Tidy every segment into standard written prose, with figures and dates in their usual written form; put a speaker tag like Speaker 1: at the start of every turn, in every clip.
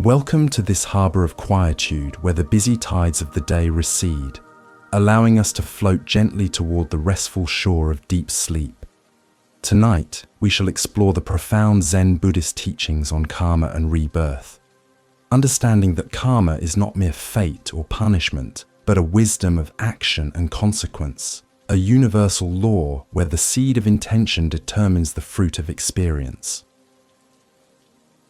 Speaker 1: Welcome to this harbor of quietude where the busy tides of the day recede, allowing us to float gently toward the restful shore of deep sleep. Tonight, we shall explore the profound Zen Buddhist teachings on karma and rebirth, understanding that karma is not mere fate or punishment, but a wisdom of action and consequence, a universal law where the seed of intention determines the fruit of experience.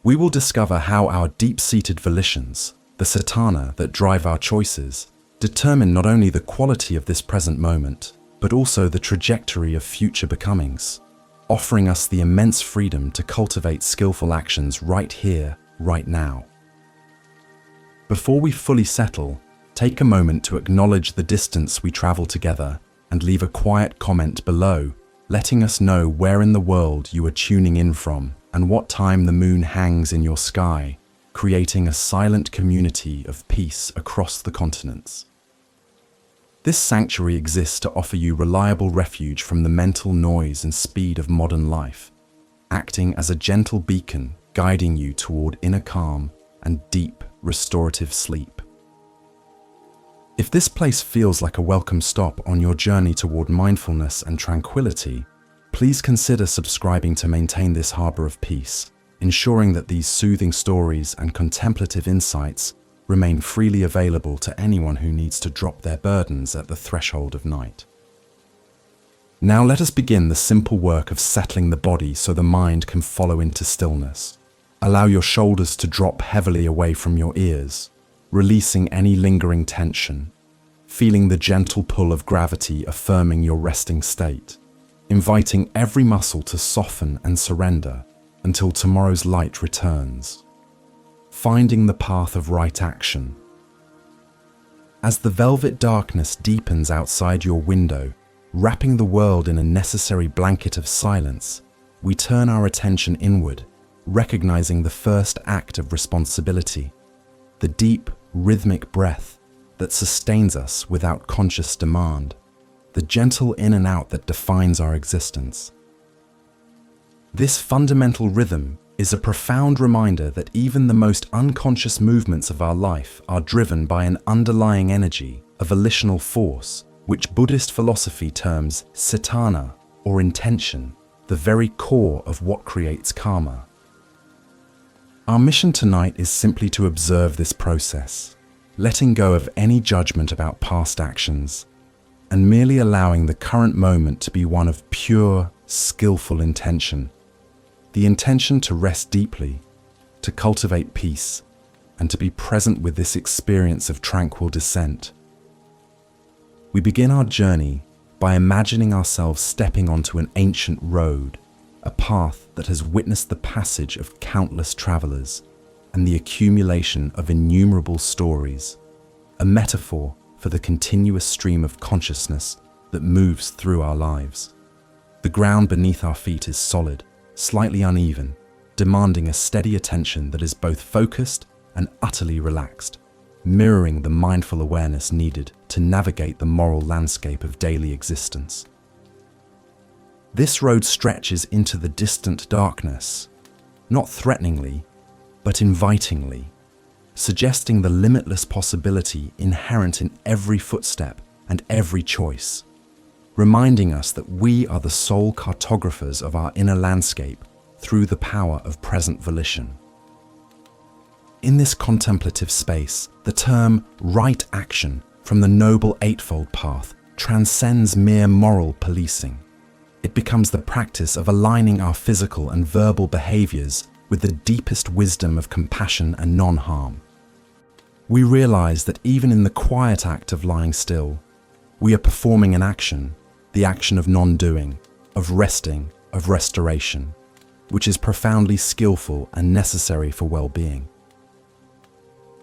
Speaker 1: We will discover how our deep-seated volitions, the satana that drive our choices, determine not only the quality of this present moment, but also the trajectory of future becomings, offering us the immense freedom to cultivate skillful actions right here, right now. Before we fully settle, take a moment to acknowledge the distance we travel together and leave a quiet comment below, letting us know where in the world you are tuning in from and what time the moon hangs in your sky, creating a silent community of peace across the continents. This sanctuary exists to offer you reliable refuge from the mental noise and speed of modern life, acting as a gentle beacon guiding you toward inner calm and deep, restorative sleep. If this place feels like a welcome stop on your journey toward mindfulness and tranquility, please consider subscribing to maintain this harbor of peace, ensuring that these soothing stories and contemplative insights remain freely available to anyone who needs to drop their burdens at the threshold of night. Now let us begin the simple work of settling the body so the mind can follow into stillness. Allow your shoulders to drop heavily away from your ears, releasing any lingering tension, feeling the gentle pull of gravity affirming your resting state, inviting every muscle to soften and surrender until tomorrow's light returns. Finding the path of right action. As the velvet darkness deepens outside your window, wrapping the world in a necessary blanket of silence, we turn our attention inward, recognizing the first act of responsibility, the deep, rhythmic breath that sustains us without conscious demand, the gentle in and out that defines our existence. This fundamental rhythm is a profound reminder that even the most unconscious movements of our life are driven by an underlying energy, a volitional force, which Buddhist philosophy terms satana, or intention, the very core of what creates karma. Our mission tonight is simply to observe this process, letting go of any judgment about past actions, and merely allowing the current moment to be one of pure, skillful intention. The intention to rest deeply, to cultivate peace, and to be present with this experience of tranquil descent. We begin our journey by imagining ourselves stepping onto an ancient road, a path that has witnessed the passage of countless travelers and the accumulation of innumerable stories, a metaphor for the continuous stream of consciousness that moves through our lives. The ground beneath our feet is solid, slightly uneven, demanding a steady attention that is both focused and utterly relaxed, mirroring the mindful awareness needed to navigate the moral landscape of daily existence. This road stretches into the distant darkness, not threateningly, but invitingly, suggesting the limitless possibility inherent in every footstep and every choice, reminding us that we are the sole cartographers of our inner landscape through the power of present volition. In this contemplative space, the term right action from the Noble Eightfold Path transcends mere moral policing. It becomes the practice of aligning our physical and verbal behaviors with the deepest wisdom of compassion and non-harm. We realize that even in the quiet act of lying still, we are performing an action, the action of non-doing, of resting, of restoration, which is profoundly skillful and necessary for well-being.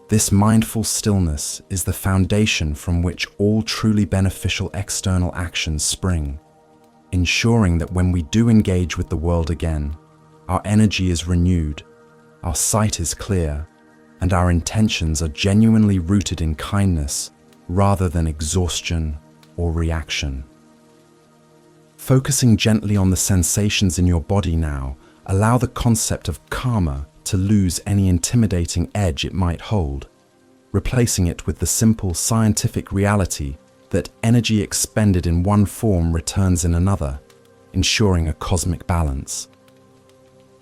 Speaker 1: This mindful stillness is the foundation from which all truly beneficial external actions spring, ensuring that when we do engage with the world again, our energy is renewed, our sight is clear, and our intentions are genuinely rooted in kindness rather than exhaustion or reaction. Focusing gently on the sensations in your body now, allow the concept of karma to lose any intimidating edge it might hold, replacing it with the simple scientific reality that energy expended in one form returns in another, ensuring a cosmic balance.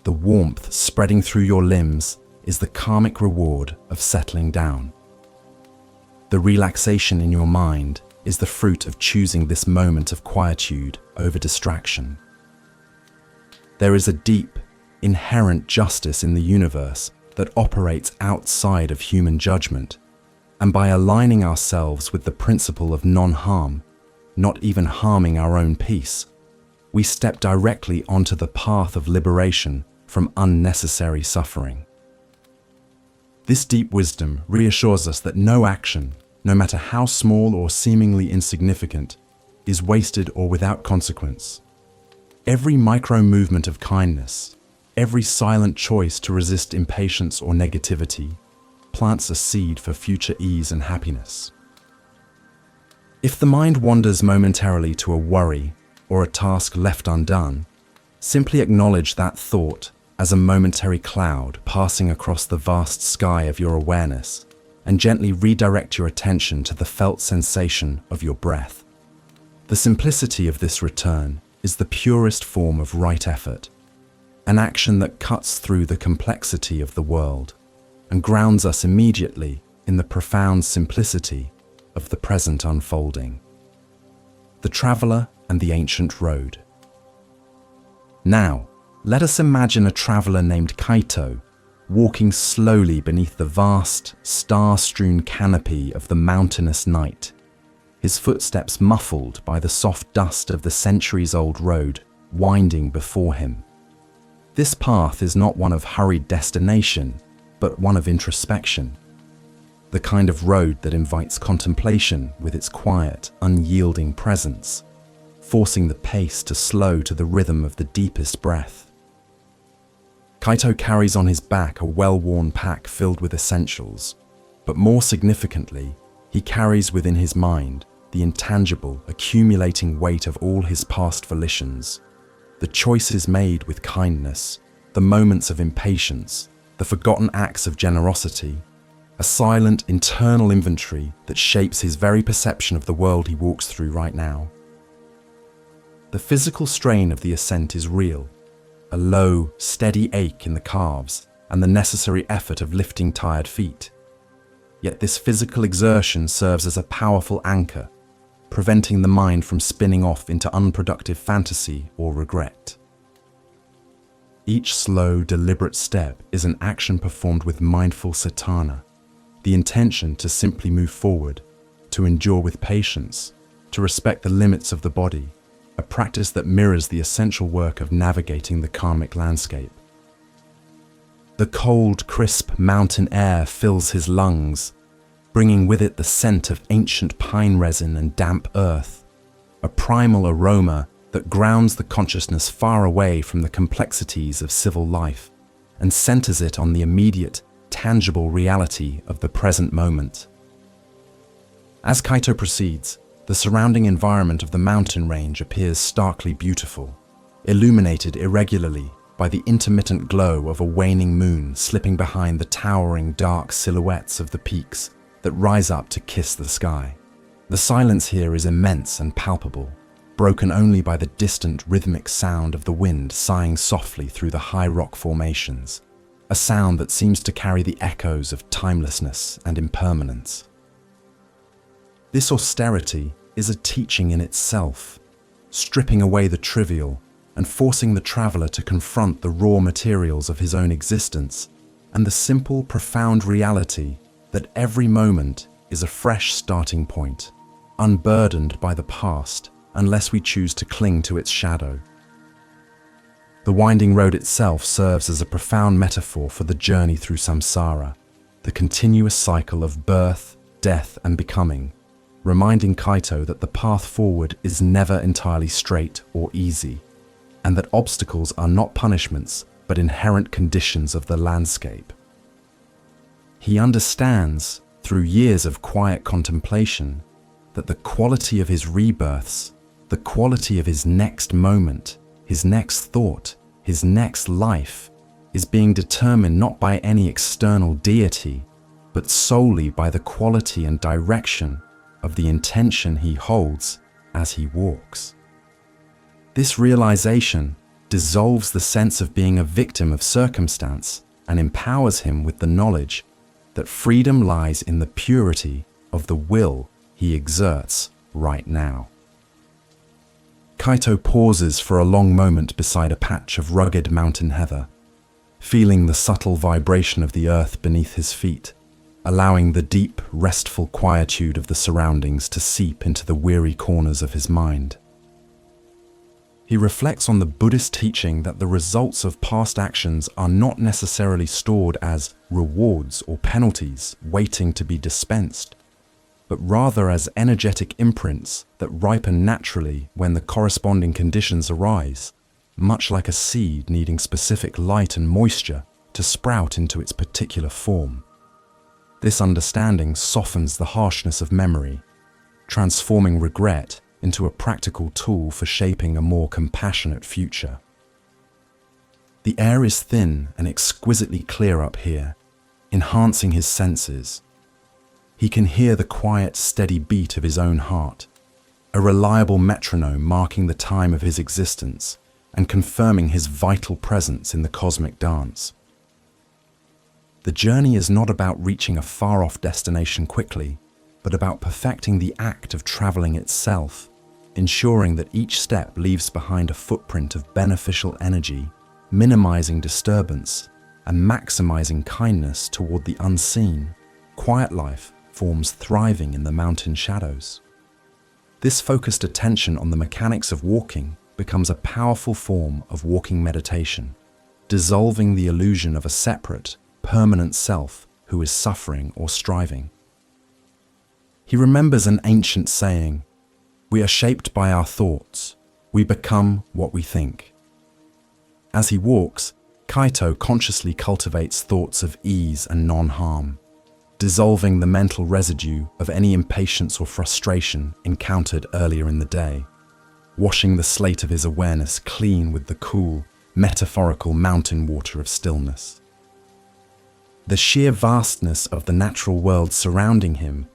Speaker 1: The warmth spreading through your limbs is the karmic reward of settling down. The relaxation in your mind is the fruit of choosing this moment of quietude over distraction. There is a deep, inherent justice in the universe that operates outside of human judgment, and by aligning ourselves with the principle of non-harm, not even harming our own peace, we step directly onto the path of liberation from unnecessary suffering. This deep wisdom reassures us that no action, no matter how small or seemingly insignificant, is wasted or without consequence. Every micro-movement of kindness, every silent choice to resist impatience or negativity, plants a seed for future ease and happiness. If the mind wanders momentarily to a worry or a task left undone, simply acknowledge that thought as a momentary cloud passing across the vast sky of your awareness, and gently redirect your attention to the felt sensation of your breath. The simplicity of this return is the purest form of right effort, an action that cuts through the complexity of the world and grounds us immediately in the profound simplicity of the present unfolding. The Traveler and the Ancient Road. Now, let us imagine a traveler named Kaito walking slowly beneath the vast, star-strewn canopy of the mountainous night, his footsteps muffled by the soft dust of the centuries-old road winding before him. This path is not one of hurried destination, but one of introspection, the kind of road that invites contemplation with its quiet, unyielding presence, forcing the pace to slow to the rhythm of the deepest breath. Kaito carries on his back a well-worn pack filled with essentials, but more significantly, he carries within his mind the intangible, accumulating weight of all his past volitions, the choices made with kindness, the moments of impatience, the forgotten acts of generosity, a silent internal inventory that shapes his very perception of the world he walks through right now. The physical strain of the ascent is real, a low, steady ache in the calves and the necessary effort of lifting tired feet. Yet this physical exertion serves as a powerful anchor, preventing the mind from spinning off into unproductive fantasy or regret. Each slow, deliberate step is an action performed with mindful satana, the intention to simply move forward, to endure with patience, to respect the limits of the body, a practice that mirrors the essential work of navigating the karmic landscape. The cold, crisp mountain air fills his lungs, bringing with it the scent of ancient pine resin and damp earth, a primal aroma that grounds the consciousness far away from the complexities of civil life and centers it on the immediate, tangible reality of the present moment. As Kaito proceeds, the surrounding environment of the mountain range appears starkly beautiful, illuminated irregularly by the intermittent glow of a waning moon slipping behind the towering dark silhouettes of the peaks that rise up to kiss the sky. The silence here is immense and palpable, broken only by the distant rhythmic sound of the wind sighing softly through the high rock formations, a sound that seems to carry the echoes of timelessness and impermanence. This austerity is a teaching in itself, stripping away the trivial and forcing the traveler to confront the raw materials of his own existence and the simple, profound reality that every moment is a fresh starting point, unburdened by the past unless we choose to cling to its shadow. The winding road itself serves as a profound metaphor for the journey through samsara, the continuous cycle of birth, death, and becoming, reminding Kaito that the path forward is never entirely straight or easy, and that obstacles are not punishments but inherent conditions of the landscape. He understands, through years of quiet contemplation, that the quality of his rebirths, the quality of his next moment, his next thought, his next life, is being determined not by any external deity, but solely by the quality and direction of the intention he holds as he walks. This realization dissolves the sense of being a victim of circumstance and empowers him with the knowledge that freedom lies in the purity of the will he exerts right now. Kaito pauses for a long moment beside a patch of rugged mountain heather, feeling the subtle vibration of the earth beneath his feet, allowing the deep, restful quietude of the surroundings to seep into the weary corners of his mind. He reflects on the Buddhist teaching that the results of past actions are not necessarily stored as rewards or penalties waiting to be dispensed, but rather as energetic imprints that ripen naturally when the corresponding conditions arise, much like a seed needing specific light and moisture to sprout into its particular form. This understanding softens the harshness of memory, transforming regret into a practical tool for shaping a more compassionate future. The air is thin and exquisitely clear up here, enhancing his senses. He can hear the quiet, steady beat of his own heart, a reliable metronome marking the time of his existence and confirming his vital presence in the cosmic dance. The journey is not about reaching a far-off destination quickly, but about perfecting the act of traveling itself, ensuring that each step leaves behind a footprint of beneficial energy, minimizing disturbance and maximizing kindness toward the unseen. Quiet life forms thriving in the mountain shadows. This focused attention on the mechanics of walking becomes a powerful form of walking meditation, dissolving the illusion of a separate, permanent self who is suffering or striving. He remembers an ancient saying, "We are shaped by our thoughts. We become what we think." As he walks, Kaito consciously cultivates thoughts of ease and non-harm, dissolving the mental residue of any impatience or frustration encountered earlier in the day, washing the slate of his awareness clean with the cool, metaphorical mountain water of stillness. The sheer vastness of the natural world surrounding him,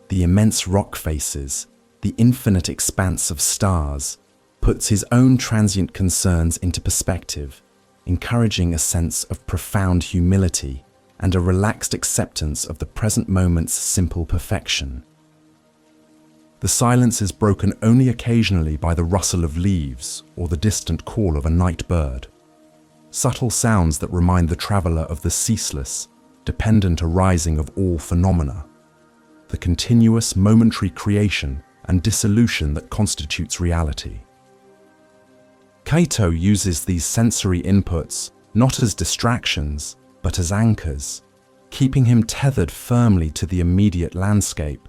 Speaker 1: the immense rock faces, the infinite expanse of stars, puts his own transient concerns into perspective, encouraging a sense of profound humility and a relaxed acceptance of the present moment's simple perfection. The silence is broken only occasionally by the rustle of leaves or the distant call of a night bird, subtle sounds that remind the traveler of the ceaseless, dependent arising of all phenomena, the continuous momentary creation and dissolution that constitutes reality. Kaito uses these sensory inputs not as distractions, but as anchors, keeping him tethered firmly to the immediate landscape,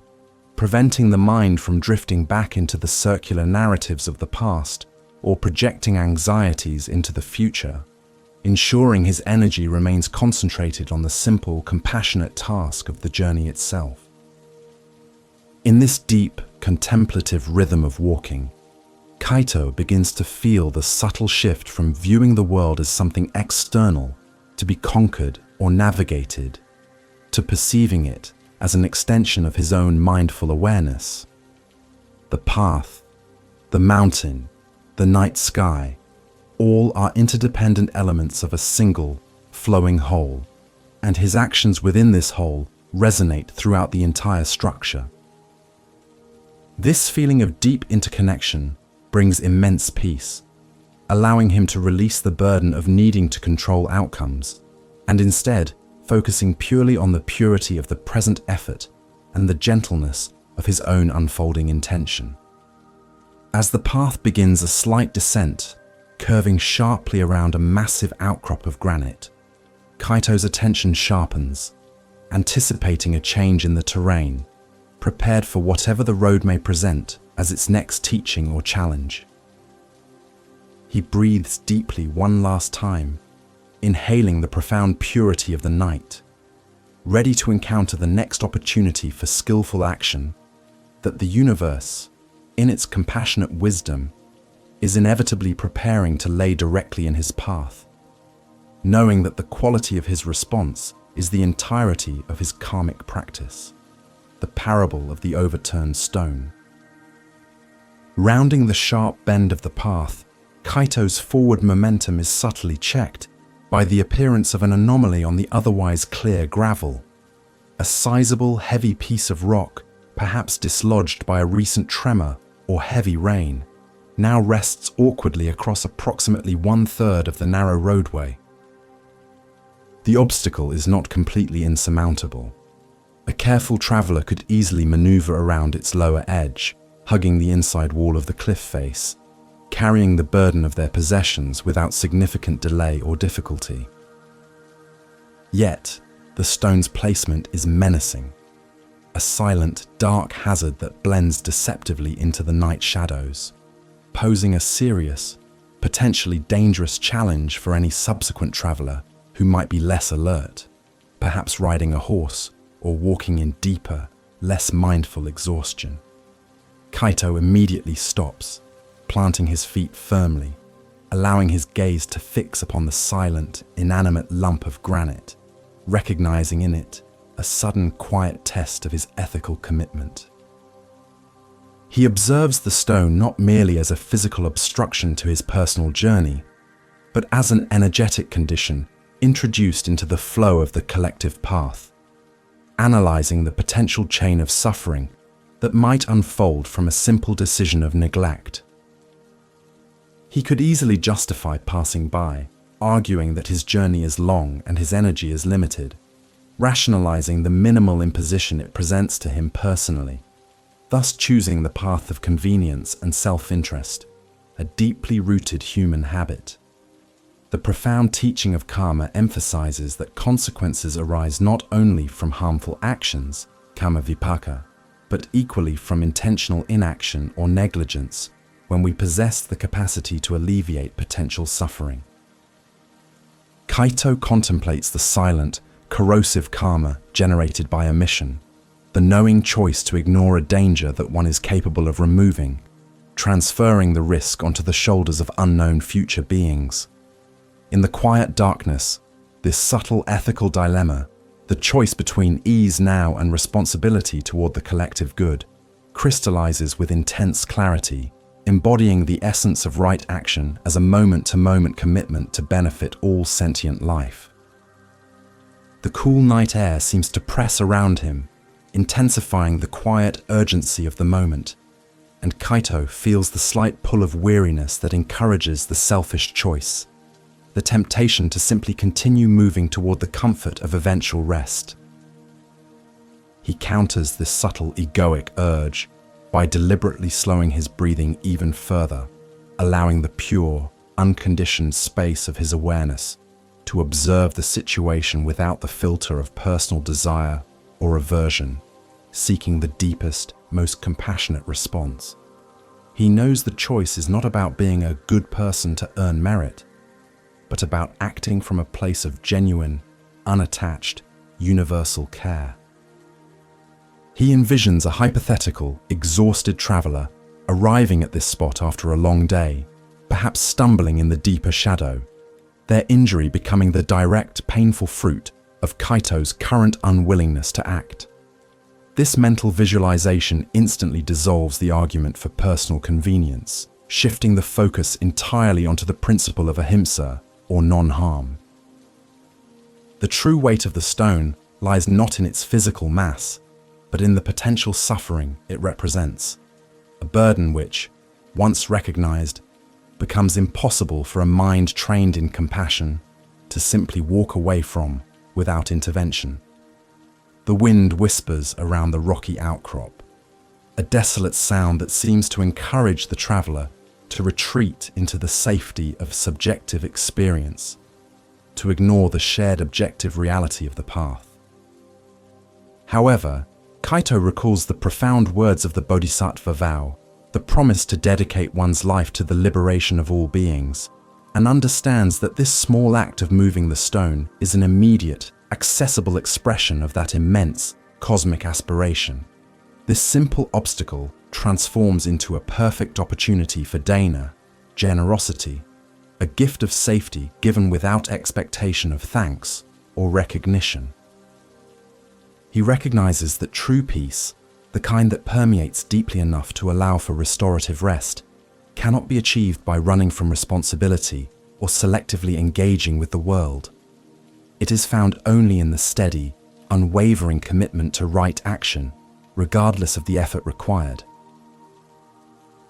Speaker 1: preventing the mind from drifting back into the circular narratives of the past or projecting anxieties into the future, ensuring his energy remains concentrated on the simple, compassionate task of the journey itself. In this deep, contemplative rhythm of walking, Kaito begins to feel the subtle shift from viewing the world as something external to be conquered or navigated, to perceiving it as an extension of his own mindful awareness. The path, the mountain, the night sky, all are interdependent elements of a single, flowing whole, and his actions within this whole resonate throughout the entire structure. This feeling of deep interconnection brings immense peace, allowing him to release the burden of needing to control outcomes, and instead focusing purely on the purity of the present effort and the gentleness of his own unfolding intention. As the path begins a slight descent, curving sharply around a massive outcrop of granite, Kaito's attention sharpens, anticipating a change in the terrain, prepared for whatever the road may present as its next teaching or challenge. He breathes deeply one last time, inhaling the profound purity of the night, ready to encounter the next opportunity for skillful action that the universe, in its compassionate wisdom, is inevitably preparing to lay directly in his path. knowing that the quality of his response is the entirety of his karmic practice. The parable of the overturned stone. Rounding the sharp bend of the path, Kaito's forward momentum is subtly checked by the appearance of an anomaly on the otherwise clear gravel. A sizable, heavy piece of rock, perhaps dislodged by a recent tremor or heavy rain, now rests awkwardly across approximately 1/3 of the narrow roadway. The obstacle is not completely insurmountable. A careful traveler could easily maneuver around its lower edge, hugging the inside wall of the cliff face, carrying the burden of their possessions without significant delay or difficulty. Yet, the stone's placement is menacing, a silent, dark hazard that blends deceptively into the night shadows, posing a serious, potentially dangerous challenge for any subsequent traveler who might be less alert, perhaps riding a horse or walking in deeper, less mindful exhaustion. Kaito immediately stops, planting his feet firmly, allowing his gaze to fix upon the silent, inanimate lump of granite, recognizing in it a sudden, quiet test of his ethical commitment. He observes the stone not merely as a physical obstruction to his personal journey, but as an energetic condition introduced into the flow of the collective path, analyzing the potential chain of suffering that might unfold from a simple decision of neglect. He could easily justify passing by, arguing that his journey is long and his energy is limited, rationalizing the minimal imposition it presents to him personally, thus choosing the path of convenience and self-interest, a deeply rooted human habit. The profound teaching of karma emphasizes that consequences arise not only from harmful actions, karma vipaka, but equally from intentional inaction or negligence when we possess the capacity to alleviate potential suffering. Kaito contemplates the silent, corrosive karma generated by omission, the knowing choice to ignore a danger that one is capable of removing, transferring the risk onto the shoulders of unknown future beings. In the quiet darkness, this subtle ethical dilemma, the choice between ease now and responsibility toward the collective good, crystallizes with intense clarity, embodying the essence of right action as a moment-to-moment commitment to benefit all sentient life. The cool night air seems to press around him, intensifying the quiet urgency of the moment, and Kaito feels the slight pull of weariness that encourages the selfish choice, the temptation to simply continue moving toward the comfort of eventual rest. He counters this subtle egoic urge by deliberately slowing his breathing even further, allowing the pure, unconditioned space of his awareness to observe the situation without the filter of personal desire or aversion, seeking the deepest, most compassionate response. He knows the choice is not about being a good person to earn merit, but about acting from a place of genuine, unattached, universal care. He envisions a hypothetical, exhausted traveler arriving at this spot after a long day, perhaps stumbling in the deeper shadow, their injury becoming the direct, painful fruit of Kaito's current unwillingness to act. This mental visualization instantly dissolves the argument for personal convenience, shifting the focus entirely onto the principle of ahimsa, or non-harm. The true weight of the stone lies not in its physical mass, but in the potential suffering it represents, a burden which, once recognized, becomes impossible for a mind trained in compassion to simply walk away from without intervention. The wind whispers around the rocky outcrop, a desolate sound that seems to encourage the traveler to retreat into the safety of subjective experience, to ignore the shared objective reality of the path. However, Kaito recalls the profound words of the Bodhisattva vow, the promise to dedicate one's life to the liberation of all beings, and understands that this small act of moving the stone is an immediate, accessible expression of that immense, cosmic aspiration. This simple obstacle transforms into a perfect opportunity for dana, generosity, a gift of safety given without expectation of thanks or recognition. He recognizes that true peace, the kind that permeates deeply enough to allow for restorative rest, cannot be achieved by running from responsibility or selectively engaging with the world. It is found only in the steady, unwavering commitment to right action, regardless of the effort required.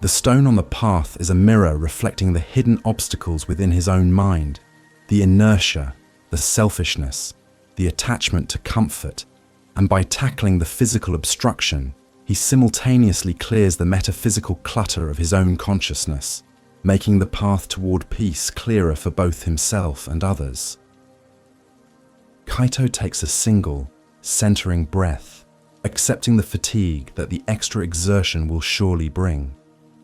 Speaker 1: The stone on the path is a mirror reflecting the hidden obstacles within his own mind, the inertia, the selfishness, the attachment to comfort, and by tackling the physical obstruction, he simultaneously clears the metaphysical clutter of his own consciousness, making the path toward peace clearer for both himself and others. Kaito takes a single, centering breath, accepting the fatigue that the extra exertion will surely bring,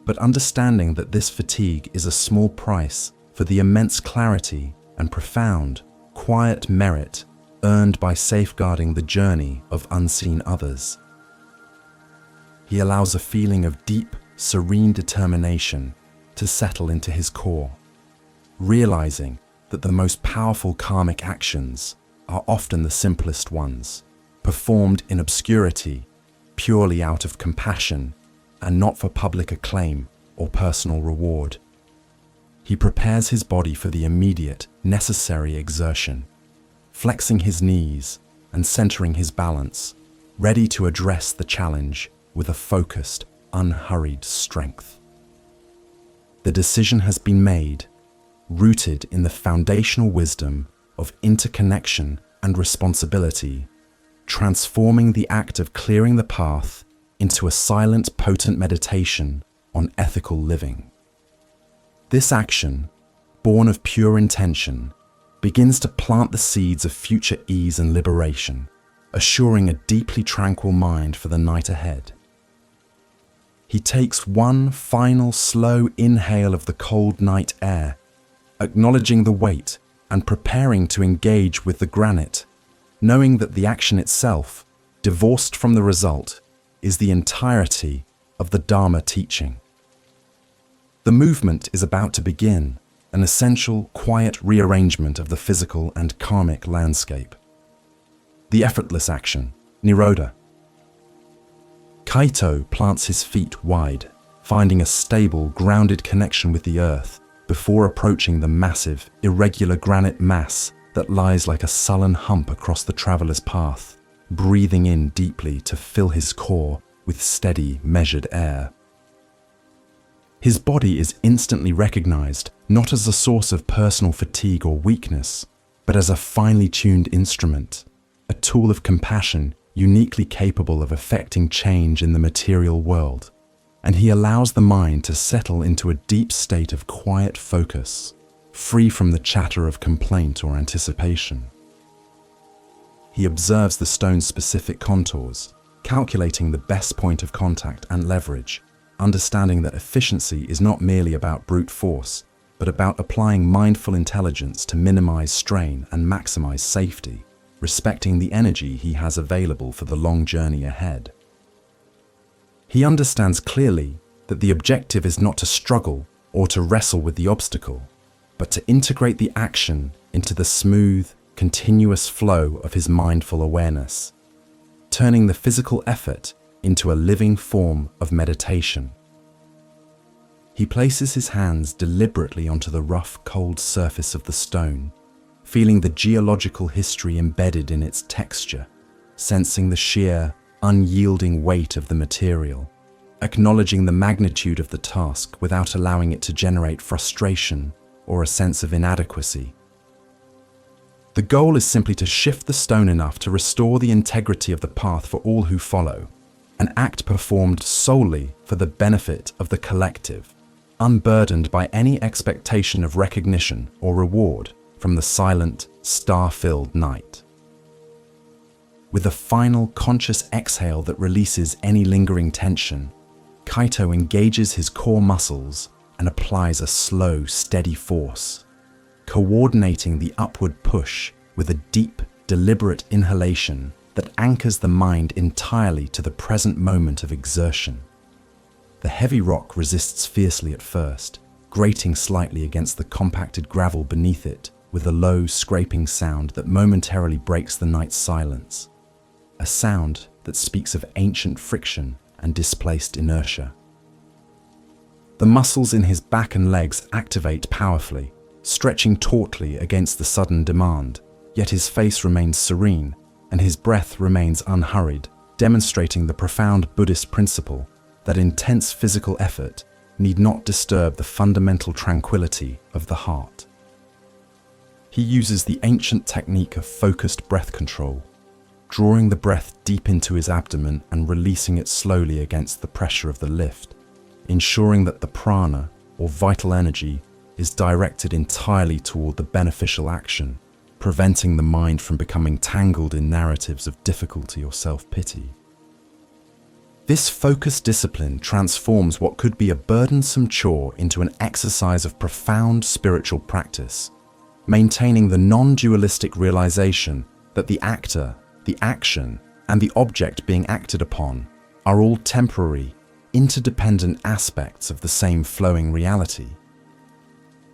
Speaker 1: but understanding that this fatigue is a small price for the immense clarity and profound, quiet merit earned by safeguarding the journey of unseen others. He allows a feeling of deep, serene determination to settle into his core, realizing that the most powerful karmic actions are often the simplest ones, performed in obscurity, purely out of compassion, and not for public acclaim or personal reward. He prepares his body for the immediate, necessary exertion, flexing his knees and centering his balance, ready to address the challenge with a focused, unhurried strength. The decision has been made, rooted in the foundational wisdom of interconnection and responsibility, transforming the act of clearing the path into a silent, potent meditation on ethical living. This action, born of pure intention, begins to plant the seeds of future ease and liberation, assuring a deeply tranquil mind for the night ahead. He takes one final slow inhale of the cold night air, acknowledging the weight and preparing to engage with the granite, knowing that the action itself, divorced from the result, is the entirety of the Dharma teaching. The movement is about to begin, an essential, quiet rearrangement of the physical and karmic landscape. The effortless action, Nirodha. Kaito plants his feet wide, finding a stable, grounded connection with the earth before approaching the massive, irregular granite mass that lies like a sullen hump across the traveler's path, breathing in deeply to fill his core with steady, measured air. His body is instantly recognized not as a source of personal fatigue or weakness, but as a finely tuned instrument, a tool of compassion uniquely capable of effecting change in the material world, and he allows the mind to settle into a deep state of quiet focus, free from the chatter of complaint or anticipation. He observes the stone's specific contours, calculating the best point of contact and leverage, understanding that efficiency is not merely about brute force, but about applying mindful intelligence to minimize strain and maximize safety, respecting the energy he has available for the long journey ahead. He understands clearly that the objective is not to struggle or to wrestle with the obstacle, but to integrate the action into the smooth, continuous flow of his mindful awareness, turning the physical effort into a living form of meditation. He places his hands deliberately onto the rough, cold surface of the stone, feeling the geological history embedded in its texture, sensing the sheer, unyielding weight of the material, acknowledging the magnitude of the task without allowing it to generate frustration or a sense of inadequacy. The goal is simply to shift the stone enough to restore the integrity of the path for all who follow, an act performed solely for the benefit of the collective, unburdened by any expectation of recognition or reward from the silent, star-filled night. With a final conscious exhale that releases any lingering tension, Kaito engages his core muscles and applies a slow, steady force, coordinating the upward push with a deep, deliberate inhalation that anchors the mind entirely to the present moment of exertion. The heavy rock resists fiercely at first, grating slightly against the compacted gravel beneath it with a low, scraping sound that momentarily breaks the night's silence. A sound that speaks of ancient friction and displaced inertia. The muscles in his back and legs activate powerfully, stretching tautly against the sudden demand, yet his face remains serene and his breath remains unhurried, demonstrating the profound Buddhist principle that intense physical effort need not disturb the fundamental tranquility of the heart. He uses the ancient technique of focused breath control, drawing the breath deep into his abdomen and releasing it slowly against the pressure of the lift, ensuring that the prana, or vital energy, is directed entirely toward the beneficial action, preventing the mind from becoming tangled in narratives of difficulty or self-pity. This focused discipline transforms what could be a burdensome chore into an exercise of profound spiritual practice, maintaining the non-dualistic realization that the actor, the action, and the object being acted upon are all temporary, interdependent aspects of the same flowing reality.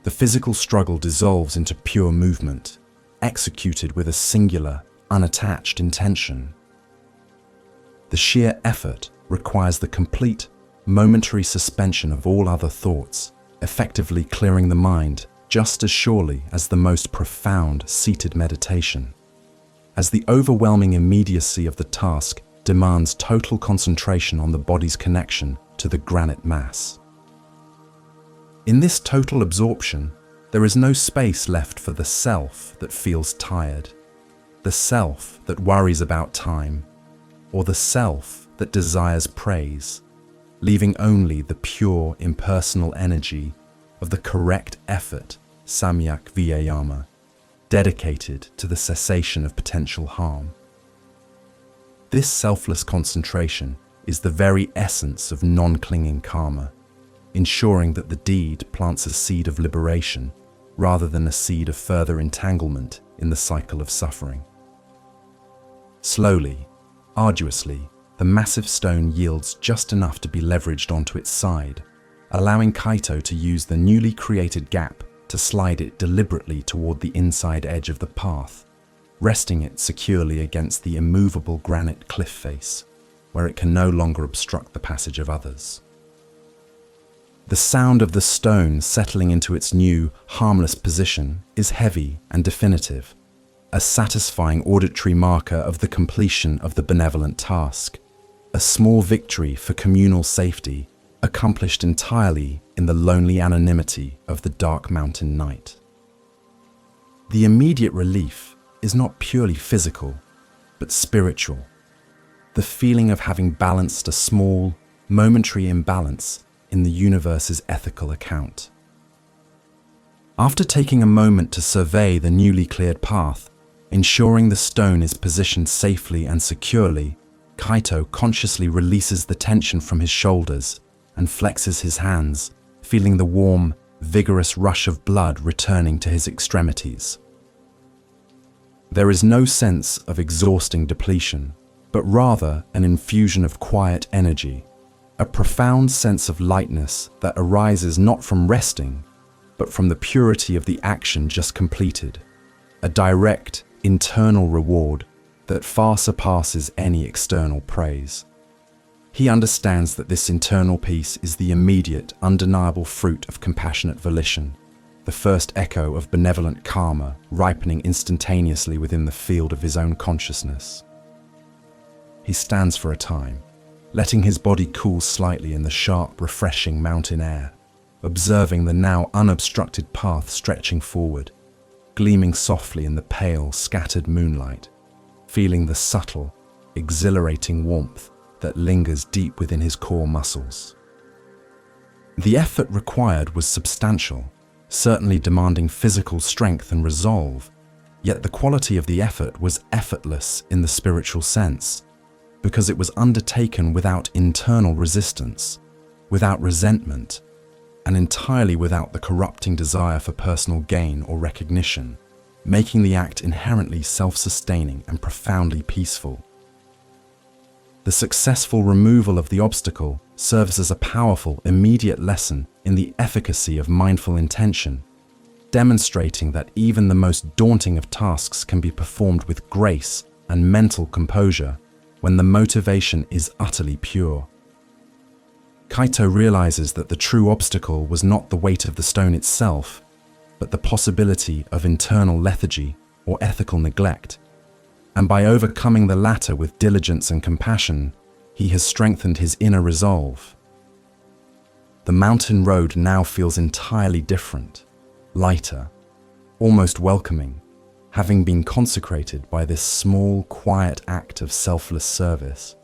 Speaker 1: The physical struggle dissolves into pure movement, executed with a singular, unattached intention. The sheer effort requires the complete, momentary suspension of all other thoughts, effectively clearing the mind just as surely as the most profound seated meditation, as the overwhelming immediacy of the task demands total concentration on the body's connection to the granite mass. In this total absorption, there is no space left for the self that feels tired, the self that worries about time, or the self that desires praise, leaving only the pure impersonal energy of the correct effort, samyak viyayama, dedicated to the cessation of potential harm. This selfless concentration is the very essence of non-clinging karma, ensuring that the deed plants a seed of liberation rather than a seed of further entanglement in the cycle of suffering. Slowly, arduously, the massive stone yields just enough to be leveraged onto its side, allowing Kaito to use the newly created gap to slide it deliberately toward the inside edge of the path, resting it securely against the immovable granite cliff face, where it can no longer obstruct the passage of others. The sound of the stone settling into its new, harmless position is heavy and definitive, a satisfying auditory marker of the completion of the benevolent task, a small victory for communal safety accomplished entirely in the lonely anonymity of the dark mountain night. The immediate relief is not purely physical, but spiritual, the feeling of having balanced a small, momentary imbalance in the universe's ethical account. After taking a moment to survey the newly cleared path, ensuring the stone is positioned safely and securely, Kaito consciously releases the tension from his shoulders and flexes his hands, feeling the warm, vigorous rush of blood returning to his extremities. There is no sense of exhausting depletion, but rather an infusion of quiet energy, a profound sense of lightness that arises not from resting, but from the purity of the action just completed, a direct, internal reward that far surpasses any external praise. He understands that this internal peace is the immediate, undeniable fruit of compassionate volition, the first echo of benevolent karma ripening instantaneously within the field of his own consciousness. He stands for a time, letting his body cool slightly in the sharp, refreshing mountain air, observing the now unobstructed path stretching forward, gleaming softly in the pale, scattered moonlight, feeling the subtle, exhilarating warmth that lingers deep within his core muscles. The effort required was substantial, certainly demanding physical strength and resolve, yet the quality of the effort was effortless in the spiritual sense, because it was undertaken without internal resistance, without resentment, and entirely without the corrupting desire for personal gain or recognition, making the act inherently self-sustaining and profoundly peaceful. The successful removal of the obstacle serves as a powerful, immediate lesson in the efficacy of mindful intention, demonstrating that even the most daunting of tasks can be performed with grace and mental composure when the motivation is utterly pure. Kaito realizes that the true obstacle was not the weight of the stone itself, but the possibility of internal lethargy or ethical neglect, and by overcoming the latter with diligence and compassion, he has strengthened his inner resolve. The mountain road now feels entirely different, lighter, almost welcoming, having been consecrated by this small, quiet act of selfless service,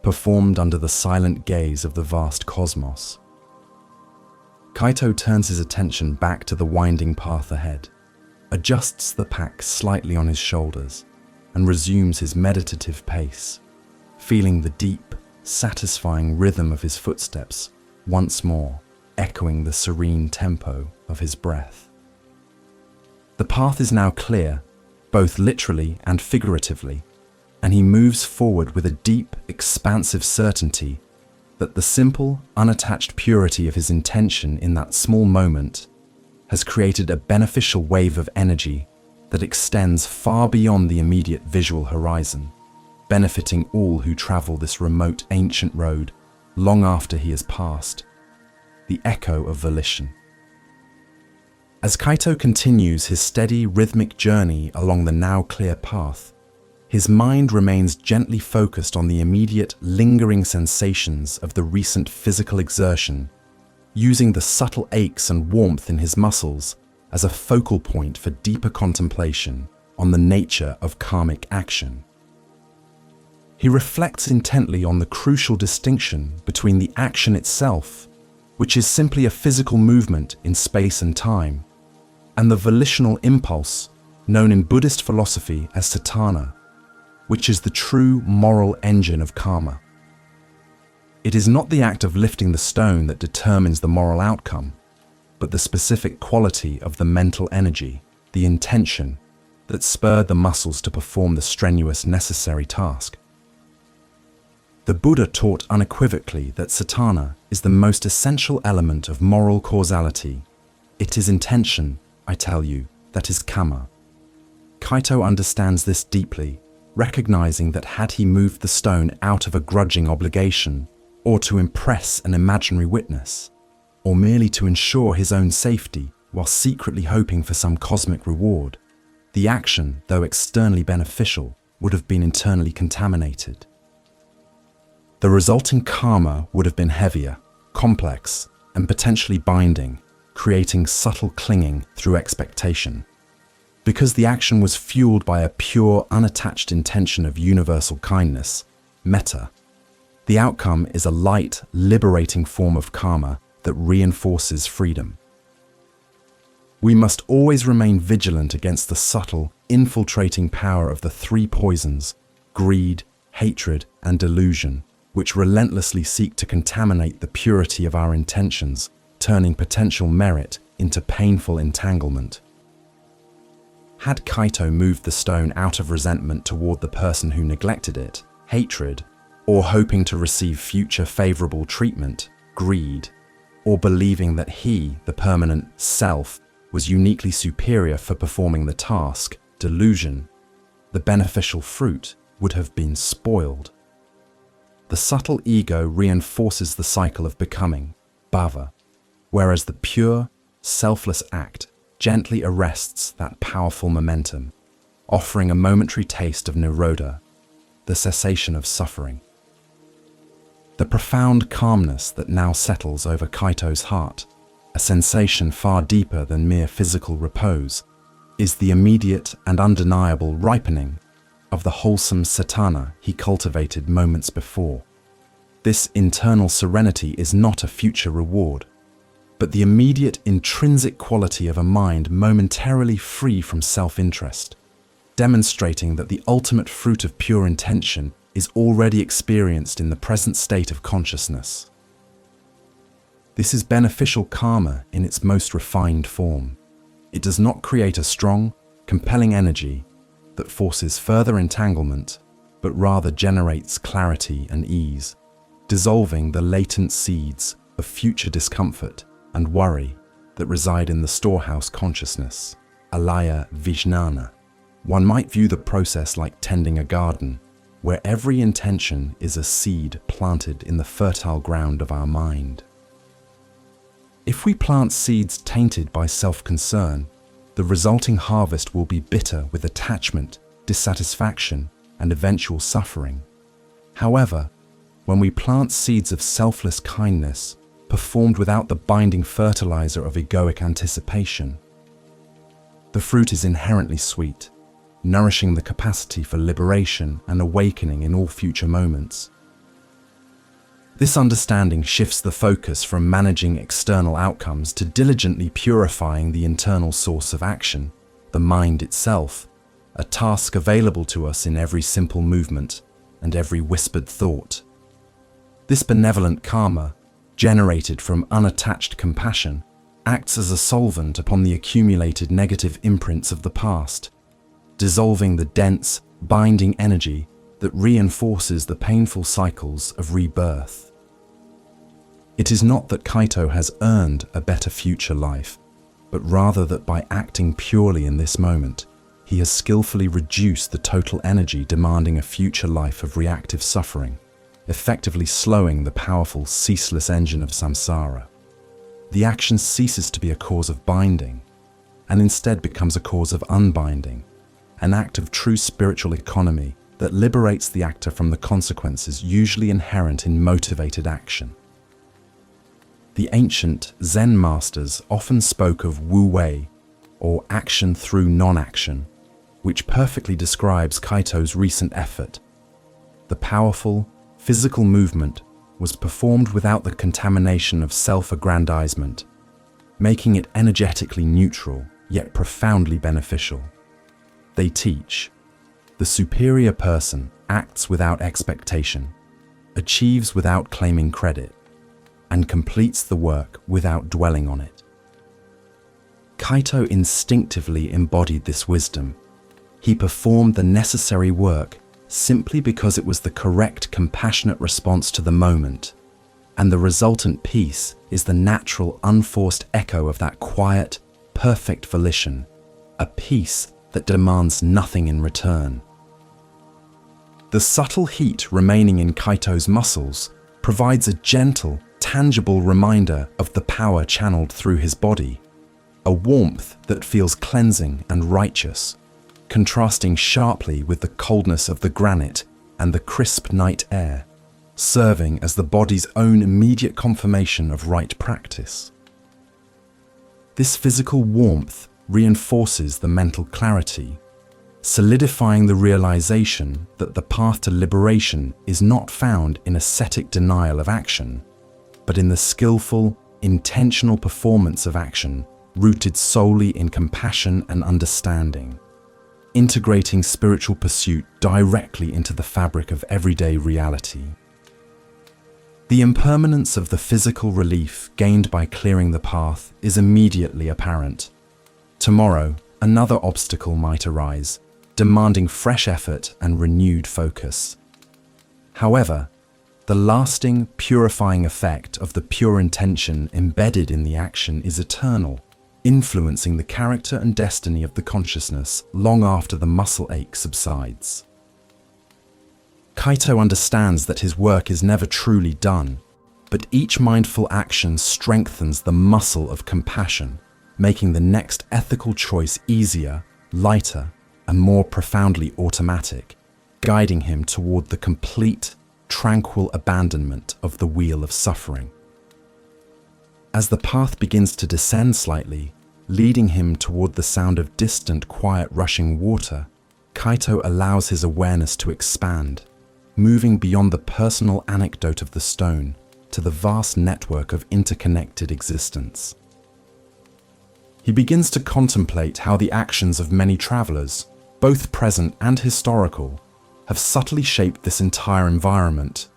Speaker 1: performed under the silent gaze of the vast cosmos. Kaito turns his attention back to the winding path ahead, adjusts the pack slightly on his shoulders, and resumes his meditative pace, feeling the deep, satisfying rhythm of his footsteps once more, echoing the serene tempo of his breath. The path is now clear, both literally and figuratively, and he moves forward with a deep, expansive certainty that the simple, unattached purity of his intention in that small moment has created a beneficial wave of energy that extends far beyond the immediate visual horizon, benefiting all who travel this remote ancient road long after he has passed. The echo of volition. As Kaito continues his steady, rhythmic journey along the now clear path, his mind remains gently focused on the immediate, lingering sensations of the recent physical exertion, using the subtle aches and warmth in his muscles as a focal point for deeper contemplation on the nature of karmic action. He reflects intently on the crucial distinction between the action itself, which is simply a physical movement in space and time, and the volitional impulse, known in Buddhist philosophy as satana, which is the true moral engine of karma. It is not the act of lifting the stone that determines the moral outcome, but the specific quality of the mental energy, the intention, that spurred the muscles to perform the strenuous necessary task. The Buddha taught unequivocally that satana is the most essential element of moral causality. It is intention, I tell you, that is karma. Kaito understands this deeply, recognizing that had he moved the stone out of a grudging obligation, or to impress an imaginary witness, or merely to ensure his own safety while secretly hoping for some cosmic reward, the action, though externally beneficial, would have been internally contaminated. The resulting karma would have been heavier, complex, and potentially binding, creating subtle clinging through expectation. Because the action was fueled by a pure, unattached intention of universal kindness, metta, the outcome is a light, liberating form of karma that reinforces freedom. We must always remain vigilant against the subtle, infiltrating power of the three poisons, greed, hatred, and delusion, which relentlessly seek to contaminate the purity of our intentions, turning potential merit into painful entanglement. Had Kaito moved the stone out of resentment toward the person who neglected it, hatred, or hoping to receive future favorable treatment, greed, or believing that he, the permanent self, was uniquely superior for performing the task, delusion, the beneficial fruit would have been spoiled. The subtle ego reinforces the cycle of becoming, bhava, whereas the pure, selfless act gently arrests that powerful momentum, offering a momentary taste of nirodha, the cessation of suffering. The profound calmness that now settles over Kaito's heart, a sensation far deeper than mere physical repose, is the immediate and undeniable ripening of the wholesome satana he cultivated moments before. This internal serenity is not a future reward, but the immediate intrinsic quality of a mind momentarily free from self-interest, demonstrating that the ultimate fruit of pure intention is already experienced in the present state of consciousness. This is beneficial karma in its most refined form. It does not create a strong, compelling energy that forces further entanglement, but rather generates clarity and ease, dissolving the latent seeds of future discomfort and worry that reside in the storehouse consciousness, alaya vijnana. One might view the process like tending a garden, where every intention is a seed planted in the fertile ground of our mind. If we plant seeds tainted by self-concern, the resulting harvest will be bitter with attachment, dissatisfaction, and eventual suffering. However, when we plant seeds of selfless kindness, performed without the binding fertilizer of egoic anticipation, the fruit is inherently sweet, nourishing the capacity for liberation and awakening in all future moments. This understanding shifts the focus from managing external outcomes to diligently purifying the internal source of action, the mind itself, a task available to us in every simple movement and every whispered thought. This benevolent karma, generated from unattached compassion, acts as a solvent upon the accumulated negative imprints of the past, dissolving the dense, binding energy that reinforces the painful cycles of rebirth. It is not that Kaito has earned a better future life, but rather that by acting purely in this moment, he has skillfully reduced the total energy demanding a future life of reactive suffering, effectively slowing the powerful, ceaseless engine of samsara. The action ceases to be a cause of binding, and instead becomes a cause of unbinding, an act of true spiritual economy that liberates the actor from the consequences usually inherent in motivated action. The ancient Zen masters often spoke of wu-wei, or action through non-action, which perfectly describes Kaito's recent effort. The powerful, physical movement was performed without the contamination of self-aggrandizement, making it energetically neutral, yet profoundly beneficial. They teach, the superior person acts without expectation, achieves without claiming credit, and completes the work without dwelling on it. Kaito instinctively embodied this wisdom. He performed the necessary work simply because it was the correct, compassionate response to the moment, and the resultant peace is the natural, unforced echo of that quiet, perfect volition, a peace that demands nothing in return. The subtle heat remaining in Kaito's muscles provides a gentle, tangible reminder of the power channeled through his body, a warmth that feels cleansing and righteous, contrasting sharply with the coldness of the granite and the crisp night air, serving as the body's own immediate confirmation of right practice. This physical warmth reinforces the mental clarity, solidifying the realization that the path to liberation is not found in ascetic denial of action, but in the skillful, intentional performance of action rooted solely in compassion and understanding, integrating spiritual pursuit directly into the fabric of everyday reality. The impermanence of the physical relief gained by clearing the path is immediately apparent. Tomorrow, another obstacle might arise, demanding fresh effort and renewed focus. However, the lasting, purifying effect of the pure intention embedded in the action is eternal, influencing the character and destiny of the consciousness long after the muscle ache subsides. Kaito understands that his work is never truly done, but each mindful action strengthens the muscle of compassion, making the next ethical choice easier, lighter, and more profoundly automatic, guiding him toward the complete, tranquil abandonment of the wheel of suffering. As the path begins to descend slightly, leading him toward the sound of distant, quiet rushing water, Kaito allows his awareness to expand, moving beyond the personal anecdote of the stone to the vast network of interconnected existence. He begins to contemplate how the actions of many travelers, both present and historical, have subtly shaped this entire environment,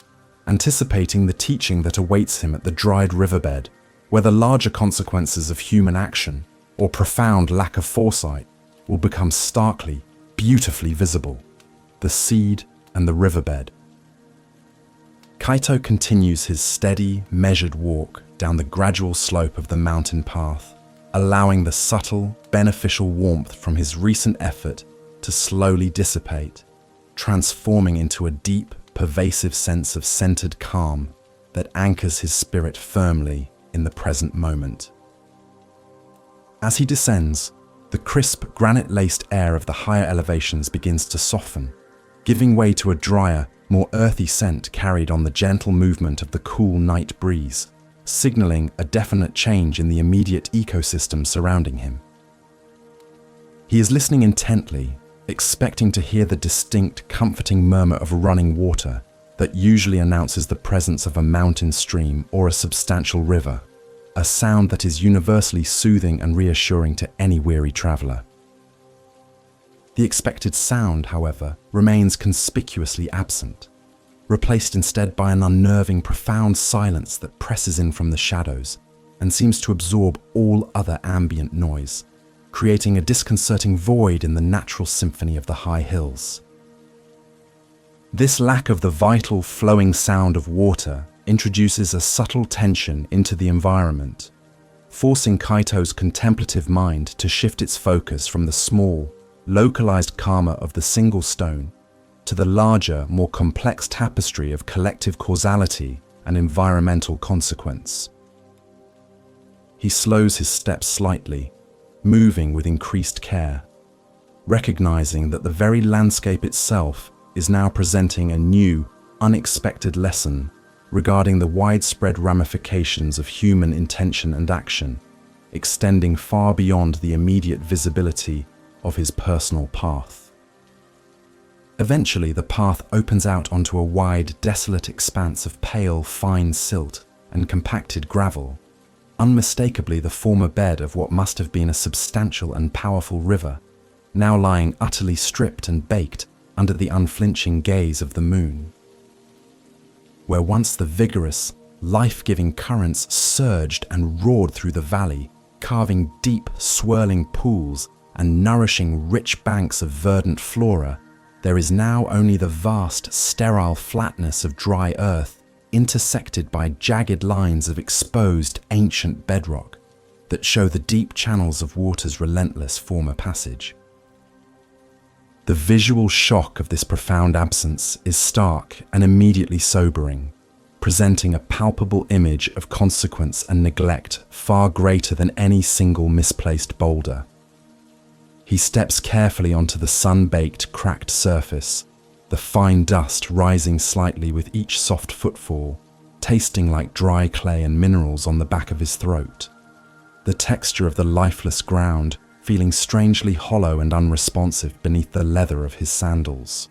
Speaker 1: anticipating the teaching that awaits him at the dried riverbed, where the larger consequences of human action or profound lack of foresight will become starkly, beautifully visible: the seed and the riverbed. Kaito continues his steady, measured walk, down the gradual slope of the mountain path, allowing the subtle, beneficial warmth from his recent effort to slowly dissipate, transforming into a deep, pervasive sense of centered calm that anchors his spirit firmly in the present moment. As he descends, the crisp, granite-laced air of the higher elevations begins to soften, giving way to a drier, more earthy scent carried on the gentle movement of the cool night breeze, signaling a definite change in the immediate ecosystem surrounding him. He is listening intently, expecting to hear the distinct, comforting murmur of running water that usually announces the presence of a mountain stream or a substantial river, a sound that is universally soothing and reassuring to any weary traveler. The expected sound, however, remains conspicuously absent, replaced instead by an unnerving, profound silence that presses in from the shadows and seems to absorb all other ambient noise, creating a disconcerting void in the natural symphony of the high hills. This lack of the vital, flowing sound of water introduces a subtle tension into the environment, forcing Kaito's contemplative mind to shift its focus from the small, localized karma of the single stone to the larger, more complex tapestry of collective causality and environmental consequence. He slows his steps slightly, moving with increased care, recognizing that the very landscape itself is now presenting a new, unexpected lesson regarding the widespread ramifications of human intention and action, extending far beyond the immediate visibility of his personal path. Eventually, the path opens out onto a wide, desolate expanse of pale, fine silt and compacted gravel, unmistakably the former bed of what must have been a substantial and powerful river, now lying utterly stripped and baked under the unflinching gaze of the moon. Where once the vigorous, life-giving currents surged and roared through the valley, carving deep, swirling pools and nourishing rich banks of verdant flora, there is now only the vast, sterile flatness of dry earth intersected by jagged lines of exposed, ancient bedrock that show the deep channels of water's relentless former passage. The visual shock of this profound absence is stark and immediately sobering, presenting a palpable image of consequence and neglect far greater than any single misplaced boulder. He steps carefully onto the sun-baked, cracked surface, the fine dust rising slightly with each soft footfall, tasting like dry clay and minerals on the back of his throat. The texture of the lifeless ground feeling strangely hollow and unresponsive beneath the leather of his sandals.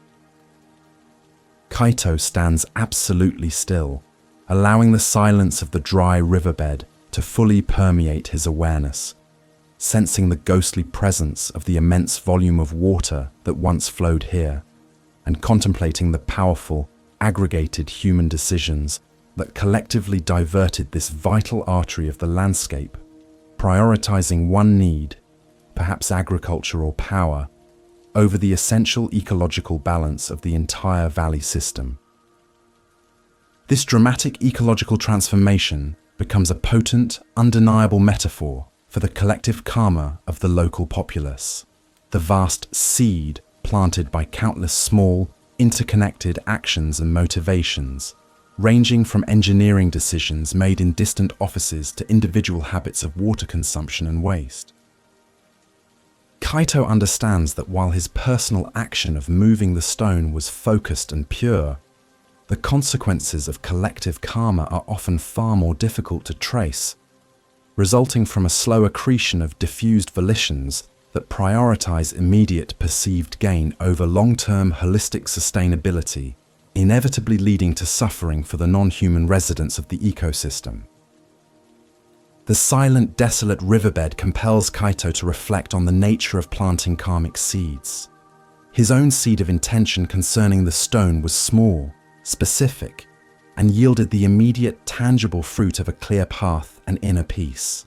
Speaker 1: Kaito stands absolutely still, allowing the silence of the dry riverbed to fully permeate his awareness, sensing the ghostly presence of the immense volume of water that once flowed here, and contemplating the powerful, aggregated human decisions that collectively diverted this vital artery of the landscape, prioritizing one need, perhaps agriculture or power, over the essential ecological balance of the entire valley system. This dramatic ecological transformation becomes a potent, undeniable metaphor for the collective karma of the local populace, the vast seed planted by countless small, interconnected actions and motivations, ranging from engineering decisions made in distant offices to individual habits of water consumption and waste. Kaito understands that while his personal action of moving the stone was focused and pure, the consequences of collective karma are often far more difficult to trace, resulting from a slow accretion of diffused volitions that prioritize immediate perceived gain over long-term holistic sustainability, inevitably leading to suffering for the non-human residents of the ecosystem. The silent, desolate riverbed compels Kaito to reflect on the nature of planting karmic seeds. His own seed of intention concerning the stone was small, specific, and yielded the immediate, tangible fruit of a clear path and inner peace.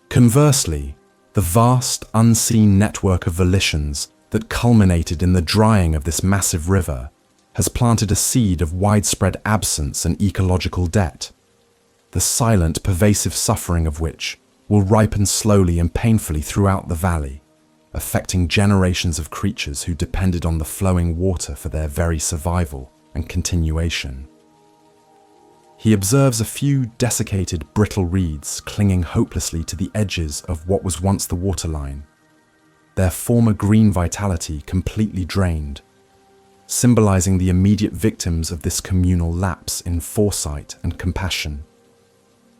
Speaker 1: Conversely, the vast, unseen network of volitions that culminated in the drying of this massive river has planted a seed of widespread absence and ecological debt. the silent, pervasive suffering of which will ripen slowly and painfully throughout the valley, affecting generations of creatures who depended on the flowing water for their very survival and continuation. He observes a few desiccated, brittle reeds clinging hopelessly to the edges of what was once the waterline, their former green vitality completely drained, symbolizing the immediate victims of this communal lapse in foresight and compassion,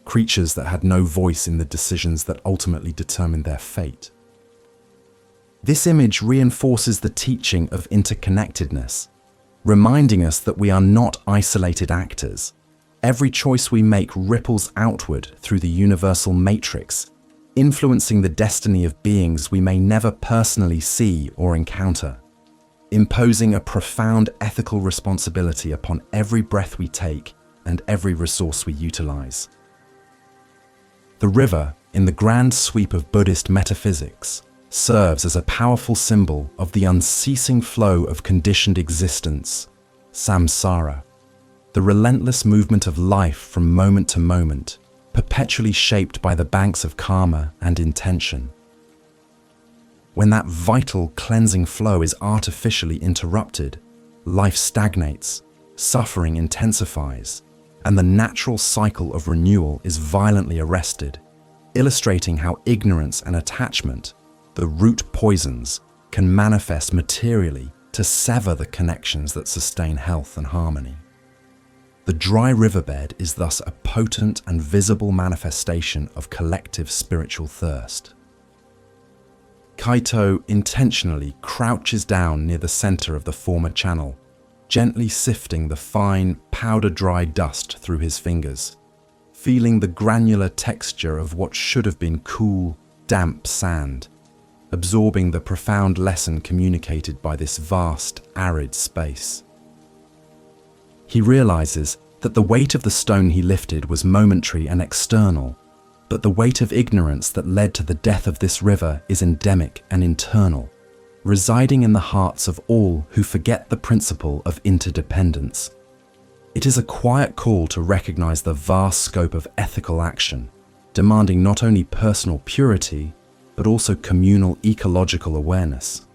Speaker 1: creatures that had no voice in the decisions that ultimately determined their fate. This image reinforces the teaching of interconnectedness, reminding us that we are not isolated actors. Every choice we make ripples outward through the universal matrix, influencing the destiny of beings we may never personally see or encounter, imposing a profound ethical responsibility upon every breath we take and every resource we utilize. The river, in the grand sweep of Buddhist metaphysics, serves as a powerful symbol of the unceasing flow of conditioned existence, samsara, the relentless movement of life from moment to moment, perpetually shaped by the banks of karma and intention. When that vital, cleansing flow is artificially interrupted, life stagnates, suffering intensifies, and the natural cycle of renewal is violently arrested, illustrating how ignorance and attachment, the root poisons, can manifest materially to sever the connections that sustain health and harmony. The dry riverbed is thus a potent and visible manifestation of collective spiritual thirst. Kaito intentionally crouches down near the center of the former channel, gently sifting the fine, powder-dry dust through his fingers, feeling the granular texture of what should have been cool, damp sand, absorbing the profound lesson communicated by this vast, arid space. He realizes that the weight of the stone he lifted was momentary and external, but the weight of ignorance that led to the death of this river is endemic and internal, residing in the hearts of all who forget the principle of interdependence. It is a quiet call to recognize the vast scope of ethical action, demanding not only personal purity, but also communal ecological awareness.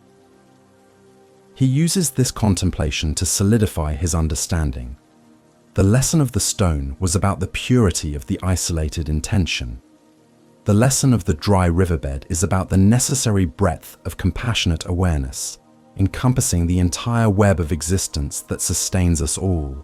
Speaker 1: He uses this contemplation to solidify his understanding. The lesson of the stone was about the purity of the isolated intention. The lesson of the dry riverbed is about the necessary breadth of compassionate awareness, encompassing the entire web of existence that sustains us all.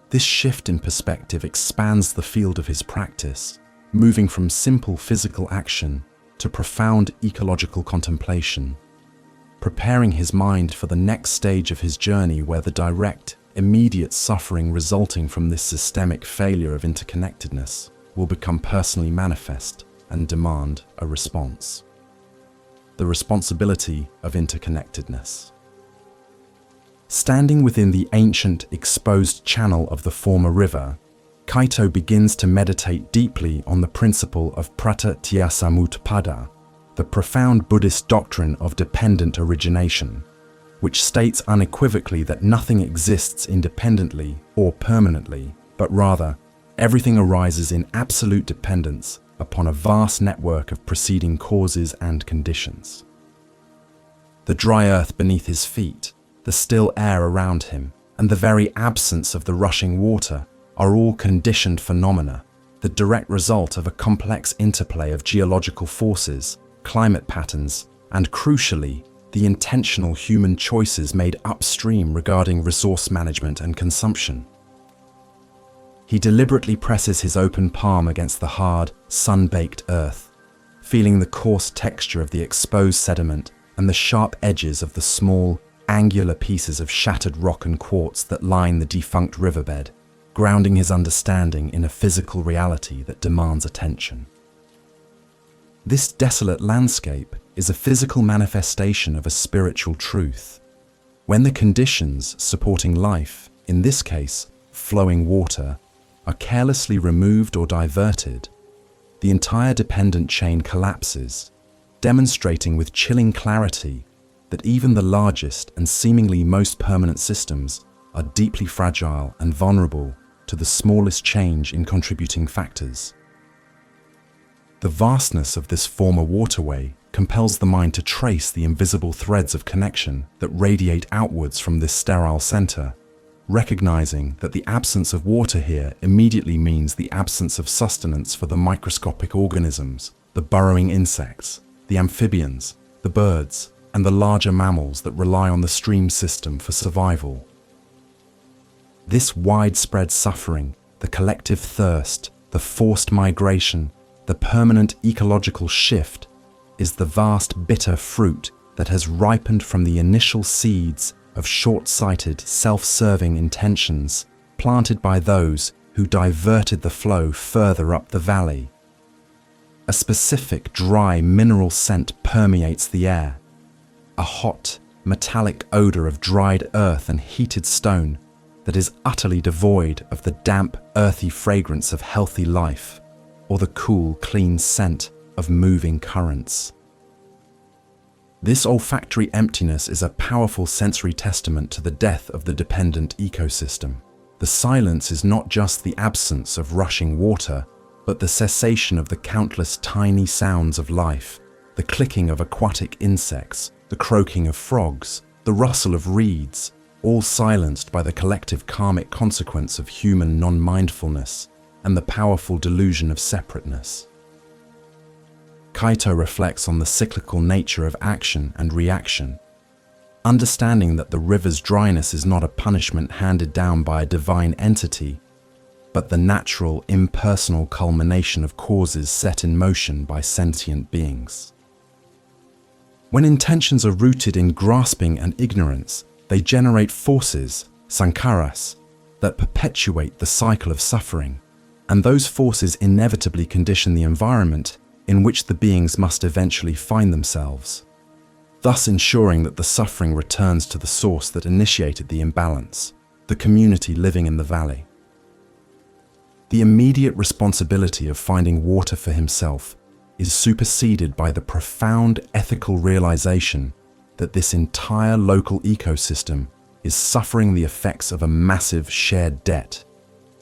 Speaker 1: This shift in perspective expands the field of his practice, moving from simple physical action to profound ecological contemplation, preparing his mind for the next stage of his journey where the direct, immediate suffering resulting from this systemic failure of interconnectedness will become personally manifest and demand a response. The responsibility of interconnectedness. Standing within the ancient, exposed channel of the former river, Kaito begins to meditate deeply on the principle of pratityasamutpada, the profound Buddhist doctrine of dependent origination, which states unequivocally that nothing exists independently or permanently, but rather, everything arises in absolute dependence upon a vast network of preceding causes and conditions. The dry earth beneath his feet, the still air around him, and the very absence of the rushing water are all conditioned phenomena, the direct result of a complex interplay of geological forces, climate patterns, and crucially, the intentional human choices made upstream regarding resource management and consumption. He deliberately presses his open palm against the hard, sun-baked earth, feeling the coarse texture of the exposed sediment and the sharp edges of the small, angular pieces of shattered rock and quartz that line the defunct riverbed, grounding his understanding in a physical reality that demands attention. This desolate landscape is a physical manifestation of a spiritual truth. When the conditions supporting life, in this case, flowing water, are carelessly removed or diverted, the entire dependent chain collapses, demonstrating with chilling clarity that even the largest and seemingly most permanent systems are deeply fragile and vulnerable to the smallest change in contributing factors. The vastness of this former waterway compels the mind to trace the invisible threads of connection that radiate outwards from this sterile center, recognizing that the absence of water here immediately means the absence of sustenance for the microscopic organisms, the burrowing insects, the amphibians, the birds, and the larger mammals that rely on the stream system for survival. This widespread suffering, the collective thirst, the forced migration, the permanent ecological shift, is the vast bitter fruit that has ripened from the initial seeds of short-sighted, self-serving intentions planted by those who diverted the flow further up the valley. A specific dry mineral scent permeates the air, a hot, metallic odor of dried earth and heated stone that is utterly devoid of the damp, earthy fragrance of healthy life or the cool, clean scent of moving currents. This olfactory emptiness is a powerful sensory testament to the death of the dependent ecosystem. The silence is not just the absence of rushing water, but the cessation of the countless tiny sounds of life, the clicking of aquatic insects, the croaking of frogs, the rustle of reeds, all silenced by the collective karmic consequence of human non-mindfulness and the powerful delusion of separateness. Kaito reflects on the cyclical nature of action and reaction, understanding that the river's dryness is not a punishment handed down by a divine entity, but the natural, impersonal culmination of causes set in motion by sentient beings. When intentions are rooted in grasping and ignorance, they generate forces, sankharas, that perpetuate the cycle of suffering, and those forces inevitably condition the environment in which the beings must eventually find themselves, thus ensuring that the suffering returns to the source that initiated the imbalance, the community living in the valley. The immediate responsibility of finding water for himself is superseded by the profound ethical realization that this entire local ecosystem is suffering the effects of a massive shared debt,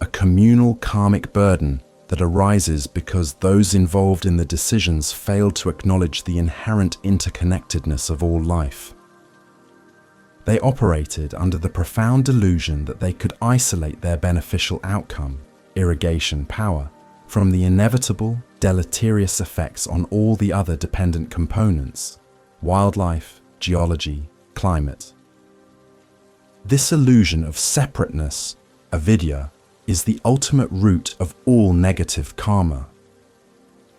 Speaker 1: a communal karmic burden that arises because those involved in the decisions failed to acknowledge the inherent interconnectedness of all life. They operated under the profound delusion that they could isolate their beneficial outcome, irrigation power, from the inevitable, deleterious effects on all the other dependent components, wildlife, geology, climate. This illusion of separateness, avidya, is the ultimate root of all negative karma.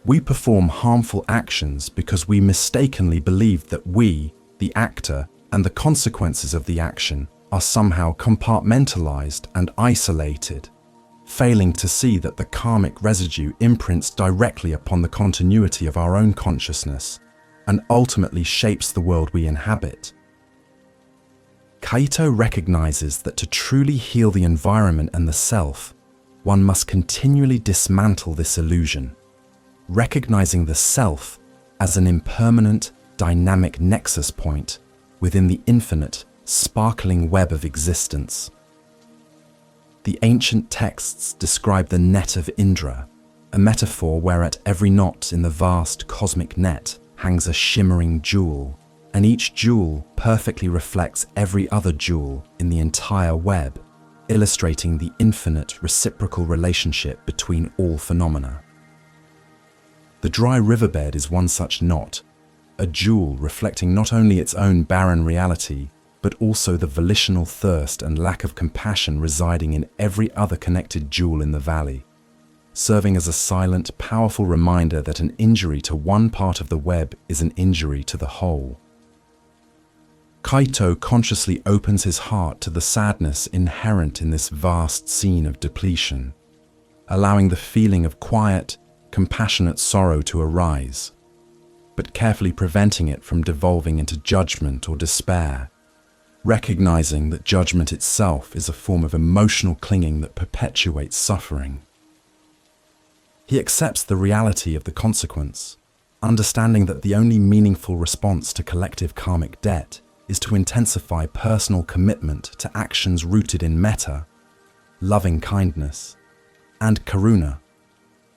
Speaker 1: We perform harmful actions because we mistakenly believe that we, the actor, and the consequences of the action are somehow compartmentalized and isolated, failing to see that the karmic residue imprints directly upon the continuity of our own consciousness and ultimately shapes the world we inhabit. Kaito recognizes that to truly heal the environment and the self, one must continually dismantle this illusion, recognizing the self as an impermanent, dynamic nexus point within the infinite, sparkling web of existence. The ancient texts describe the net of Indra, a metaphor where at every knot in the vast cosmic net hangs a shimmering jewel, and each jewel perfectly reflects every other jewel in the entire web, illustrating the infinite reciprocal relationship between all phenomena. The dry riverbed is one such knot, a jewel reflecting not only its own barren reality, but also the volitional thirst and lack of compassion residing in every other connected jewel in the valley, serving as a silent, powerful reminder that an injury to one part of the web is an injury to the whole. Kaito consciously opens his heart to the sadness inherent in this vast scene of depletion, allowing the feeling of quiet, compassionate sorrow to arise, but carefully preventing it from devolving into judgment or despair, recognizing that judgment itself is a form of emotional clinging that perpetuates suffering. He accepts the reality of the consequence, understanding that the only meaningful response to collective karmic debt is to intensify personal commitment to actions rooted in metta, loving kindness, and karuna,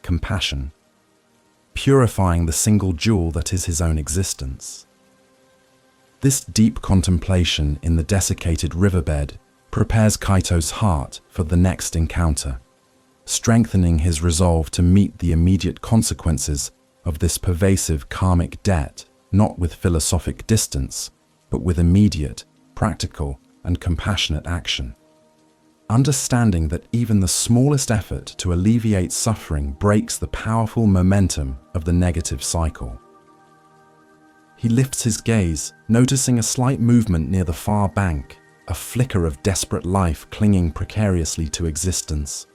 Speaker 1: compassion, purifying the single jewel that is his own existence. This deep contemplation in the desiccated riverbed prepares Kaito's heart for the next encounter, strengthening his resolve to meet the immediate consequences of this pervasive karmic debt, not with philosophic distance, but with immediate, practical, and compassionate action. Understanding that even the smallest effort to alleviate suffering breaks the powerful momentum of the negative cycle. He lifts his gaze, noticing a slight movement near the far bank, a flicker of desperate life clinging precariously to existence.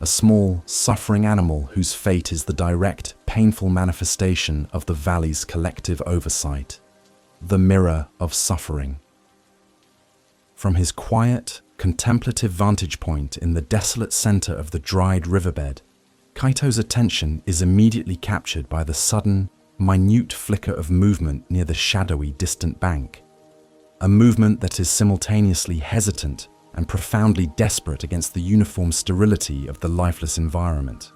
Speaker 1: A small, suffering animal whose fate is the direct, painful manifestation of the valley's collective oversight. The mirror of suffering. From his quiet, contemplative vantage point in the desolate center of the dried riverbed, Kaito's attention is immediately captured by the sudden, minute flicker of movement near the shadowy, distant bank. A movement that is simultaneously hesitant and profoundly desperate against the uniform sterility of the lifeless environment.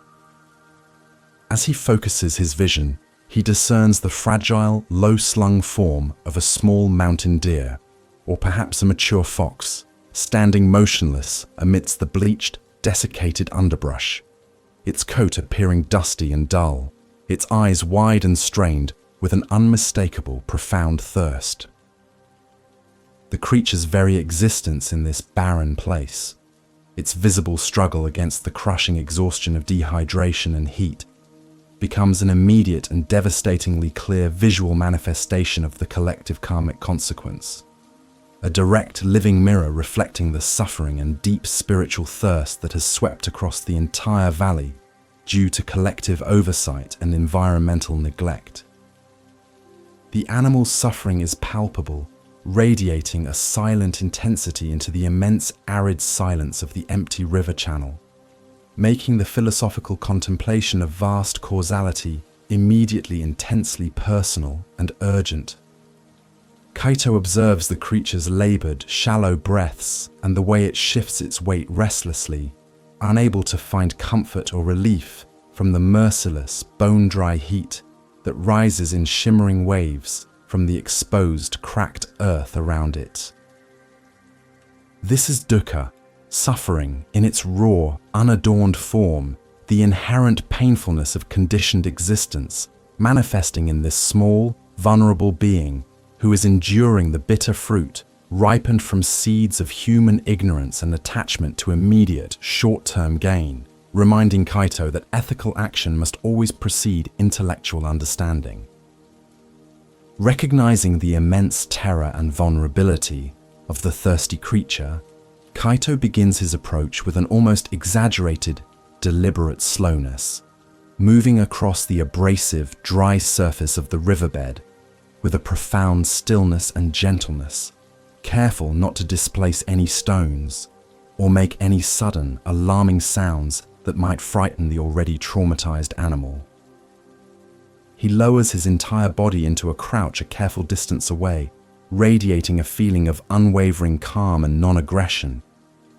Speaker 1: As he focuses his vision, he discerns the fragile, low-slung form of a small mountain deer, or perhaps a mature fox, standing motionless amidst the bleached, desiccated underbrush, its coat appearing dusty and dull, its eyes wide and strained with an unmistakable, profound thirst. The creature's very existence in this barren place, its visible struggle against the crushing exhaustion of dehydration and heat, becomes an immediate and devastatingly clear visual manifestation of the collective karmic consequence. A direct living mirror reflecting the suffering and deep spiritual thirst that has swept across the entire valley due to collective oversight and environmental neglect. The animal's suffering is palpable, radiating a silent intensity into the immense arid silence of the empty river channel, making the philosophical contemplation of vast causality immediately intensely personal and urgent. Kaito observes the creature's labored, shallow breaths and the way it shifts its weight restlessly, unable to find comfort or relief from the merciless, bone-dry heat that rises in shimmering waves from the exposed, cracked earth around it. This is dukkha, suffering in its raw, unadorned form, the inherent painfulness of conditioned existence, manifesting in this small, vulnerable being who is enduring the bitter fruit ripened from seeds of human ignorance and attachment to immediate, short-term gain, reminding Kaito that ethical action must always precede intellectual understanding. Recognizing the immense terror and vulnerability of the thirsty creature, Kaito begins his approach with an almost exaggerated, deliberate slowness, moving across the abrasive, dry surface of the riverbed with a profound stillness and gentleness, careful not to displace any stones or make any sudden, alarming sounds that might frighten the already traumatized animal. He lowers his entire body into a crouch a careful distance away, radiating a feeling of unwavering calm and non-aggression,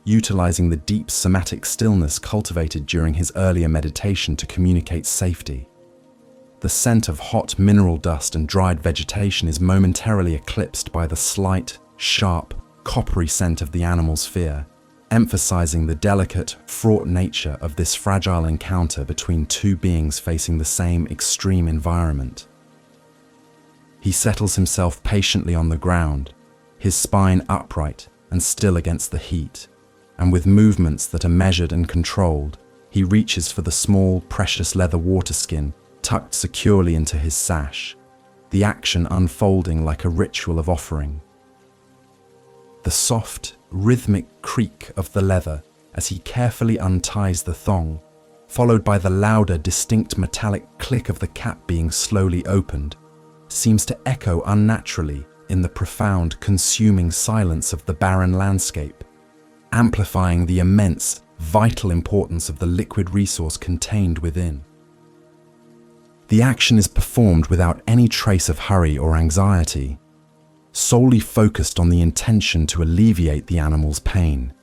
Speaker 1: utilizing the deep somatic stillness cultivated during his earlier meditation to communicate safety. The scent of hot mineral dust and dried vegetation is momentarily eclipsed by the slight, sharp, coppery scent of the animal's fear, emphasizing the delicate, fraught nature of this fragile encounter between two beings facing the same extreme environment. He settles himself patiently on the ground, his spine upright and still against the heat, and with movements that are measured and controlled, he reaches for the small, precious leather water skin tucked securely into his sash, the action unfolding like a ritual of offering. The soft, rhythmic creak of the leather as he carefully unties the thong, followed by the louder, distinct metallic click of the cap being slowly opened, seems to echo unnaturally in the profound, consuming silence of the barren landscape, amplifying the immense, vital importance of the liquid resource contained within. The action is performed without any trace of hurry or anxiety, solely focused on the intention to alleviate the animal's pain.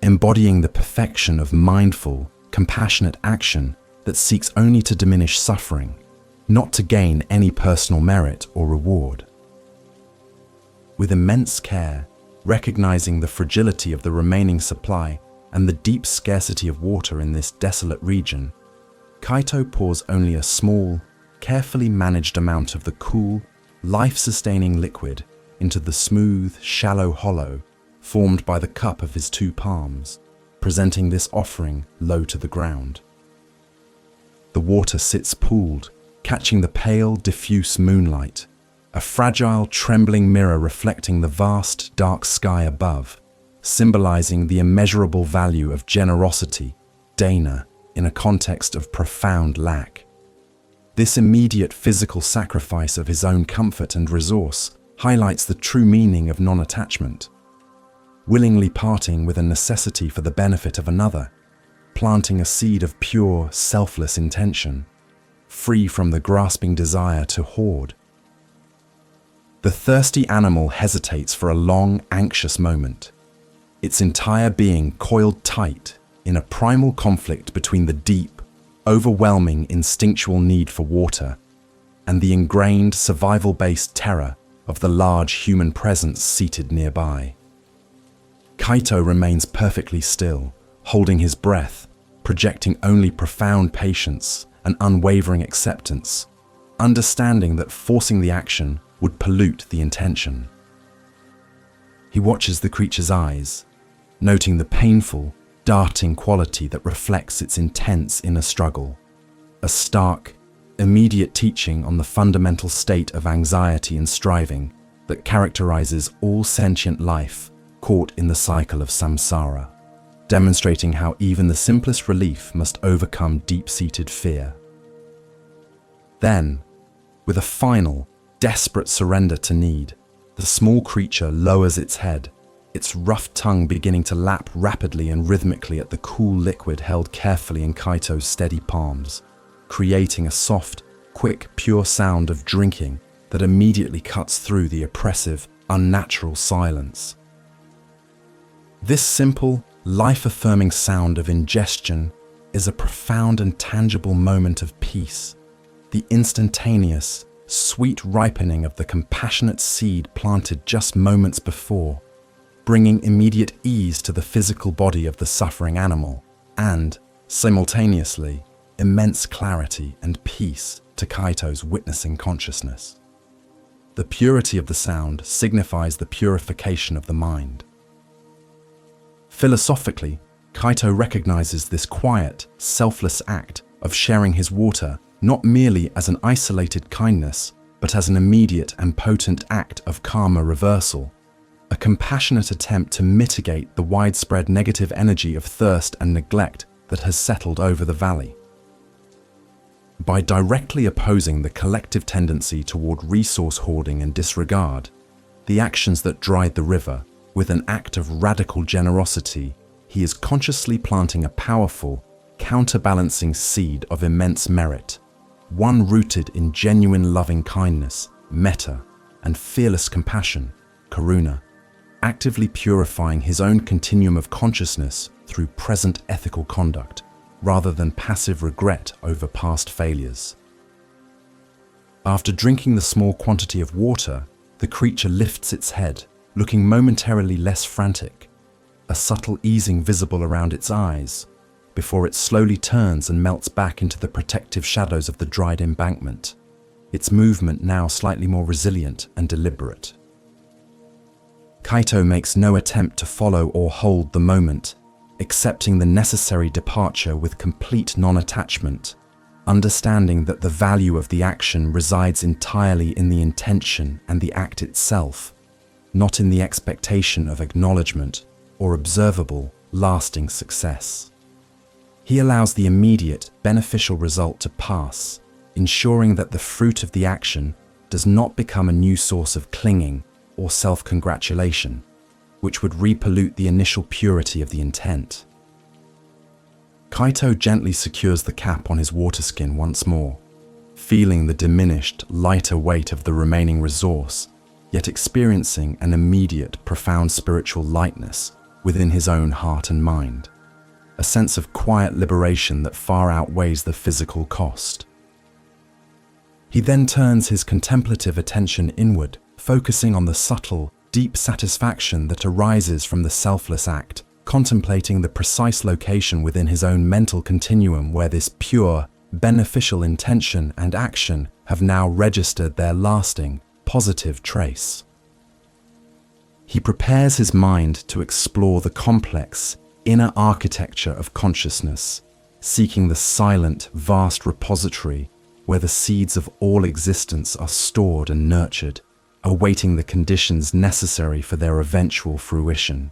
Speaker 1: embodying the perfection of mindful, compassionate action that seeks only to diminish suffering, not to gain any personal merit or reward. With immense care, recognizing the fragility of the remaining supply and the deep scarcity of water in this desolate region, Kaito pours only a small, carefully managed amount of the cool, life-sustaining liquid into the smooth, shallow hollow formed by the cup of his two palms, presenting this offering low to the ground. The water sits pooled, catching the pale, diffuse moonlight, a fragile, trembling mirror reflecting the vast, dark sky above, symbolizing the immeasurable value of generosity, dana, in a context of profound lack. This immediate physical sacrifice of his own comfort and resource highlights the true meaning of non-attachment, willingly parting with a necessity for the benefit of another, planting a seed of pure, selfless intention, free from the grasping desire to hoard. The thirsty animal hesitates for a long, anxious moment, its entire being coiled tight in a primal conflict between the deep, overwhelming instinctual need for water and the ingrained survival-based terror of the large human presence seated nearby. Kaito remains perfectly still, holding his breath, projecting only profound patience and unwavering acceptance, understanding that forcing the action would pollute the intention. He watches the creature's eyes, noting the painful, darting quality that reflects its intense inner struggle, a stark, immediate teaching on the fundamental state of anxiety and striving that characterizes all sentient life caught in the cycle of samsara, demonstrating how even the simplest relief must overcome deep-seated fear. Then, with a final, desperate surrender to need, the small creature lowers its head, its rough tongue beginning to lap rapidly and rhythmically at the cool liquid held carefully in Kaito's steady palms, creating a soft, quick, pure sound of drinking that immediately cuts through the oppressive, unnatural silence. This simple, life-affirming sound of ingestion is a profound and tangible moment of peace, the instantaneous, sweet ripening of the compassionate seed planted just moments before, bringing immediate ease to the physical body of the suffering animal and, simultaneously, immense clarity and peace to Kaito's witnessing consciousness. The purity of the sound signifies the purification of the mind. Philosophically, Kaito recognizes this quiet, selfless act of sharing his water not merely as an isolated kindness, but as an immediate and potent act of karma reversal, a compassionate attempt to mitigate the widespread negative energy of thirst and neglect that has settled over the valley. By directly opposing the collective tendency toward resource hoarding and disregard, the actions that dried the river, with an act of radical generosity, he is consciously planting a powerful, counterbalancing seed of immense merit, one rooted in genuine loving kindness, metta, and fearless compassion, karuna, actively purifying his own continuum of consciousness through present ethical conduct, rather than passive regret over past failures. After drinking the small quantity of water, the creature lifts its head, looking momentarily less frantic, a subtle easing visible around its eyes, before it slowly turns and melts back into the protective shadows of the dried embankment, its movement now slightly more resilient and deliberate. Kaito makes no attempt to follow or hold the moment, accepting the necessary departure with complete non-attachment, understanding that the value of the action resides entirely in the intention and the act itself, not in the expectation of acknowledgement or observable, lasting success. He allows the immediate, beneficial result to pass, ensuring that the fruit of the action does not become a new source of clinging or self-congratulation, which would repollute the initial purity of the intent. Kaito gently secures the cap on his water skin once more, feeling the diminished, lighter weight of the remaining resource, yet experiencing an immediate, profound spiritual lightness within his own heart and mind, a sense of quiet liberation that far outweighs the physical cost. He then turns his contemplative attention inward, focusing on the subtle, deep satisfaction that arises from the selfless act, contemplating the precise location within his own mental continuum where this pure, beneficial intention and action have now registered their lasting, positive trace. He prepares his mind to explore the complex, inner architecture of consciousness, seeking the silent, vast repository where the seeds of all existence are stored and nurtured, awaiting the conditions necessary for their eventual fruition.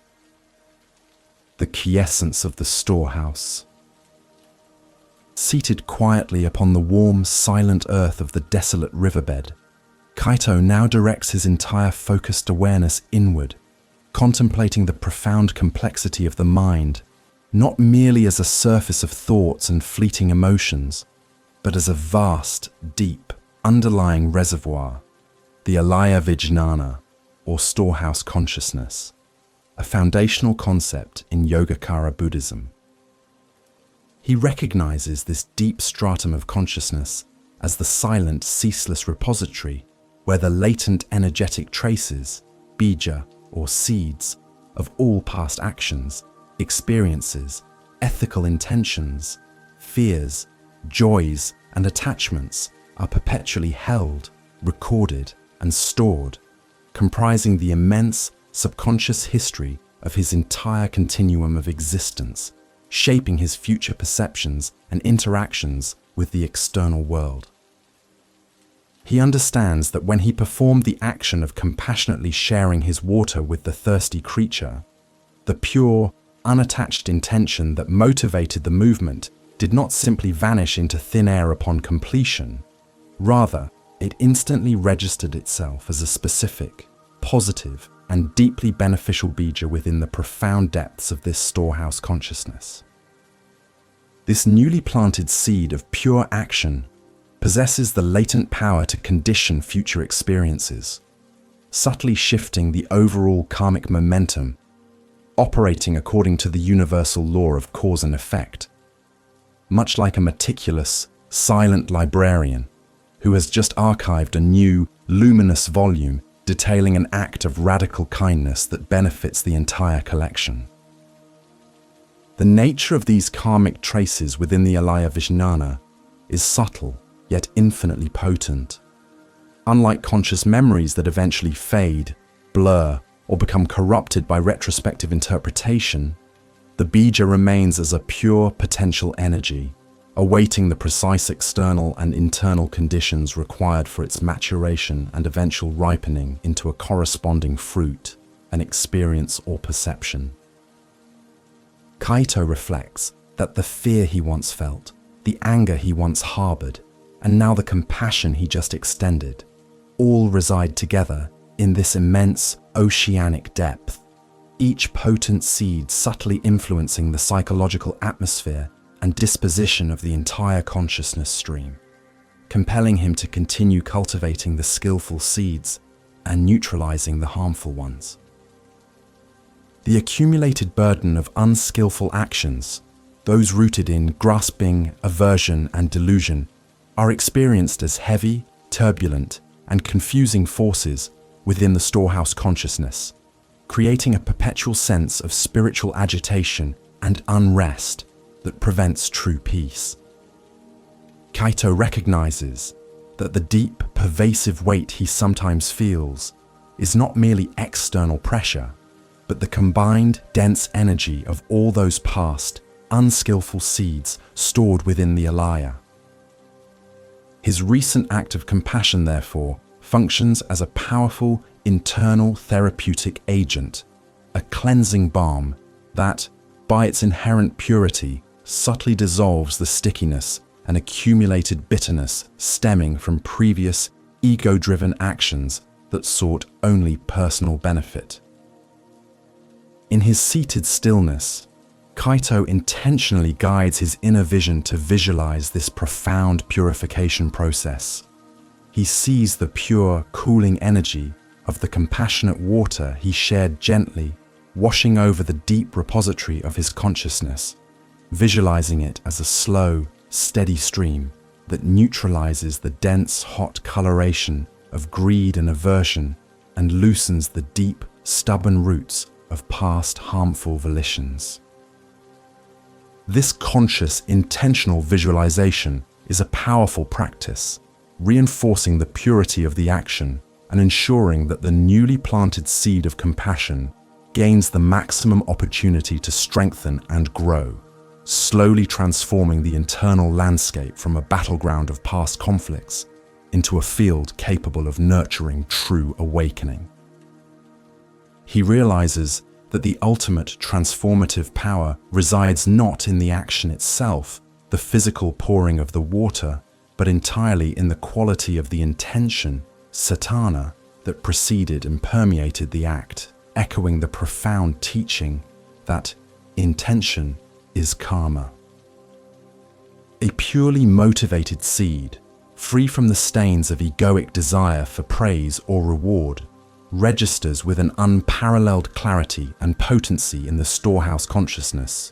Speaker 1: The quiescence of the storehouse. Seated quietly upon the warm, silent earth of the desolate riverbed, Kaito now directs his entire focused awareness inward, contemplating the profound complexity of the mind, not merely as a surface of thoughts and fleeting emotions, but as a vast, deep, underlying reservoir, the alaya vijnana, or storehouse consciousness, a foundational concept in Yogacara Buddhism. He recognizes this deep stratum of consciousness as the silent, ceaseless repository where the latent energetic traces, bija, or seeds, of all past actions, experiences, ethical intentions, fears, joys, and attachments are perpetually held, recorded, and stored, comprising the immense subconscious history of his entire continuum of existence, shaping his future perceptions and interactions with the external world. He understands that when he performed the action of compassionately sharing his water with the thirsty creature, the pure, unattached intention that motivated the movement did not simply vanish into thin air upon completion. Rather, it instantly registered itself as a specific, positive, and deeply beneficial bija within the profound depths of this storehouse consciousness. This newly planted seed of pure action possesses the latent power to condition future experiences, subtly shifting the overall karmic momentum, operating according to the universal law of cause and effect. Much like a meticulous, silent librarian who has just archived a new, luminous volume detailing an act of radical kindness that benefits the entire collection. The nature of these karmic traces within the alaya vijnana is subtle, yet infinitely potent. Unlike conscious memories that eventually fade, blur, or become corrupted by retrospective interpretation, the bija remains as a pure potential energy, awaiting the precise external and internal conditions required for its maturation and eventual ripening into a corresponding fruit, an experience or perception. Kaito reflects that the fear he once felt, the anger he once harbored, and now the compassion he just extended, all reside together in this immense oceanic depth, each potent seed subtly influencing the psychological atmosphere and disposition of the entire consciousness stream, compelling him to continue cultivating the skillful seeds and neutralizing the harmful ones. The accumulated burden of unskillful actions, those rooted in grasping, aversion, and delusion, are experienced as heavy, turbulent, and confusing forces within the storehouse consciousness, creating a perpetual sense of spiritual agitation and unrest that prevents true peace. Kaito recognizes that the deep, pervasive weight he sometimes feels is not merely external pressure, but the combined, dense energy of all those past, unskillful seeds stored within the alaya. His recent act of compassion, therefore, functions as a powerful internal therapeutic agent, a cleansing balm that, by its inherent purity, subtly dissolves the stickiness and accumulated bitterness stemming from previous ego-driven actions that sought only personal benefit. In his seated stillness, Kaito intentionally guides his inner vision to visualize this profound purification process. He sees the pure, cooling energy of the compassionate water he shared gently, washing over the deep repository of his consciousness, visualizing it as a slow, steady stream that neutralizes the dense, hot coloration of greed and aversion and loosens the deep, stubborn roots of past harmful volitions. This conscious, intentional visualization is a powerful practice, reinforcing the purity of the action and ensuring that the newly planted seed of compassion gains the maximum opportunity to strengthen and grow, slowly transforming the internal landscape from a battleground of past conflicts into a field capable of nurturing true awakening. He realizes that the ultimate transformative power resides not in the action itself, the physical pouring of the water, but entirely in the quality of the intention, satana, that preceded and permeated the act, echoing the profound teaching that intention is karma. A purely motivated seed, free from the stains of egoic desire for praise or reward, registers with an unparalleled clarity and potency in the storehouse consciousness,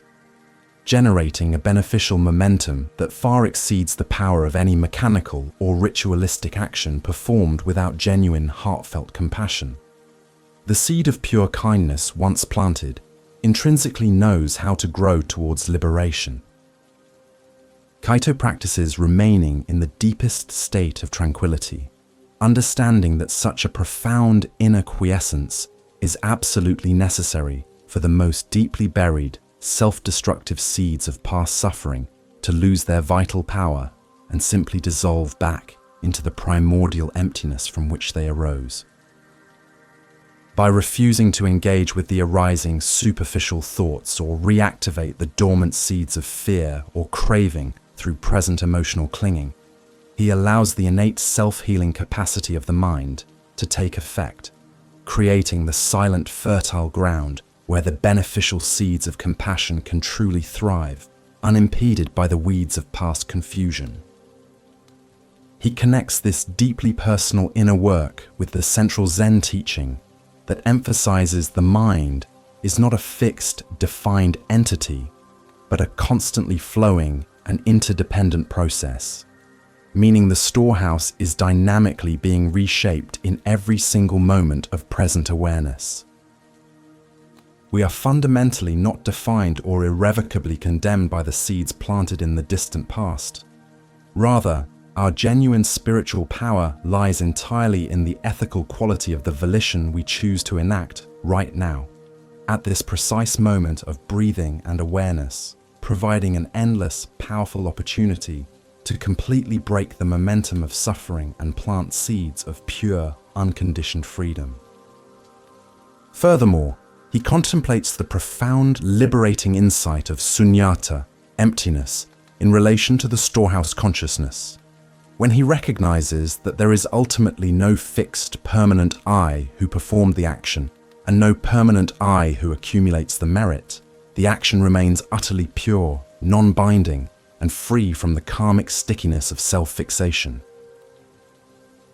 Speaker 1: generating a beneficial momentum that far exceeds the power of any mechanical or ritualistic action performed without genuine, heartfelt compassion. The seed of pure kindness, once planted, intrinsically knows how to grow towards liberation. Kaito practices remaining in the deepest state of tranquility, understanding that such a profound inner quiescence is absolutely necessary for the most deeply buried, self-destructive seeds of past suffering to lose their vital power and simply dissolve back into the primordial emptiness from which they arose. By refusing to engage with the arising superficial thoughts or reactivate the dormant seeds of fear or craving through present emotional clinging, he allows the innate self-healing capacity of the mind to take effect, creating the silent, fertile ground where the beneficial seeds of compassion can truly thrive, unimpeded by the weeds of past confusion. He connects this deeply personal inner work with the central Zen teaching that emphasizes the mind is not a fixed, defined entity, but a constantly flowing and interdependent process, meaning the storehouse is dynamically being reshaped in every single moment of present awareness. We are fundamentally not defined or irrevocably condemned by the seeds planted in the distant past. Rather, our genuine spiritual power lies entirely in the ethical quality of the volition we choose to enact right now, at this precise moment of breathing and awareness, providing an endless, powerful opportunity to completely break the momentum of suffering and plant seeds of pure, unconditioned freedom. Furthermore, he contemplates the profound, liberating insight of sunyata, emptiness, in relation to the storehouse consciousness. When he recognizes that there is ultimately no fixed, permanent I who performed the action, and no permanent I who accumulates the merit, the action remains utterly pure, non-binding, and free from the karmic stickiness of self-fixation.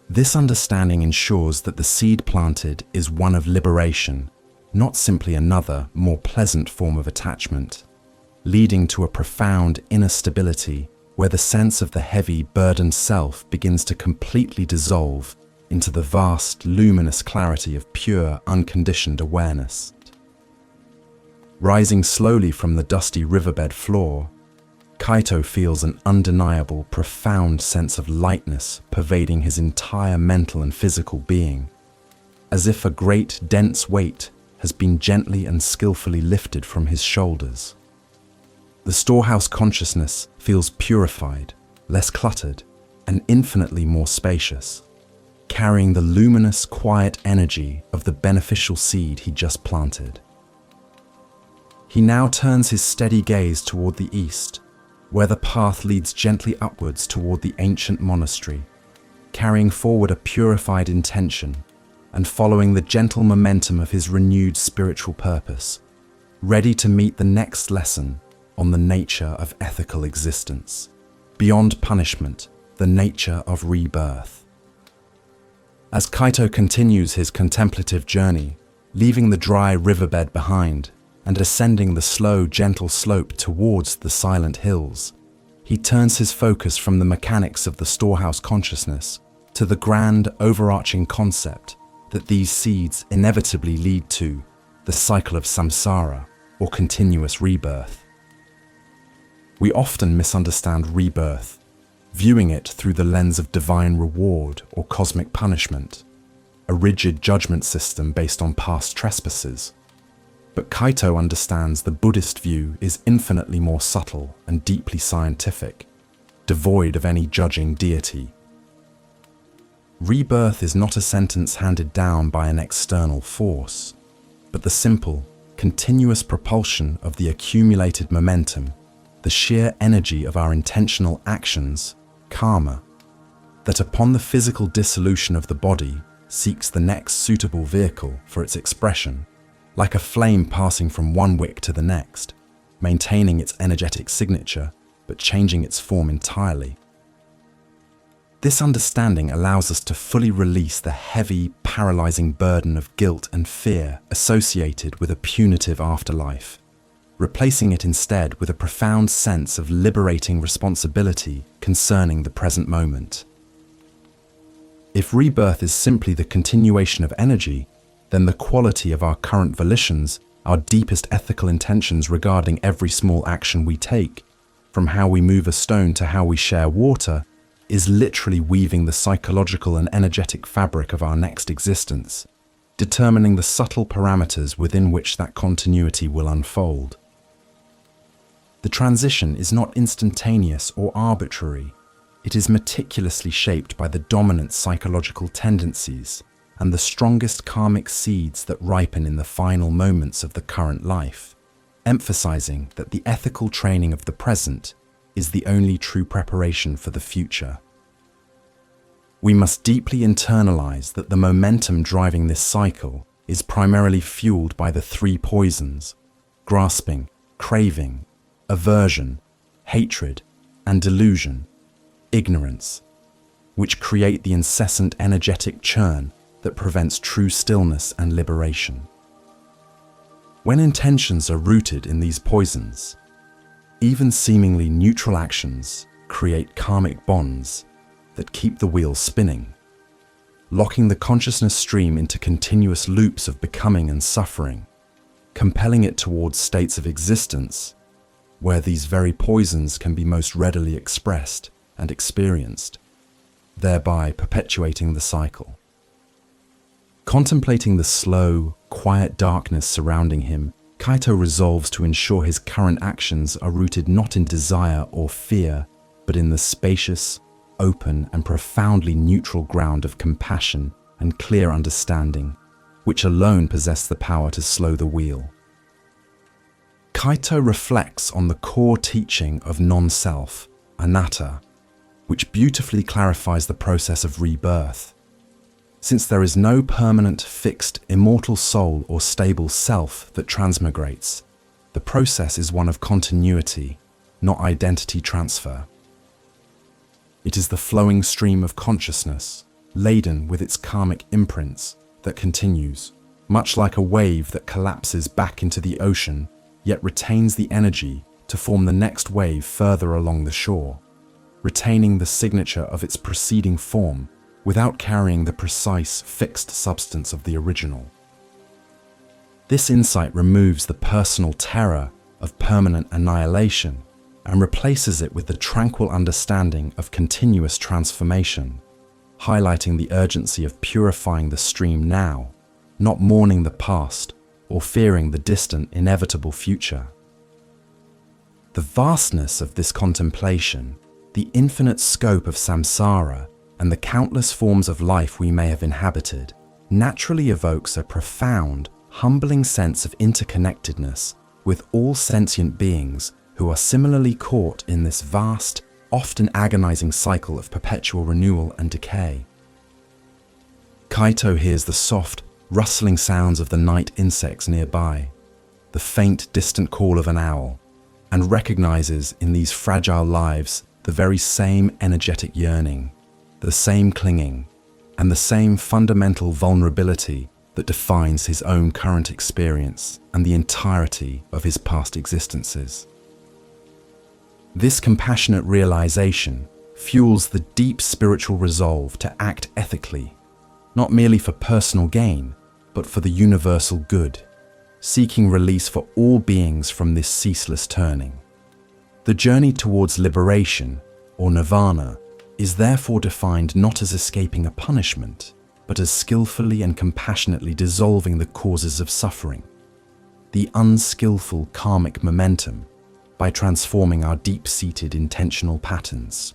Speaker 1: This understanding ensures that the seed planted is one of liberation, not simply another, more pleasant form of attachment, leading to a profound inner stability where the sense of the heavy, burdened self begins to completely dissolve into the vast, luminous clarity of pure, unconditioned awareness. Rising slowly from the dusty riverbed floor, Kaito feels an undeniable, profound sense of lightness pervading his entire mental and physical being, as if a great, dense weight has been gently and skillfully lifted from his shoulders. The storehouse consciousness feels purified, less cluttered, and infinitely more spacious, carrying the luminous, quiet energy of the beneficial seed he just planted. He now turns his steady gaze toward the east, where the path leads gently upwards toward the ancient monastery, carrying forward a purified intention and following the gentle momentum of his renewed spiritual purpose, ready to meet the next lesson on the nature of ethical existence, beyond punishment, the nature of rebirth. As Kaito continues his contemplative journey, leaving the dry riverbed behind and ascending the slow, gentle slope towards the silent hills. He turns his focus from the mechanics of the storehouse consciousness to the grand, overarching concept that these seeds inevitably lead to the cycle of samsara, or continuous rebirth. We often misunderstand rebirth, viewing it through the lens of divine reward or cosmic punishment, a rigid judgment system based on past trespasses. But Kaito understands the Buddhist view is infinitely more subtle and deeply scientific, devoid of any judging deity. Rebirth is not a sentence handed down by an external force, but the simple, continuous propulsion of the accumulated momentum, the sheer energy of our intentional actions, karma, that upon the physical dissolution of the body seeks the next suitable vehicle for its expression, like a flame passing from one wick to the next, maintaining its energetic signature but changing its form entirely. This understanding allows us to fully release the heavy, paralyzing burden of guilt and fear associated with a punitive afterlife, replacing it instead with a profound sense of liberating responsibility concerning the present moment. If rebirth is simply the continuation of energy, then the quality of our current volitions, our deepest ethical intentions regarding every small action we take, from how we move a stone to how we share water, is literally weaving the psychological and energetic fabric of our next existence, determining the subtle parameters within which that continuity will unfold. The transition is not instantaneous or arbitrary. It is meticulously shaped by the dominant psychological tendencies and the strongest karmic seeds that ripen in the final moments of the current life, emphasizing that the ethical training of the present is the only true preparation for the future. We must deeply internalize that the momentum driving this cycle is primarily fueled by the three poisons: grasping, craving, aversion, hatred, and delusion, ignorance, which create the incessant energetic churn that prevents true stillness and liberation. When intentions are rooted in these poisons, even seemingly neutral actions create karmic bonds that keep the wheel spinning, locking the consciousness stream into continuous loops of becoming and suffering, compelling it towards states of existence where these very poisons can be most readily expressed and experienced, thereby perpetuating the cycle. Contemplating the slow, quiet darkness surrounding him, Kaito resolves to ensure his current actions are rooted not in desire or fear, but in the spacious, open, and profoundly neutral ground of compassion and clear understanding, which alone possess the power to slow the wheel. Kaito reflects on the core teaching of non-self, anatta, which beautifully clarifies the process of rebirth. Since there is no permanent, fixed, immortal soul or stable self that transmigrates, the process is one of continuity, not identity transfer. It is the flowing stream of consciousness, laden with its karmic imprints, that continues, much like a wave that collapses back into the ocean, yet retains the energy to form the next wave further along the shore, retaining the signature of its preceding form without carrying the precise, fixed substance of the original. This insight removes the personal terror of permanent annihilation and replaces it with the tranquil understanding of continuous transformation, highlighting the urgency of purifying the stream now, not mourning the past or fearing the distant, inevitable future. The vastness of this contemplation, the infinite scope of samsara, and the countless forms of life we may have inhabited, naturally evokes a profound, humbling sense of interconnectedness with all sentient beings who are similarly caught in this vast, often agonizing cycle of perpetual renewal and decay. Kaito hears the soft, rustling sounds of the night insects nearby, the faint, distant call of an owl, and recognizes in these fragile lives the very same energetic yearning, the same clinging, and the same fundamental vulnerability that defines his own current experience and the entirety of his past existences. This compassionate realization fuels the deep spiritual resolve to act ethically, not merely for personal gain, but for the universal good, seeking release for all beings from this ceaseless turning. The journey towards liberation, or nirvana, is therefore defined not as escaping a punishment, but as skillfully and compassionately dissolving the causes of suffering, the unskillful karmic momentum, by transforming our deep-seated intentional patterns.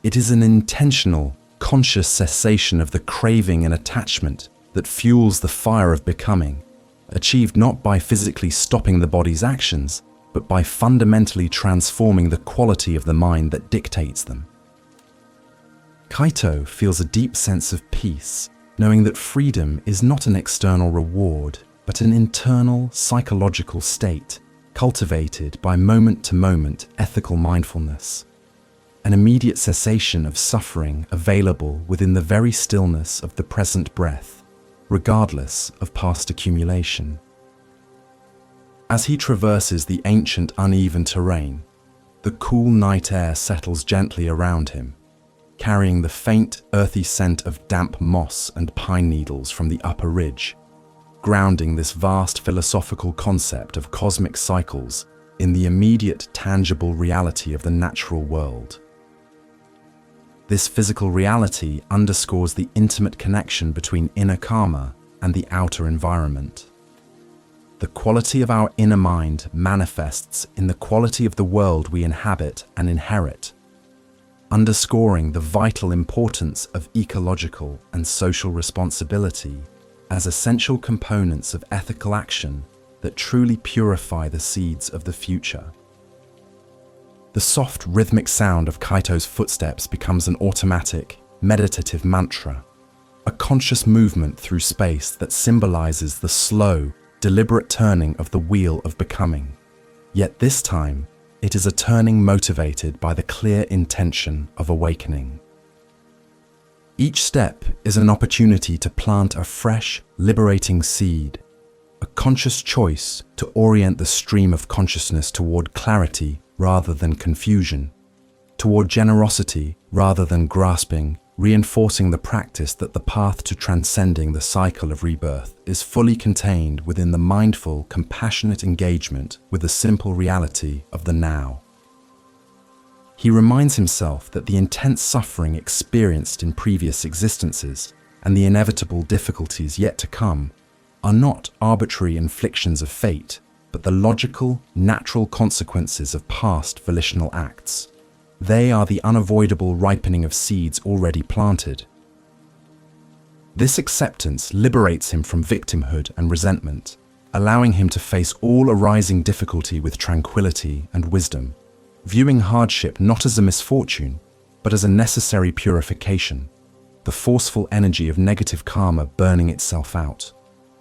Speaker 1: It is an intentional, conscious cessation of the craving and attachment that fuels the fire of becoming, achieved not by physically stopping the body's actions, but by fundamentally transforming the quality of the mind that dictates them. Kaito feels a deep sense of peace, knowing that freedom is not an external reward, but an internal psychological state cultivated by moment-to-moment ethical mindfulness, an immediate cessation of suffering available within the very stillness of the present breath, regardless of past accumulation. As he traverses the ancient uneven terrain, the cool night air settles gently around him, carrying the faint, earthy scent of damp moss and pine needles from the upper ridge, grounding this vast philosophical concept of cosmic cycles in the immediate, tangible reality of the natural world. This physical reality underscores the intimate connection between inner karma and the outer environment. The quality of our inner mind manifests in the quality of the world we inhabit and inherit, underscoring the vital importance of ecological and social responsibility as essential components of ethical action that truly purify the seeds of the future. The soft, rhythmic sound of Kaito's footsteps becomes an automatic, meditative mantra, a conscious movement through space that symbolizes the slow, deliberate turning of the wheel of becoming. Yet this time, it is a turning motivated by the clear intention of awakening. Each step is an opportunity to plant a fresh, liberating seed, a conscious choice to orient the stream of consciousness toward clarity rather than confusion, toward generosity rather than grasping, reinforcing the practice that the path to transcending the cycle of rebirth is fully contained within the mindful, compassionate engagement with the simple reality of the now. He reminds himself that the intense suffering experienced in previous existences and the inevitable difficulties yet to come are not arbitrary inflictions of fate, but the logical, natural consequences of past volitional acts. They are the unavoidable ripening of seeds already planted. This acceptance liberates him from victimhood and resentment, allowing him to face all arising difficulty with tranquility and wisdom, viewing hardship not as a misfortune, but as a necessary purification, the forceful energy of negative karma burning itself out,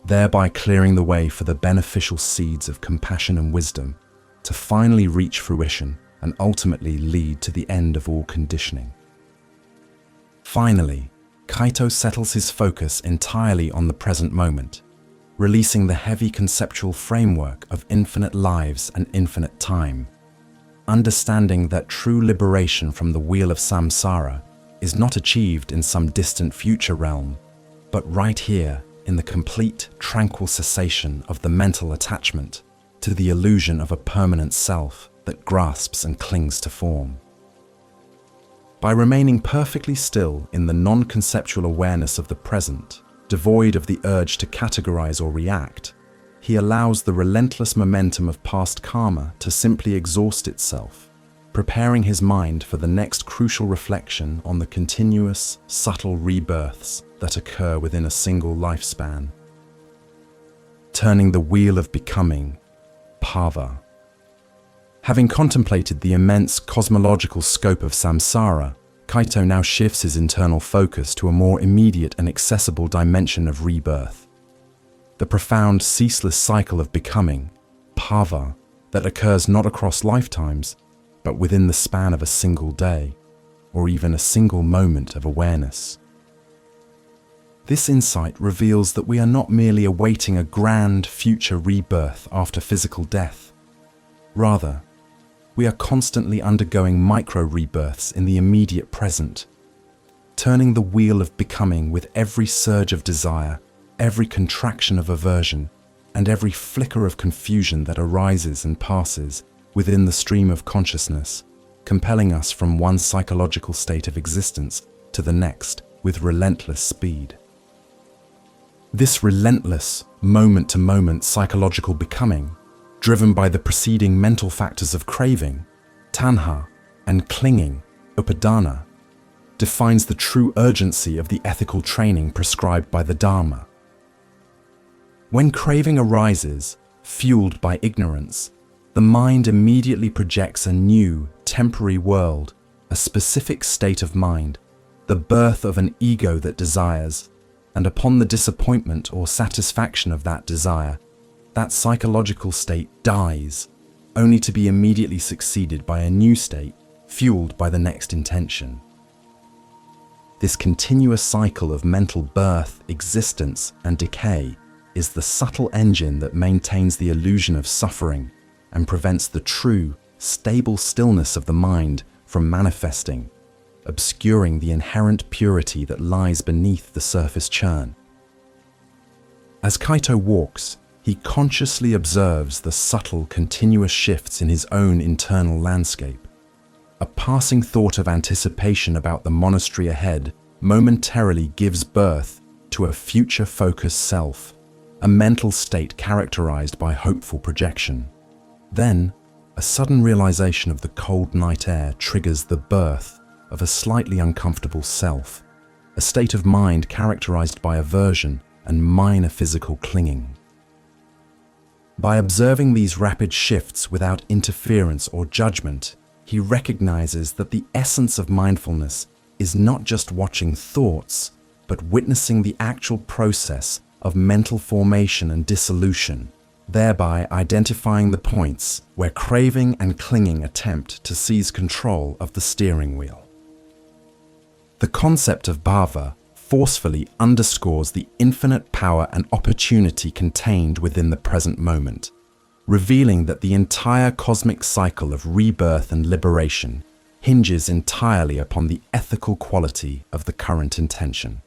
Speaker 1: thereby clearing the way for the beneficial seeds of compassion and wisdom to finally reach fruition and ultimately lead to the end of all conditioning. Finally, Kaito settles his focus entirely on the present moment, releasing the heavy conceptual framework of infinite lives and infinite time, understanding that true liberation from the wheel of samsara is not achieved in some distant future realm, but right here in the complete, tranquil cessation of the mental attachment to the illusion of a permanent self that grasps and clings to form. By remaining perfectly still in the non-conceptual awareness of the present, devoid of the urge to categorize or react, he allows the relentless momentum of past karma to simply exhaust itself, preparing his mind for the next crucial reflection on the continuous, subtle rebirths that occur within a single lifespan. Turning the wheel of becoming, bhava. Having contemplated the immense cosmological scope of samsara, Kaito now shifts his internal focus to a more immediate and accessible dimension of rebirth. The profound, ceaseless cycle of becoming, bhava, that occurs not across lifetimes, but within the span of a single day, or even a single moment of awareness. This insight reveals that we are not merely awaiting a grand future rebirth after physical death. Rather, we are constantly undergoing micro-rebirths in the immediate present, turning the wheel of becoming with every surge of desire, every contraction of aversion, and every flicker of confusion that arises and passes within the stream of consciousness, compelling us from one psychological state of existence to the next with relentless speed. This relentless, moment-to-moment psychological becoming, driven by the preceding mental factors of craving, tanha, and clinging, upadana, defines the true urgency of the ethical training prescribed by the Dharma. When craving arises, fueled by ignorance, the mind immediately projects a new, temporary world, a specific state of mind, the birth of an ego that desires, and upon the disappointment or satisfaction of that desire, that psychological state dies, only to be immediately succeeded by a new state, fueled by the next intention. This continuous cycle of mental birth, existence, and decay is the subtle engine that maintains the illusion of suffering and prevents the true, stable stillness of the mind from manifesting, obscuring the inherent purity that lies beneath the surface churn. As Kaito walks, he consciously observes the subtle, continuous shifts in his own internal landscape. A passing thought of anticipation about the monastery ahead momentarily gives birth to a future-focused self, a mental state characterized by hopeful projection. Then, a sudden realization of the cold night air triggers the birth of a slightly uncomfortable self, a state of mind characterized by aversion and minor physical clinging. By observing these rapid shifts without interference or judgment, he recognizes that the essence of mindfulness is not just watching thoughts, but witnessing the actual process of mental formation and dissolution, thereby identifying the points where craving and clinging attempt to seize control of the steering wheel. The concept of bhava forcefully underscores the infinite power and opportunity contained within the present moment, revealing that the entire cosmic cycle of rebirth and liberation hinges entirely upon the ethical quality of the current intention.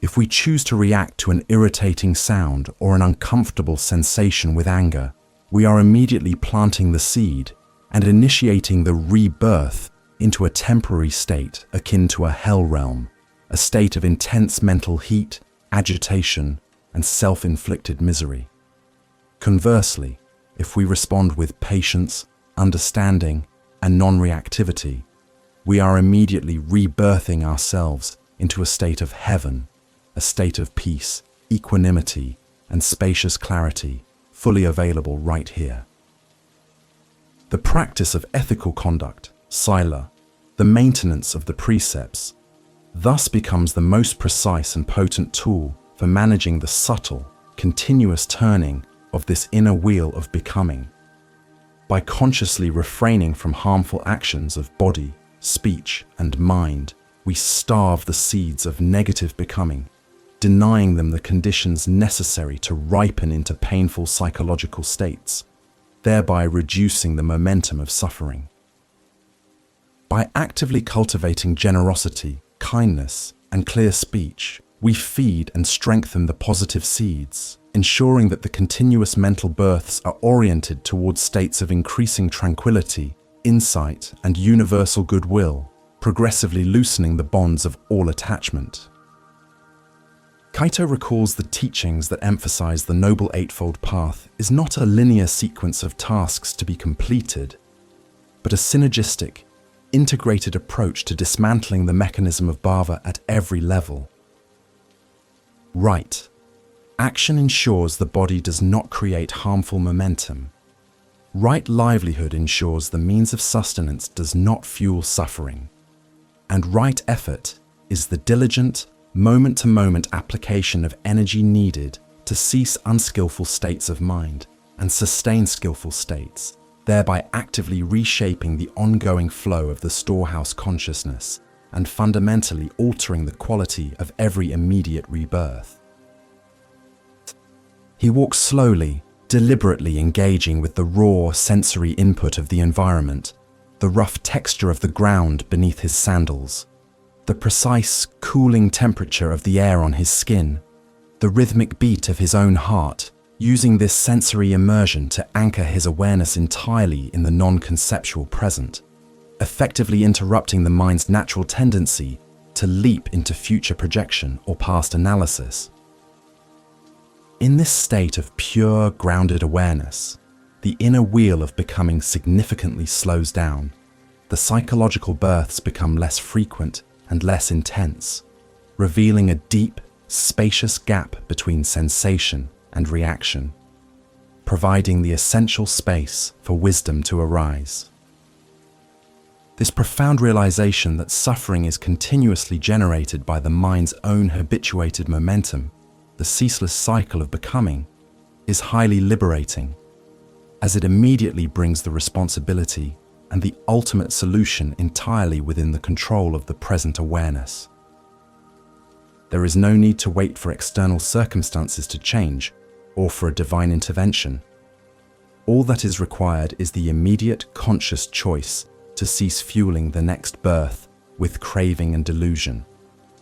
Speaker 1: If we choose to react to an irritating sound or an uncomfortable sensation with anger, we are immediately planting the seed and initiating the rebirth into a temporary state akin to a hell realm, a state of intense mental heat, agitation, and self-inflicted misery. Conversely, if we respond with patience, understanding, and non-reactivity, we are immediately rebirthing ourselves into a state of heaven, a state of peace, equanimity, and spacious clarity, fully available right here. The practice of ethical conduct, sila, the maintenance of the precepts, thus becomes the most precise and potent tool for managing the subtle, continuous turning of this inner wheel of becoming. By consciously refraining from harmful actions of body, speech, and mind, we starve the seeds of negative becoming, denying them the conditions necessary to ripen into painful psychological states, thereby reducing the momentum of suffering. By actively cultivating generosity, kindness, and clear speech, we feed and strengthen the positive seeds, ensuring that the continuous mental births are oriented towards states of increasing tranquility, insight, and universal goodwill, progressively loosening the bonds of all attachment. Kaito recalls the teachings that emphasize the Noble Eightfold Path is not a linear sequence of tasks to be completed, but a synergistic, integrated approach to dismantling the mechanism of bhava at every level. Right. Action ensures the body does not create harmful momentum. Right livelihood ensures the means of sustenance does not fuel suffering. And right effort is the diligent, moment-to-moment application of energy needed to cease unskillful states of mind and sustain skillful states, thereby actively reshaping the ongoing flow of the storehouse consciousness, and fundamentally altering the quality of every immediate rebirth. He walks slowly, deliberately engaging with the raw sensory input of the environment, the rough texture of the ground beneath his sandals, the precise, cooling temperature of the air on his skin, the rhythmic beat of his own heart, using this sensory immersion to anchor his awareness entirely in the non-conceptual present, effectively interrupting the mind's natural tendency to leap into future projection or past analysis. In this state of pure, grounded awareness, the inner wheel of becoming significantly slows down. The psychological births become less frequent and less intense, revealing a deep, spacious gap between sensation and reaction, providing the essential space for wisdom to arise. This profound realization that suffering is continuously generated by the mind's own habituated momentum, the ceaseless cycle of becoming, is highly liberating, as it immediately brings the responsibility and the ultimate solution entirely within the control of the present awareness. There is no need to wait for external circumstances to change or for a divine intervention. All that is required is the immediate conscious choice to cease fueling the next birth with craving and delusion,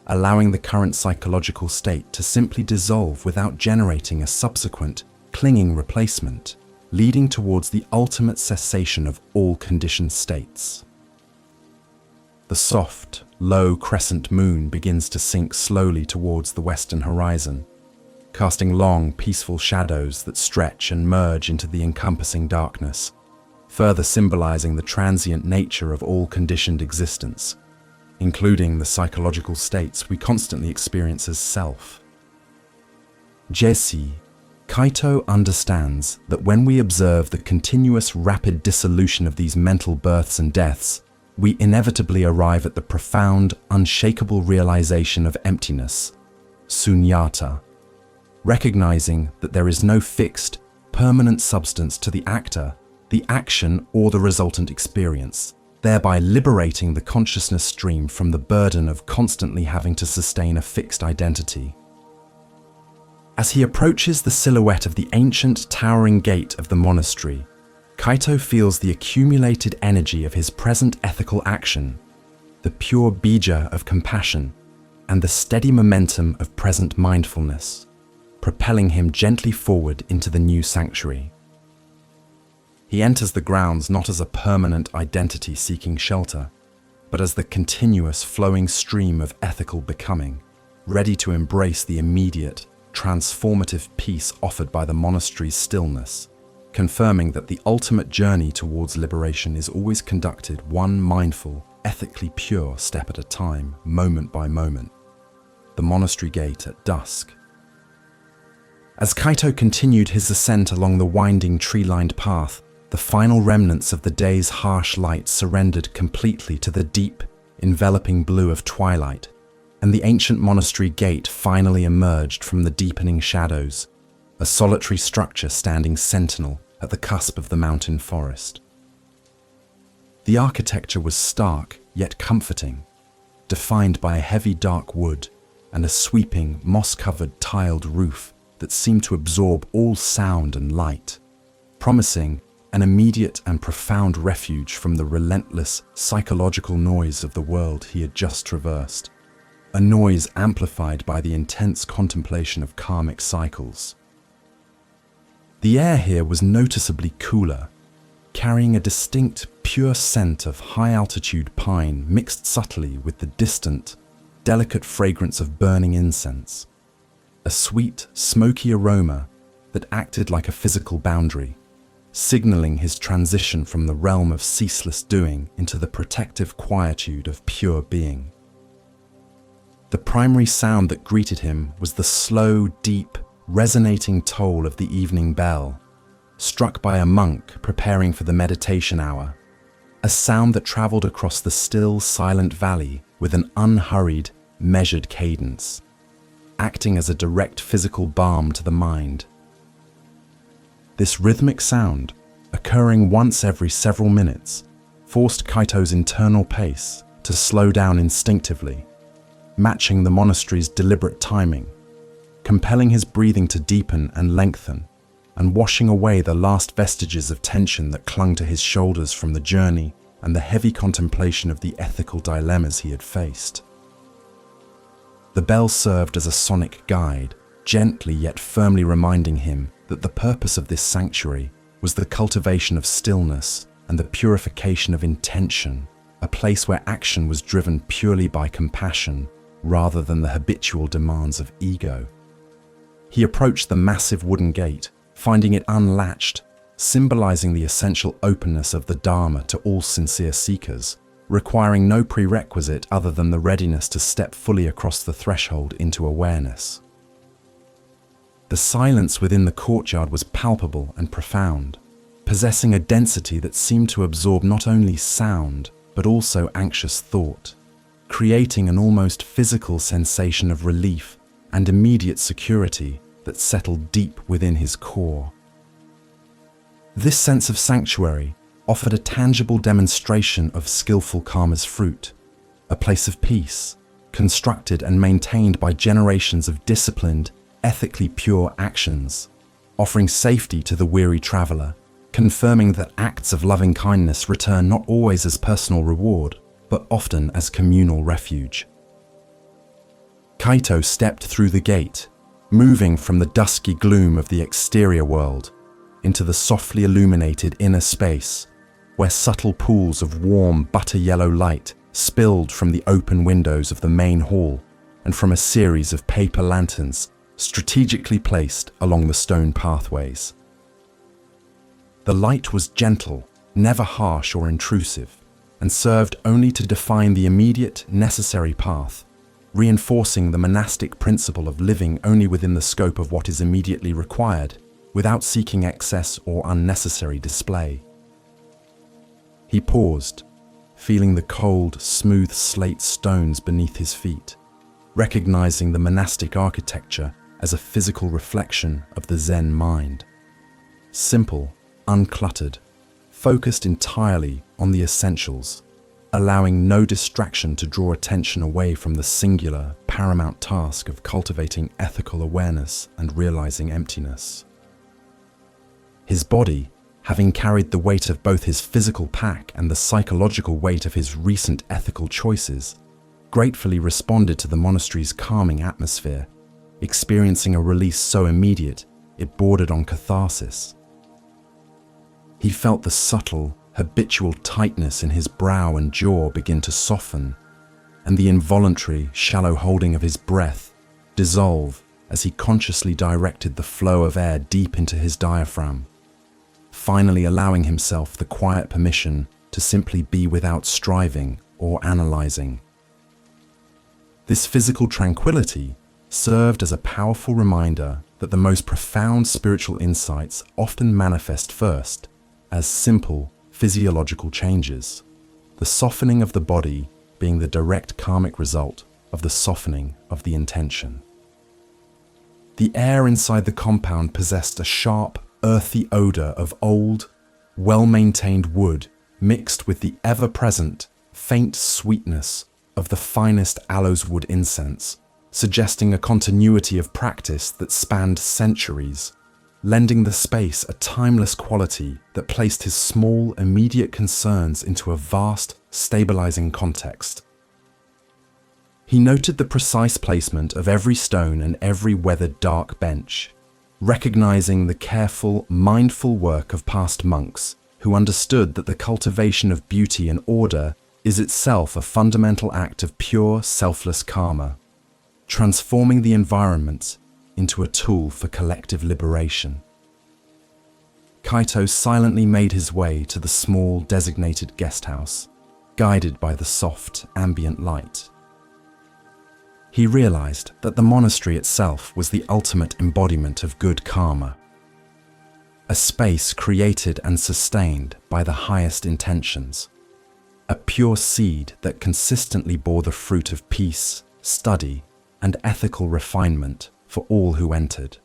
Speaker 1: allowing the current psychological state to simply dissolve without generating a subsequent, clinging replacement, leading towards the ultimate cessation of all conditioned states. The soft, low crescent moon begins to sink slowly towards the western horizon, casting long, peaceful shadows that stretch and merge into the encompassing darkness, further symbolizing the transient nature of all conditioned existence, including the psychological states we constantly experience as self. Jesse, Kaito understands that when we observe the continuous rapid dissolution of these mental births and deaths, we inevitably arrive at the profound, unshakable realization of emptiness, sunyata, recognizing that there is no fixed, permanent substance to the actor, the action, or the resultant experience, thereby liberating the consciousness stream from the burden of constantly having to sustain a fixed identity. As he approaches the silhouette of the ancient towering gate of the monastery, Kaito feels the accumulated energy of his present ethical action, the pure bija of compassion, and the steady momentum of present mindfulness, propelling him gently forward into the new sanctuary. He enters the grounds not as a permanent identity seeking shelter, but as the continuous flowing stream of ethical becoming, ready to embrace the immediate, transformative peace offered by the monastery's stillness, confirming that the ultimate journey towards liberation is always conducted one mindful, ethically pure step at a time, moment by moment. The monastery gate at dusk. As Kaito continued his ascent along the winding tree-lined path, the final remnants of the day's harsh light surrendered completely to the deep, enveloping blue of twilight, and the ancient monastery gate finally emerged from the deepening shadows, a solitary structure standing sentinel at the cusp of the mountain forest. The architecture was stark yet comforting, defined by a heavy dark wood and a sweeping, moss-covered tiled roof that seemed to absorb all sound and light, promising an immediate and profound refuge from the relentless psychological noise of the world he had just traversed, a noise amplified by the intense contemplation of karmic cycles. The air here was noticeably cooler, carrying a distinct, pure scent of high-altitude pine mixed subtly with the distant, delicate fragrance of burning incense, a sweet, smoky aroma that acted like a physical boundary, signaling his transition from the realm of ceaseless doing into the protective quietude of pure being. The primary sound that greeted him was the slow, deep, resonating toll of the evening bell, struck by a monk preparing for the meditation hour, a sound that traveled across the still, silent valley with an unhurried, measured cadence, acting as a direct physical balm to the mind. This rhythmic sound, occurring once every several minutes, forced Kaito's internal pace to slow down instinctively, matching the monastery's deliberate timing, compelling his breathing to deepen and lengthen, and washing away the last vestiges of tension that clung to his shoulders from the journey and the heavy contemplation of the ethical dilemmas he had faced. The bell served as a sonic guide, gently yet firmly reminding him that the purpose of this sanctuary was the cultivation of stillness and the purification of intention, a place where action was driven purely by compassion rather than the habitual demands of ego. He approached the massive wooden gate, finding it unlatched, symbolizing the essential openness of the Dharma to all sincere seekers, requiring no prerequisite other than the readiness to step fully across the threshold into awareness. The silence within the courtyard was palpable and profound, possessing a density that seemed to absorb not only sound, but also anxious thought, creating an almost physical sensation of relief and immediate security that settled deep within his core. This sense of sanctuary offered a tangible demonstration of skillful karma's fruit, a place of peace, constructed and maintained by generations of disciplined, ethically pure actions, offering safety to the weary traveler, confirming that acts of loving kindness return not always as personal reward, but often as communal refuge. Kaito stepped through the gate, moving from the dusky gloom of the exterior world into the softly illuminated inner space, where subtle pools of warm butter-yellow light spilled from the open windows of the main hall and from a series of paper lanterns strategically placed along the stone pathways. The light was gentle, never harsh or intrusive, and served only to define the immediate, necessary path, reinforcing the monastic principle of living only within the scope of what is immediately required, without seeking excess or unnecessary display. He paused, feeling the cold, smooth slate stones beneath his feet, recognizing the monastic architecture as a physical reflection of the Zen mind. Simple, uncluttered, focused entirely on the essentials, allowing no distraction to draw attention away from the singular, paramount task of cultivating ethical awareness and realizing emptiness. His body, having carried the weight of both his physical pack and the psychological weight of his recent ethical choices, gratefully responded to the monastery's calming atmosphere, experiencing a release so immediate it bordered on catharsis. He felt the subtle, habitual tightness in his brow and jaw begin to soften, and the involuntary, shallow holding of his breath dissolve as he consciously directed the flow of air deep into his diaphragm, finally allowing himself the quiet permission to simply be without striving or analyzing. This physical tranquility served as a powerful reminder that the most profound spiritual insights often manifest first as simple physiological changes, the softening of the body being the direct karmic result of the softening of the intention. The air inside the compound possessed a sharp, earthy odor of old, well-maintained wood mixed with the ever-present, faint sweetness of the finest aloes wood incense, suggesting a continuity of practice that spanned centuries, lending the space a timeless quality that placed his small, immediate concerns into a vast, stabilizing context. He noted the precise placement of every stone and every weathered dark bench, recognizing the careful, mindful work of past monks who understood that the cultivation of beauty and order is itself a fundamental act of pure, selfless karma, transforming the environment into a tool for collective liberation. Kaito silently made his way to the small, designated guest house, guided by the soft, ambient light. He realized that the monastery itself was the ultimate embodiment of good karma, a space created and sustained by the highest intentions, a pure seed that consistently bore the fruit of peace, study, and ethical refinement for all who entered.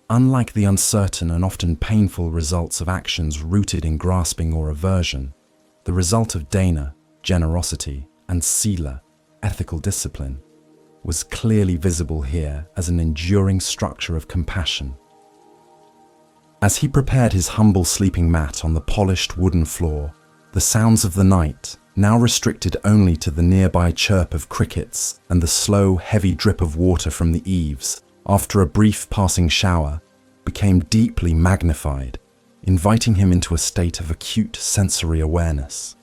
Speaker 1: Unlike the uncertain and often painful results of actions rooted in grasping or aversion, the result of dana, generosity, and sila, ethical discipline, was clearly visible here as an enduring structure of compassion. As he prepared his humble sleeping mat on the polished wooden floor, the sounds of the night, now restricted only to the nearby chirp of crickets and the slow, heavy drip of water from the eaves after a brief passing shower, became deeply magnified, inviting him into a state of acute sensory awareness.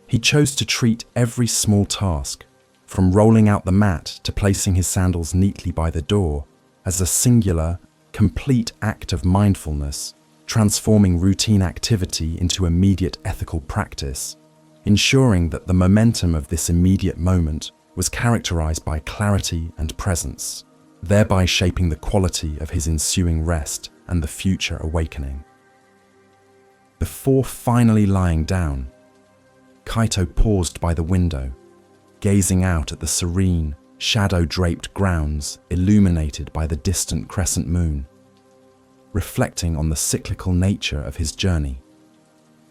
Speaker 1: He chose to treat every small task, from rolling out the mat to placing his sandals neatly by the door, as a singular, complete act of mindfulness, transforming routine activity into immediate ethical practice, ensuring that the momentum of this immediate moment was characterized by clarity and presence, thereby shaping the quality of his ensuing rest and the future awakening. Before finally lying down, Kaito paused by the window, gazing out at the serene, shadow-draped grounds illuminated by the distant crescent moon, reflecting on the cyclical nature of his journey,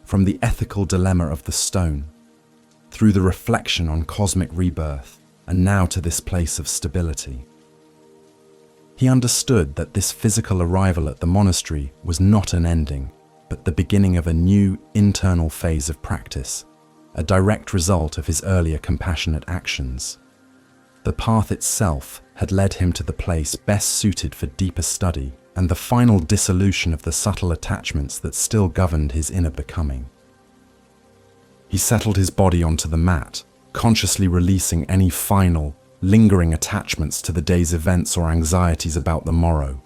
Speaker 1: from the ethical dilemma of the stone, through the reflection on cosmic rebirth, and now to this place of stability. He understood that this physical arrival at the monastery was not an ending, but the beginning of a new internal phase of practice, a direct result of his earlier compassionate actions. The path itself had led him to the place best suited for deeper study and the final dissolution of the subtle attachments that still governed his inner becoming. He settled his body onto the mat, consciously releasing any final, lingering attachments to the day's events or anxieties about the morrow,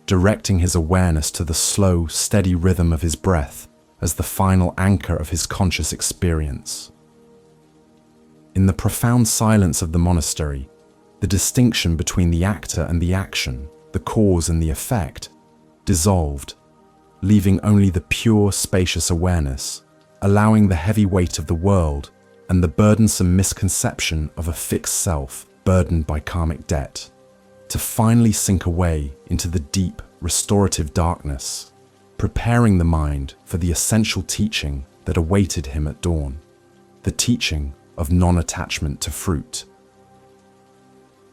Speaker 1: directing his awareness to the slow, steady rhythm of his breath as the final anchor of his conscious experience. In the profound silence of the monastery, the distinction between the actor and the action, the cause and the effect, dissolved, leaving only the pure, spacious awareness, allowing the heavy weight of the world and the burdensome misconception of a fixed self burdened by karmic debt to finally sink away into the deep, restorative darkness, preparing the mind for the essential teaching that awaited him at dawn, the teaching of non-attachment to fruit.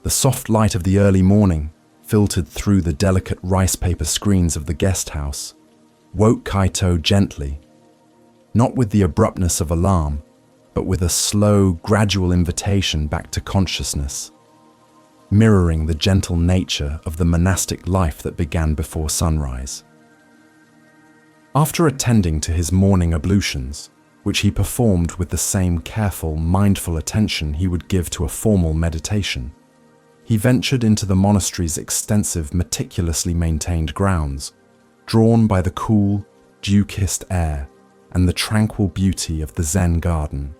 Speaker 1: The soft light of the early morning, filtered through the delicate rice paper screens of the guest house, woke Kaito gently, not with the abruptness of alarm, but with a slow, gradual invitation back to consciousness, mirroring the gentle nature of the monastic life that began before sunrise. After attending to his morning ablutions, which he performed with the same careful, mindful attention he would give to a formal meditation, he ventured into the monastery's extensive, meticulously maintained grounds, drawn by the cool, dew-kissed air and the tranquil beauty of the Zen garden,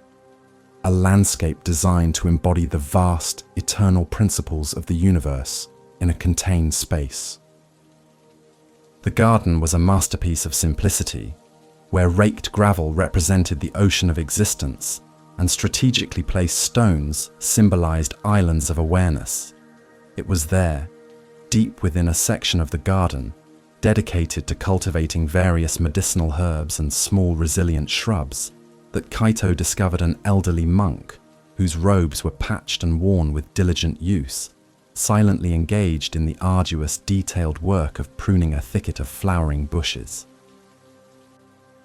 Speaker 1: a landscape designed to embody the vast, eternal principles of the universe in a contained space. The garden was a masterpiece of simplicity, where raked gravel represented the ocean of existence and strategically placed stones symbolized islands of awareness. It was there, deep within a section of the garden, dedicated to cultivating various medicinal herbs and small resilient shrubs, that Kaito discovered an elderly monk whose robes were patched and worn with diligent use, silently engaged in the arduous, detailed work of pruning a thicket of flowering bushes.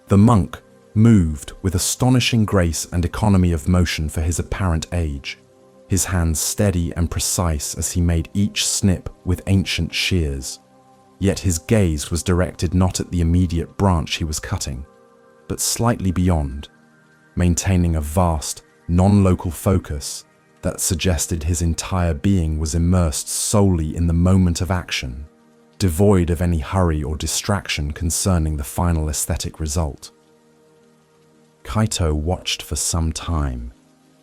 Speaker 1: The monk moved with astonishing grace and economy of motion for his apparent age, his hands steady and precise as he made each snip with ancient shears. Yet his gaze was directed not at the immediate branch he was cutting, but slightly beyond, maintaining a vast, non-local focus that suggested his entire being was immersed solely in the moment of action, devoid of any hurry or distraction concerning the final aesthetic result. Kaito watched for some time,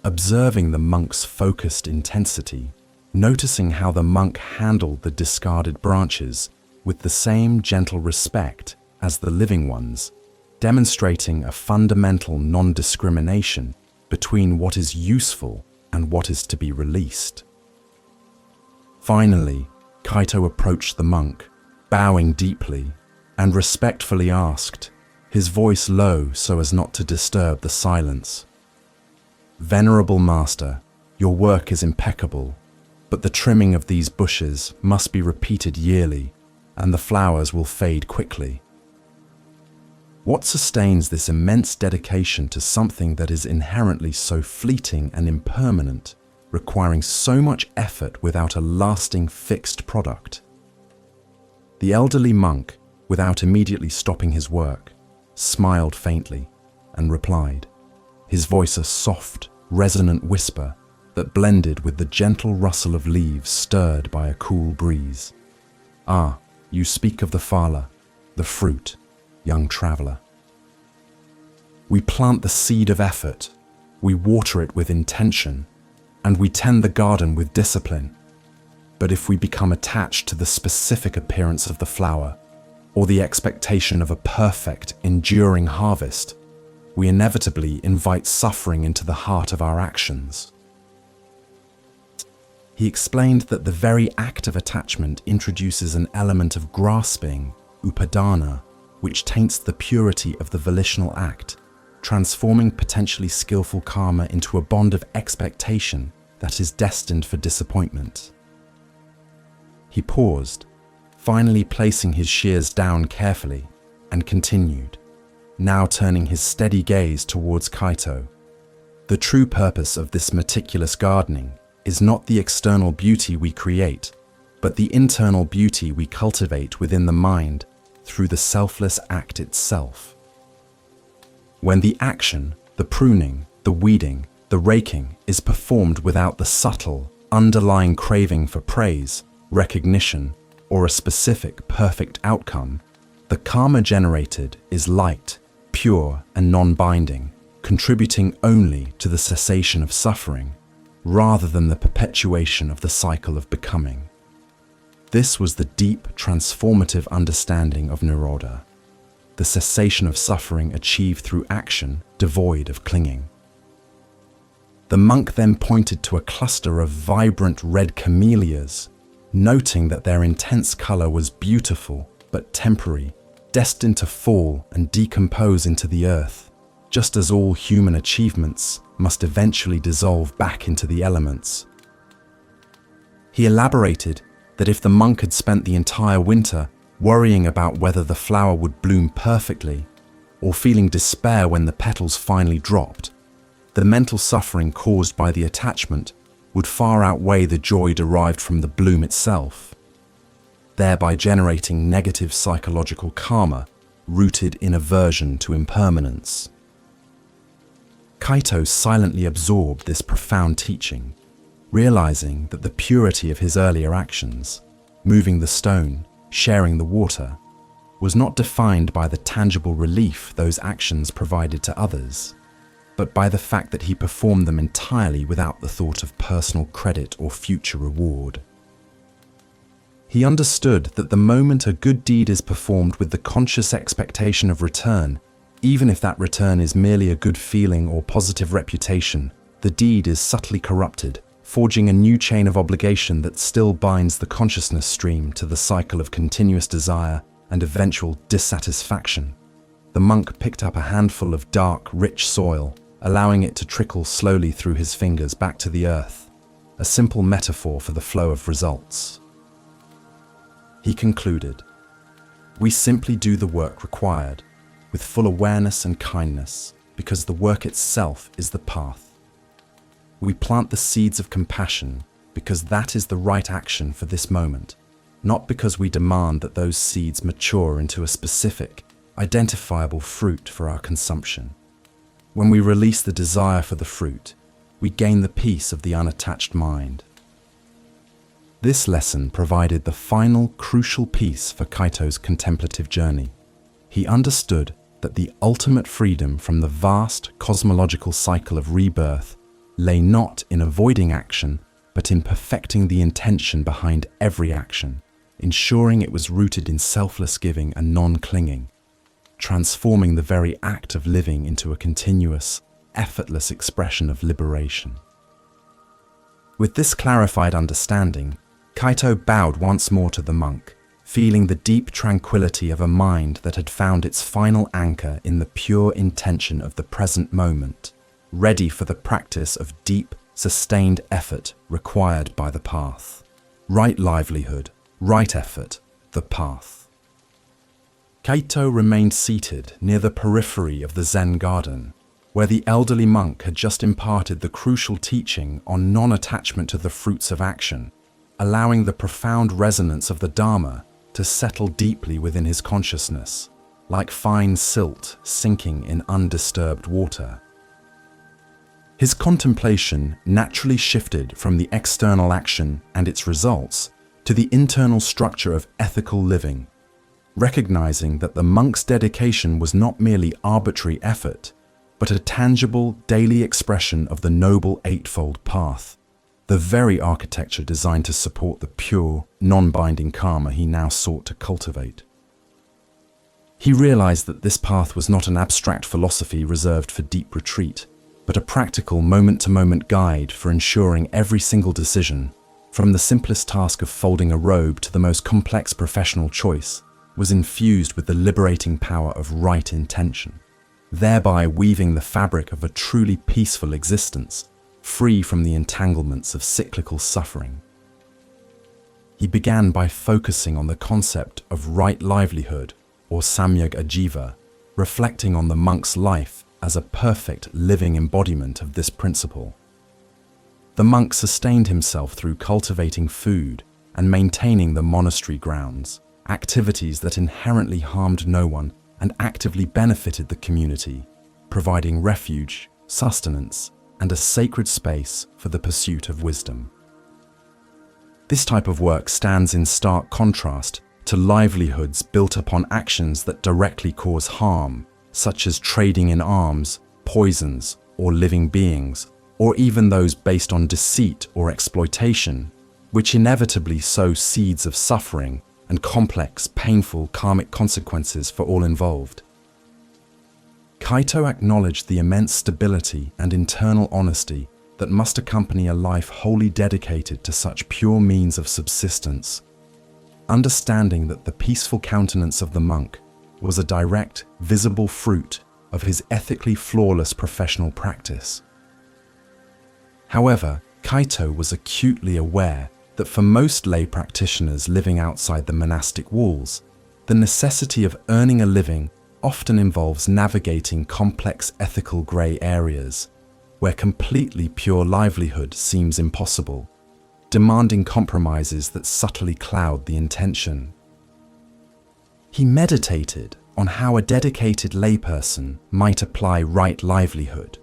Speaker 1: observing the monk's focused intensity, noticing how the monk handled the discarded branches with the same gentle respect as the living ones, demonstrating a fundamental non-discrimination between what is useful and what is to be released. Finally, Kaito approached the monk, bowing deeply, and respectfully asked, his voice low so as not to disturb the silence, "Venerable master, your work is impeccable, but the trimming of these bushes must be repeated yearly, and the flowers will fade quickly." What sustains this immense dedication to something that is inherently so fleeting and impermanent, requiring so much effort without a lasting fixed product? The elderly monk, without immediately stopping his work, smiled faintly and replied, his voice a soft, resonant whisper that blended with the gentle rustle of leaves stirred by a cool breeze. "Ah, you speak of the phala, the fruit, young traveler. We plant the seed of effort, we water it with intention, and we tend the garden with discipline. But if we become attached to the specific appearance of the flower, or the expectation of a perfect, enduring harvest, we inevitably invite suffering into the heart of our actions." He explained that the very act of attachment introduces an element of grasping, upadana, which taints the purity of the volitional act, transforming potentially skillful karma into a bond of expectation that is destined for disappointment. He paused, finally placing his shears down carefully, and continued, now turning his steady gaze towards Kaito. "The true purpose of this meticulous gardening is not the external beauty we create, but the internal beauty we cultivate within the mind through the selfless act itself. When the action, the pruning, the weeding, the raking is performed without the subtle, underlying craving for praise, recognition, or a specific, perfect outcome, the karma generated is light, pure, and non-binding, contributing only to the cessation of suffering, rather than the perpetuation of the cycle of becoming." This was the deep, transformative understanding of Nirodha, the cessation of suffering achieved through action devoid of clinging. The monk then pointed to a cluster of vibrant red camellias, noting that their intense color was beautiful but temporary, destined to fall and decompose into the earth, just as all human achievements must eventually dissolve back into the elements. He elaborated that if the monk had spent the entire winter worrying about whether the flower would bloom perfectly, or feeling despair when the petals finally dropped, the mental suffering caused by the attachment would far outweigh the joy derived from the bloom itself, thereby generating negative psychological karma rooted in aversion to impermanence. Kaito silently absorbed this profound teaching, realizing that the purity of his earlier actions, moving the stone, sharing the water, was not defined by the tangible relief those actions provided to others, but by the fact that he performed them entirely without the thought of personal credit or future reward. He understood that the moment a good deed is performed with the conscious expectation of return, even if that return is merely a good feeling or positive reputation, the deed is subtly corrupted, forging a new chain of obligation that still binds the consciousness stream to the cycle of continuous desire and eventual dissatisfaction. The monk picked up a handful of dark, rich soil, allowing it to trickle slowly through his fingers back to the earth, a simple metaphor for the flow of results. He concluded, "We simply do the work required, with full awareness and kindness, because the work itself is the path. We plant the seeds of compassion because that is the right action for this moment, not because we demand that those seeds mature into a specific, identifiable fruit for our consumption. When we release the desire for the fruit, we gain the peace of the unattached mind." This lesson provided the final crucial piece for Kaito's contemplative journey. He understood that the ultimate freedom from the vast cosmological cycle of rebirth lay not in avoiding action, but in perfecting the intention behind every action, ensuring it was rooted in selfless giving and non-clinging, transforming the very act of living into a continuous, effortless expression of liberation. With this clarified understanding, Kaito bowed once more to the monk, feeling the deep tranquility of a mind that had found its final anchor in the pure intention of the present moment, ready for the practice of deep, sustained effort required by the path. Right livelihood, right effort, the path. Kaito remained seated near the periphery of the Zen garden, where the elderly monk had just imparted the crucial teaching on non-attachment to the fruits of action, allowing the profound resonance of the Dharma to settle deeply within his consciousness, like fine silt sinking in undisturbed water. His contemplation naturally shifted from the external action and its results to the internal structure of ethical living, recognizing that the monk's dedication was not merely arbitrary effort, but a tangible daily expression of the Noble Eightfold Path, the very architecture designed to support the pure, non-binding karma he now sought to cultivate. He realized that this path was not an abstract philosophy reserved for deep retreat, but a practical moment-to-moment guide for ensuring every single decision, from the simplest task of folding a robe to the most complex professional choice, was infused with the liberating power of right intention, thereby weaving the fabric of a truly peaceful existence, free from the entanglements of cyclical suffering. He began by focusing on the concept of right livelihood, or samyag ajiva, reflecting on the monk's life as a perfect living embodiment of this principle. The monk sustained himself through cultivating food and maintaining the monastery grounds, activities that inherently harmed no one and actively benefited the community, providing refuge, sustenance, and a sacred space for the pursuit of wisdom. This type of work stands in stark contrast to livelihoods built upon actions that directly cause harm, such as trading in arms, poisons, or living beings, or even those based on deceit or exploitation, which inevitably sow seeds of suffering and complex, painful karmic consequences for all involved. Kaito acknowledged the immense stability and internal honesty that must accompany a life wholly dedicated to such pure means of subsistence, understanding that the peaceful countenance of the monk was a direct, visible fruit of his ethically flawless professional practice. However, Kaito was acutely aware that for most lay practitioners living outside the monastic walls, the necessity of earning a living often involves navigating complex ethical grey areas, where completely pure livelihood seems impossible, demanding compromises that subtly cloud the intention. He meditated on how a dedicated layperson might apply right livelihood,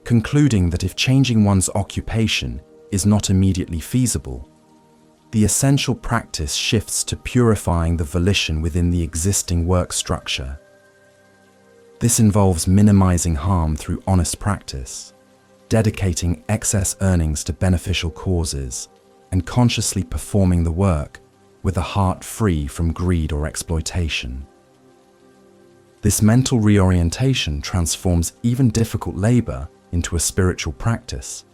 Speaker 1: concluding that if changing one's occupation is not immediately feasible, the essential practice shifts to purifying the volition within the existing work structure. This involves minimizing harm through honest practice, dedicating excess earnings to beneficial causes, and consciously performing the work with a heart free from greed or exploitation. This mental reorientation transforms even difficult labor into a spiritual practice,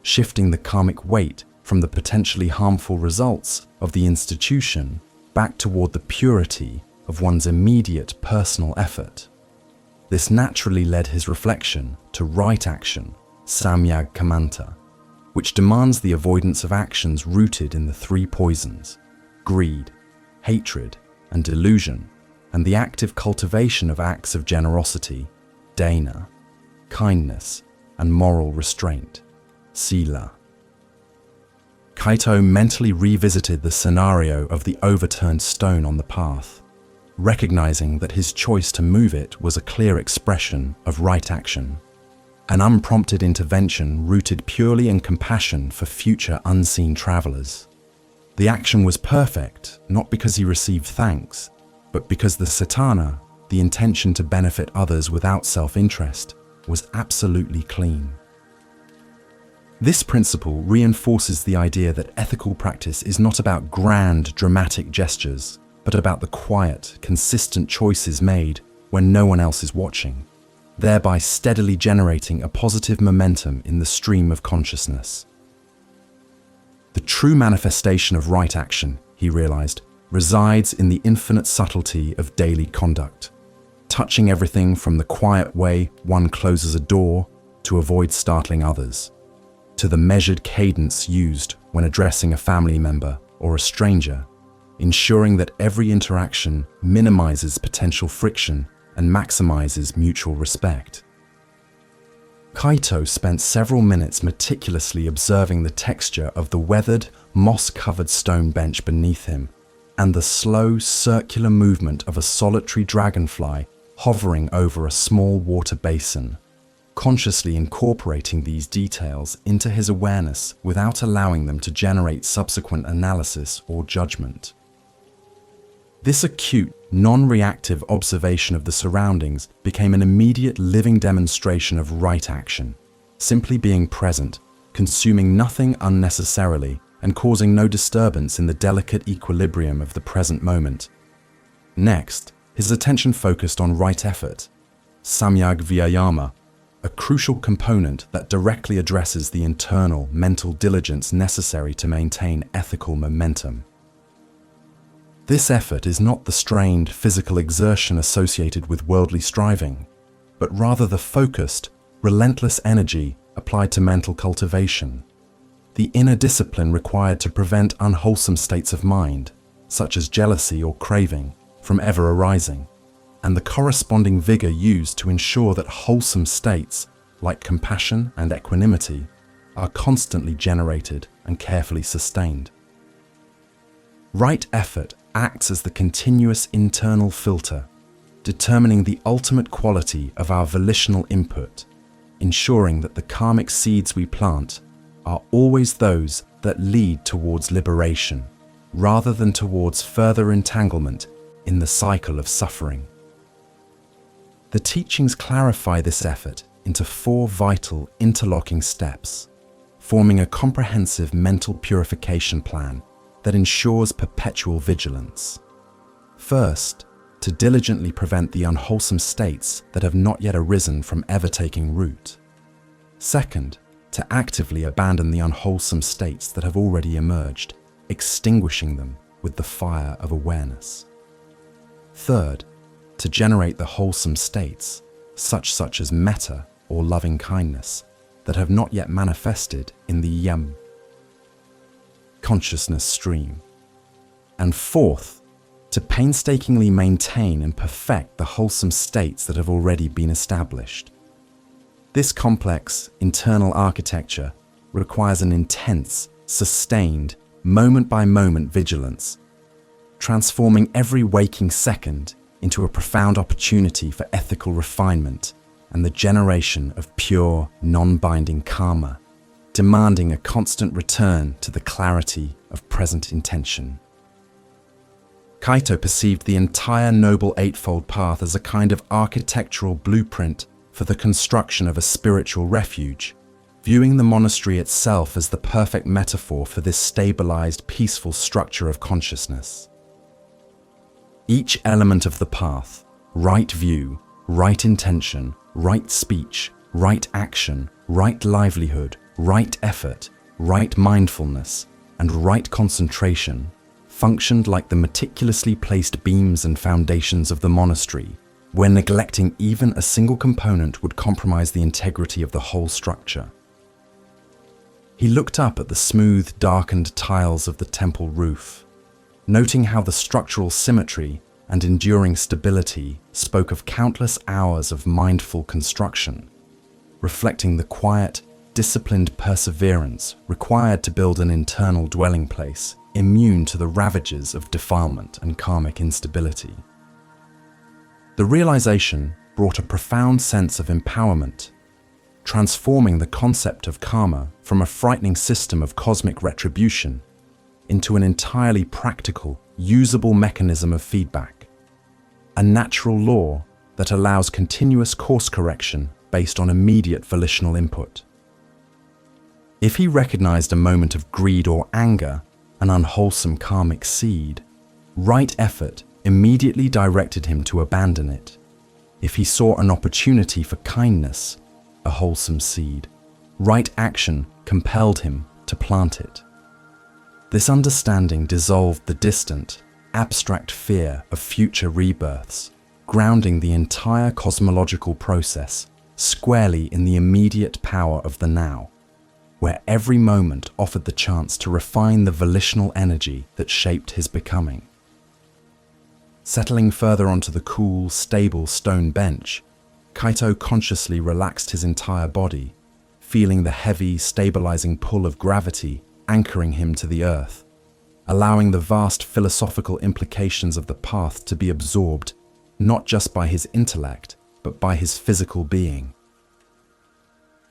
Speaker 1: shifting the karmic weight from the potentially harmful results of the institution back toward the purity of one's immediate personal effort. This naturally led his reflection to right action, samyag kamanta, which demands the avoidance of actions rooted in the three poisons: greed, hatred, and delusion, and the active cultivation of acts of generosity, dana, kindness, and moral restraint, sila. Kaito mentally revisited the scenario of the overturned stone on the path, recognizing that his choice to move it was a clear expression of right action, an unprompted intervention rooted purely in compassion for future unseen travelers. The action was perfect, not because he received thanks, but because the satana, the intention to benefit others without self-interest, was absolutely clean. This principle reinforces the idea that ethical practice is not about grand, dramatic gestures, but about the quiet, consistent choices made when no one else is watching, thereby steadily generating a positive momentum in the stream of consciousness. The true manifestation of right action, he realized, resides in the infinite subtlety of daily conduct, touching everything from the quiet way one closes a door to avoid startling others, to the measured cadence used when addressing a family member or a stranger, ensuring that every interaction minimizes potential friction and maximizes mutual respect. Kaito spent several minutes meticulously observing the texture of the weathered, moss-covered stone bench beneath him and the slow, circular movement of a solitary dragonfly hovering over a small water basin, consciously incorporating these details into his awareness without allowing them to generate subsequent analysis or judgment. This acute, non-reactive observation of the surroundings became an immediate living demonstration of right action, simply being present, consuming nothing unnecessarily, and causing no disturbance in the delicate equilibrium of the present moment. Next, his attention focused on right effort, samyag vyayama, a crucial component that directly addresses the internal mental diligence necessary to maintain ethical momentum. This effort is not the strained physical exertion associated with worldly striving, but rather the focused, relentless energy applied to mental cultivation, the inner discipline required to prevent unwholesome states of mind, such as jealousy or craving, from ever arising, and the corresponding vigor used to ensure that wholesome states, like compassion and equanimity, are constantly generated and carefully sustained. Right effort acts as the continuous internal filter, determining the ultimate quality of our volitional input, ensuring that the karmic seeds we plant are always those that lead towards liberation, rather than towards further entanglement in the cycle of suffering. The teachings clarify this effort into 4 vital interlocking steps, forming a comprehensive mental purification plan that ensures perpetual vigilance. First, to diligently prevent the unwholesome states that have not yet arisen from ever taking root. Second, to actively abandon the unwholesome states that have already emerged, extinguishing them with the fire of awareness. Third, to generate the wholesome states, such as metta or loving kindness, that have not yet manifested in the yam consciousness stream. And fourth, to painstakingly maintain and perfect the wholesome states that have already been established. This complex internal architecture requires an intense, sustained, moment-by-moment vigilance, transforming every waking second into a profound opportunity for ethical refinement and the generation of pure, non-binding karma, demanding a constant return to the clarity of present intention. Kaito perceived the entire Noble Eightfold Path as a kind of architectural blueprint for the construction of a spiritual refuge, viewing the monastery itself as the perfect metaphor for this stabilized, peaceful structure of consciousness. Each element of the path, right view, right intention, right speech, right action, right livelihood, right effort, right mindfulness, and right concentration functioned like the meticulously placed beams and foundations of the monastery, where neglecting even a single component would compromise the integrity of the whole structure. He looked up at the smooth, darkened tiles of the temple roof, noting how the structural symmetry and enduring stability spoke of countless hours of mindful construction, reflecting the quiet, disciplined perseverance required to build an internal dwelling place immune to the ravages of defilement and karmic instability. The realization brought a profound sense of empowerment, transforming the concept of karma from a frightening system of cosmic retribution into an entirely practical, usable mechanism of feedback, a natural law that allows continuous course correction based on immediate volitional input. If he recognized a moment of greed or anger, an unwholesome karmic seed, right effort immediately directed him to abandon it. If he saw an opportunity for kindness, a wholesome seed, right action compelled him to plant it. This understanding dissolved the distant, abstract fear of future rebirths, grounding the entire cosmological process squarely in the immediate power of the now, where every moment offered the chance to refine the volitional energy that shaped his becoming. Settling further onto the cool, stable stone bench, Kaito consciously relaxed his entire body, feeling the heavy, stabilizing pull of gravity anchoring him to the earth, allowing the vast philosophical implications of the path to be absorbed not just by his intellect, but by his physical being.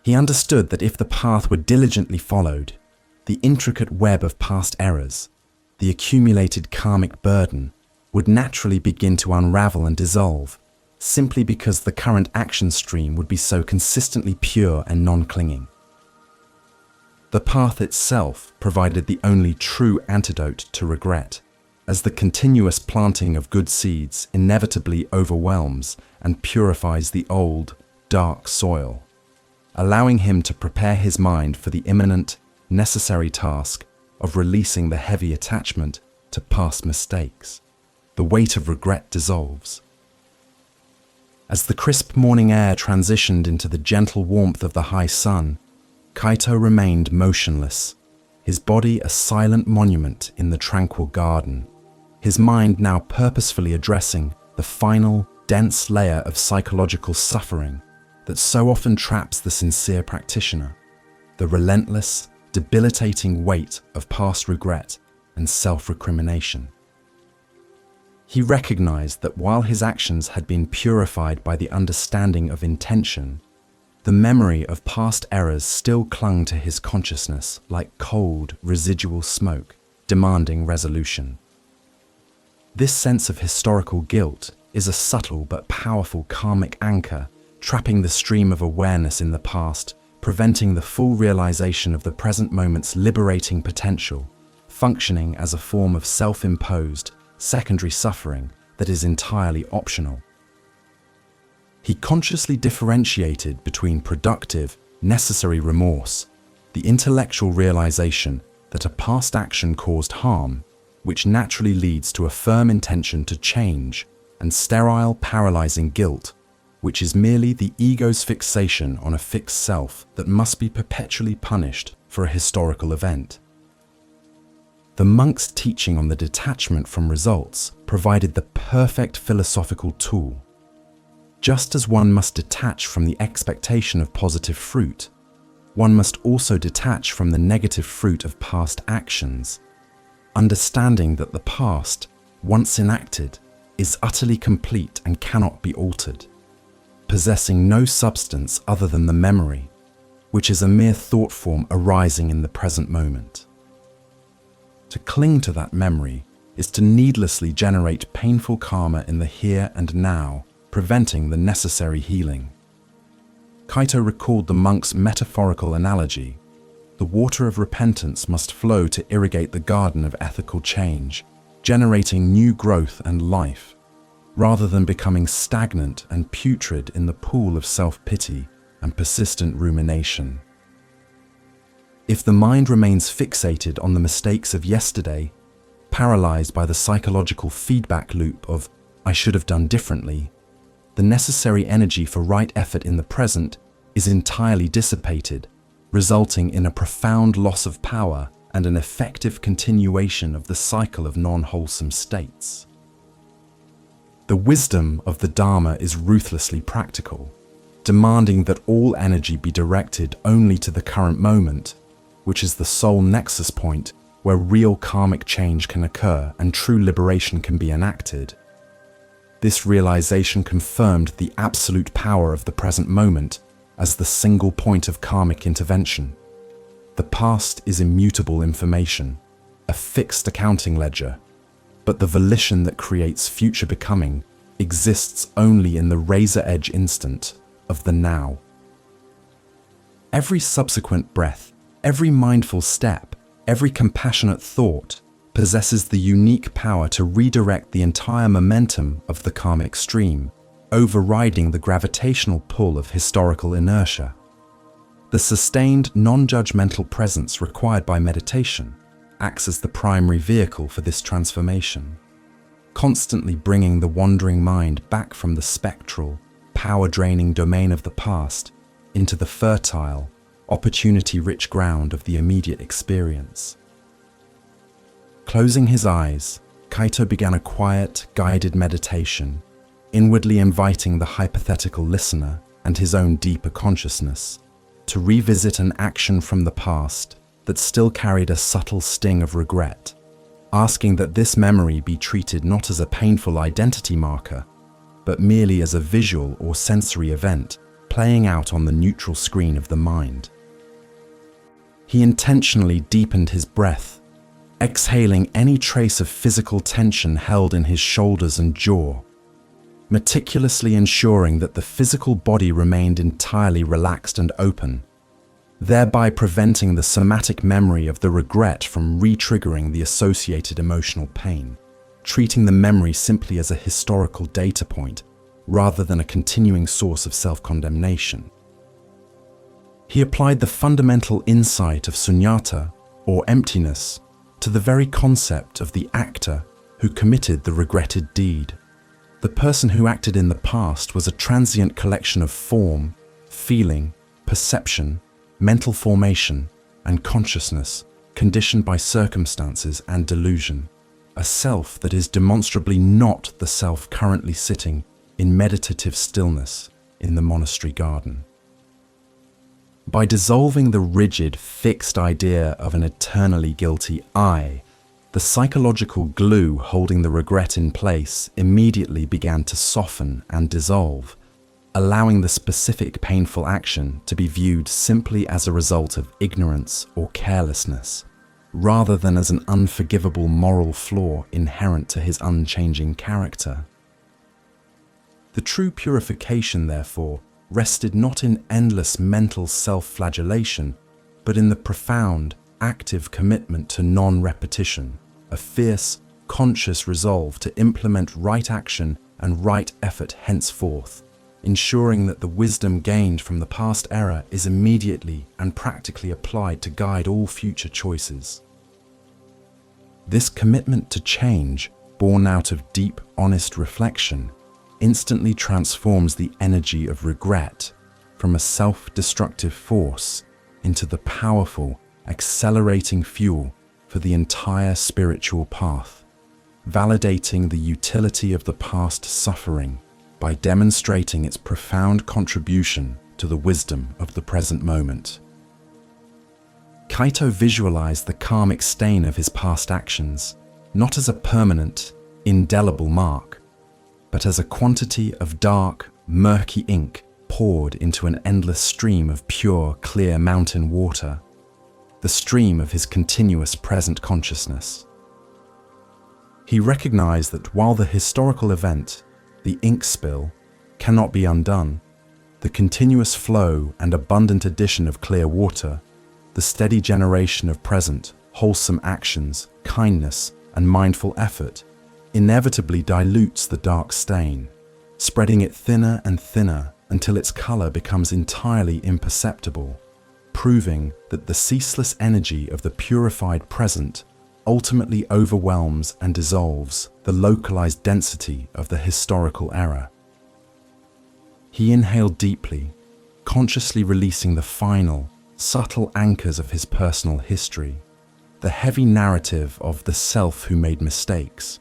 Speaker 1: He understood that if the path were diligently followed, the intricate web of past errors, the accumulated karmic burden, would naturally begin to unravel and dissolve, simply because the current action stream would be so consistently pure and non-clinging. The path itself provided the only true antidote to regret, as the continuous planting of good seeds inevitably overwhelms and purifies the old, dark soil, allowing him to prepare his mind for the imminent, necessary task of releasing the heavy attachment to past mistakes. The weight of regret dissolves. As the crisp morning air transitioned into the gentle warmth of the high sun, Kaito remained motionless, his body a silent monument in the tranquil garden, his mind now purposefully addressing the final, dense layer of psychological suffering that so often traps the sincere practitioner, the relentless, debilitating weight of past regret and self-recrimination. He recognized that while his actions had been purified by the understanding of intention, the memory of past errors still clung to his consciousness like cold, residual smoke, demanding resolution. This sense of historical guilt is a subtle but powerful karmic anchor, trapping the stream of awareness in the past, preventing the full realization of the present moment's liberating potential, functioning as a form of self-imposed, secondary suffering that is entirely optional. He consciously differentiated between productive, necessary remorse, the intellectual realization that a past action caused harm, which naturally leads to a firm intention to change, and sterile, paralyzing guilt, which is merely the ego's fixation on a fixed self that must be perpetually punished for a historical event. The monk's teaching on the detachment from results provided the perfect philosophical tool. Just as one must detach from the expectation of positive fruit, one must also detach from the negative fruit of past actions, understanding that the past, once enacted, is utterly complete and cannot be altered, possessing no substance other than the memory, which is a mere thought form arising in the present moment. To cling to that memory is to needlessly generate painful karma in the here and now, preventing the necessary healing. Kaito recalled the monk's metaphorical analogy. The water of repentance must flow to irrigate the garden of ethical change, generating new growth and life, rather than becoming stagnant and putrid in the pool of self-pity and persistent rumination. If the mind remains fixated on the mistakes of yesterday, paralyzed by the psychological feedback loop of "I should have done differently," the necessary energy for right effort in the present is entirely dissipated, resulting in a profound loss of power and an effective continuation of the cycle of non-wholesome states. The wisdom of the Dharma is ruthlessly practical, demanding that all energy be directed only to the current moment, which is the sole nexus point where real karmic change can occur and true liberation can be enacted. This realization confirmed the absolute power of the present moment as the single point of karmic intervention. The past is immutable information, a fixed accounting ledger, but the volition that creates future becoming exists only in the razor-edge instant of the now. Every subsequent breath, every mindful step, every compassionate thought possesses the unique power to redirect the entire momentum of the karmic stream, overriding the gravitational pull of historical inertia. The sustained, non-judgmental presence required by meditation acts as the primary vehicle for this transformation, constantly bringing the wandering mind back from the spectral, power-draining domain of the past into the fertile, opportunity-rich ground of the immediate experience. Closing his eyes, Kaito began a quiet, guided meditation, inwardly inviting the hypothetical listener and his own deeper consciousness to revisit an action from the past that still carried a subtle sting of regret, asking that this memory be treated not as a painful identity marker, but merely as a visual or sensory event playing out on the neutral screen of the mind. He intentionally deepened his breath, exhaling any trace of physical tension held in his shoulders and jaw, meticulously ensuring that the physical body remained entirely relaxed and open, thereby preventing the somatic memory of the regret from re-triggering the associated emotional pain, treating the memory simply as a historical data point rather than a continuing source of self-condemnation. He applied the fundamental insight of sunyata, or emptiness, to the very concept of the actor who committed the regretted deed. The person who acted in the past was a transient collection of form, feeling, perception, mental formation, and consciousness conditioned by circumstances and delusion, a self that is demonstrably not the self currently sitting in meditative stillness in the monastery garden. By dissolving the rigid, fixed idea of an eternally guilty I, the psychological glue holding the regret in place immediately began to soften and dissolve, allowing the specific painful action to be viewed simply as a result of ignorance or carelessness, rather than as an unforgivable moral flaw inherent to his unchanging character. The true purification, therefore, rested not in endless mental self-flagellation, but in the profound, active commitment to non-repetition, a fierce, conscious resolve to implement right action and right effort henceforth, ensuring that the wisdom gained from the past error is immediately and practically applied to guide all future choices. This commitment to change, born out of deep, honest reflection, instantly transforms the energy of regret from a self-destructive force into the powerful, accelerating fuel for the entire spiritual path, validating the utility of the past suffering by demonstrating its profound contribution to the wisdom of the present moment. Kaito visualized the karmic stain of his past actions, not as a permanent, indelible mark, but as a quantity of dark, murky ink poured into an endless stream of pure, clear mountain water, the stream of his continuous present consciousness. He recognized that while the historical event, the ink spill, cannot be undone, the continuous flow and abundant addition of clear water, the steady generation of present, wholesome actions, kindness, and mindful effort inevitably dilutes the dark stain, spreading it thinner and thinner until its color becomes entirely imperceptible, proving that the ceaseless energy of the purified present ultimately overwhelms and dissolves the localized density of the historical error. He inhaled deeply, consciously releasing the final, subtle anchors of his personal history, the heavy narrative of the self who made mistakes,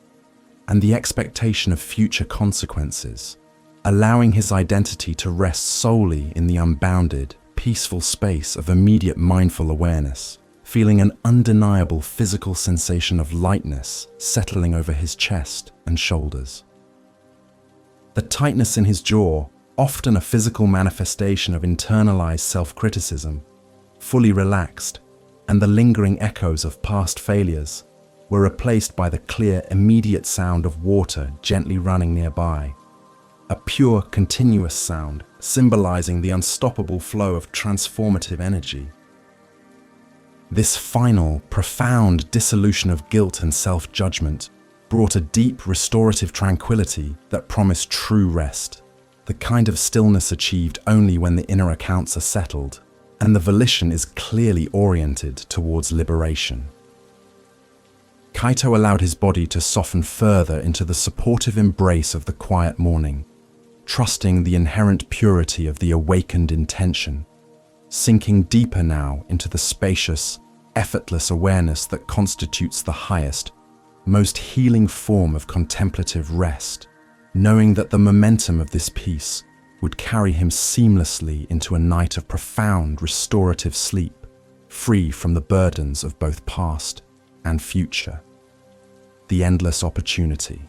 Speaker 1: and the expectation of future consequences, allowing his identity to rest solely in the unbounded, peaceful space of immediate mindful awareness, feeling an undeniable physical sensation of lightness settling over his chest and shoulders. The tightness in his jaw, often a physical manifestation of internalized self-criticism, fully relaxed, and the lingering echoes of past failures were replaced by the clear, immediate sound of water gently running nearby, a pure, continuous sound symbolizing the unstoppable flow of transformative energy. This final, profound dissolution of guilt and self-judgment brought a deep, restorative tranquility that promised true rest, the kind of stillness achieved only when the inner accounts are settled and the volition is clearly oriented towards liberation. Kaito allowed his body to soften further into the supportive embrace of the quiet morning, trusting the inherent purity of the awakened intention, sinking deeper now into the spacious, effortless awareness that constitutes the highest, most healing form of contemplative rest, knowing that the momentum of this peace would carry him seamlessly into a night of profound restorative sleep, free from the burdens of both past and future. The endless opportunity.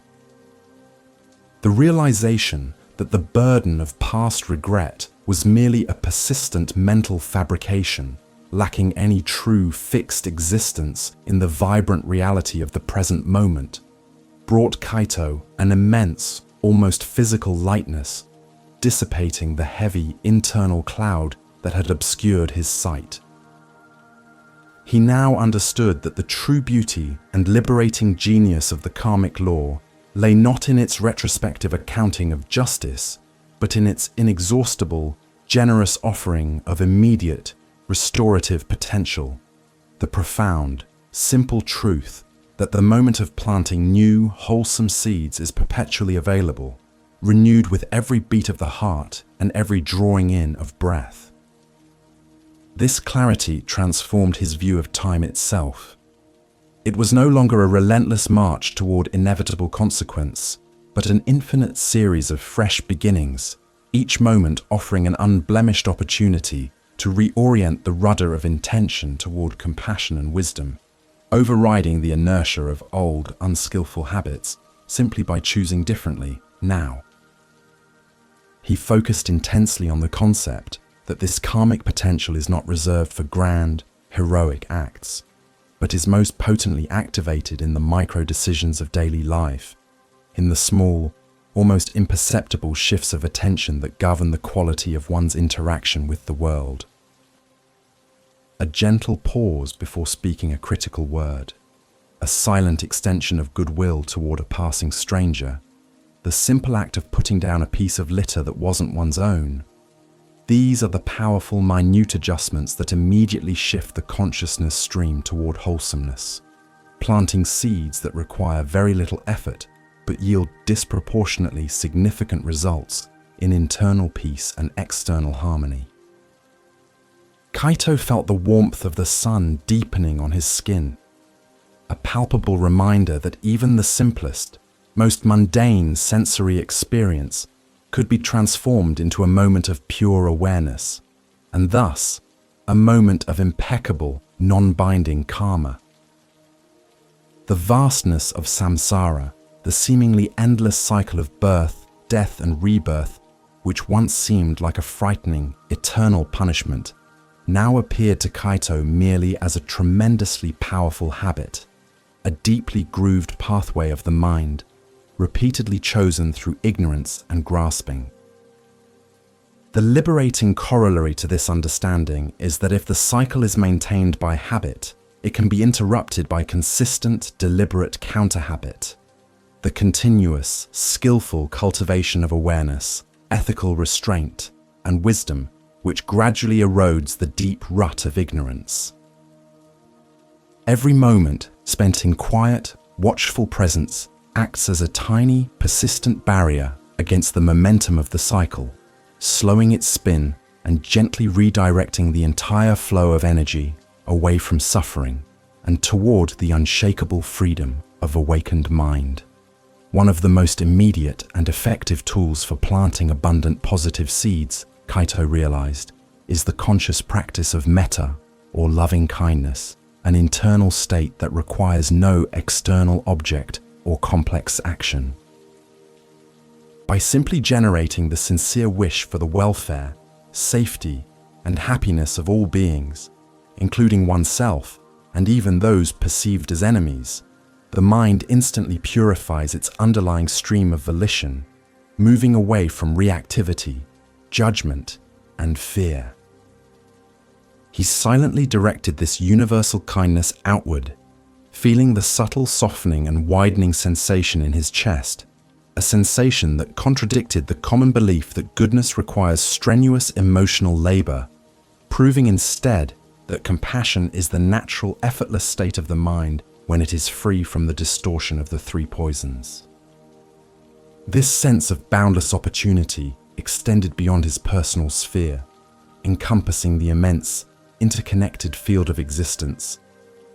Speaker 1: The realization that the burden of past regret was merely a persistent mental fabrication, lacking any true fixed existence in the vibrant reality of the present moment, brought Kaito an immense, almost physical lightness, dissipating the heavy internal cloud that had obscured his sight. He now understood that the true beauty and liberating genius of the karmic law lay not in its retrospective accounting of justice, but in its inexhaustible, generous offering of immediate, restorative potential, the profound, simple truth that the moment of planting new, wholesome seeds is perpetually available, renewed with every beat of the heart and every drawing in of breath. This clarity transformed his view of time itself. It was no longer a relentless march toward inevitable consequence, but an infinite series of fresh beginnings, each moment offering an unblemished opportunity to reorient the rudder of intention toward compassion and wisdom, overriding the inertia of old, unskillful habits simply by choosing differently now. He focused intensely on the concept that this karmic potential is not reserved for grand, heroic acts, but is most potently activated in the micro-decisions of daily life, in the small, almost imperceptible shifts of attention that govern the quality of one's interaction with the world. A gentle pause before speaking a critical word, a silent extension of goodwill toward a passing stranger, the simple act of putting down a piece of litter that wasn't one's own. These are the powerful, minute adjustments that immediately shift the consciousness stream toward wholesomeness, planting seeds that require very little effort but yield disproportionately significant results in internal peace and external harmony. Kaito felt the warmth of the sun deepening on his skin, a palpable reminder that even the simplest, most mundane sensory experience could be transformed into a moment of pure awareness, and thus a moment of impeccable, non-binding karma. The vastness of samsara, the seemingly endless cycle of birth, death, and rebirth, which once seemed like a frightening, eternal punishment, now appeared to Kaito merely as a tremendously powerful habit, a deeply grooved pathway of the mind, repeatedly chosen through ignorance and grasping. The liberating corollary to this understanding is that if the cycle is maintained by habit, it can be interrupted by consistent, deliberate counter-habit. The continuous, skillful cultivation of awareness, ethical restraint, and wisdom, which gradually erodes the deep rut of ignorance. Every moment spent in quiet, watchful presence acts as a tiny, persistent barrier against the momentum of the cycle, slowing its spin and gently redirecting the entire flow of energy away from suffering and toward the unshakable freedom of awakened mind. One of the most immediate and effective tools for planting abundant positive seeds, Kaito realized, is the conscious practice of metta, or loving kindness, an internal state that requires no external object or complex action. By simply generating the sincere wish for the welfare, safety, and happiness of all beings, including oneself and even those perceived as enemies, the mind instantly purifies its underlying stream of volition, moving away from reactivity, judgment, and fear. He silently directed this universal kindness outward, feeling the subtle softening and widening sensation in his chest, a sensation that contradicted the common belief that goodness requires strenuous emotional labor, proving instead that compassion is the natural, effortless state of the mind when it is free from the distortion of the three poisons. This sense of boundless opportunity extended beyond his personal sphere, encompassing the immense, interconnected field of existence,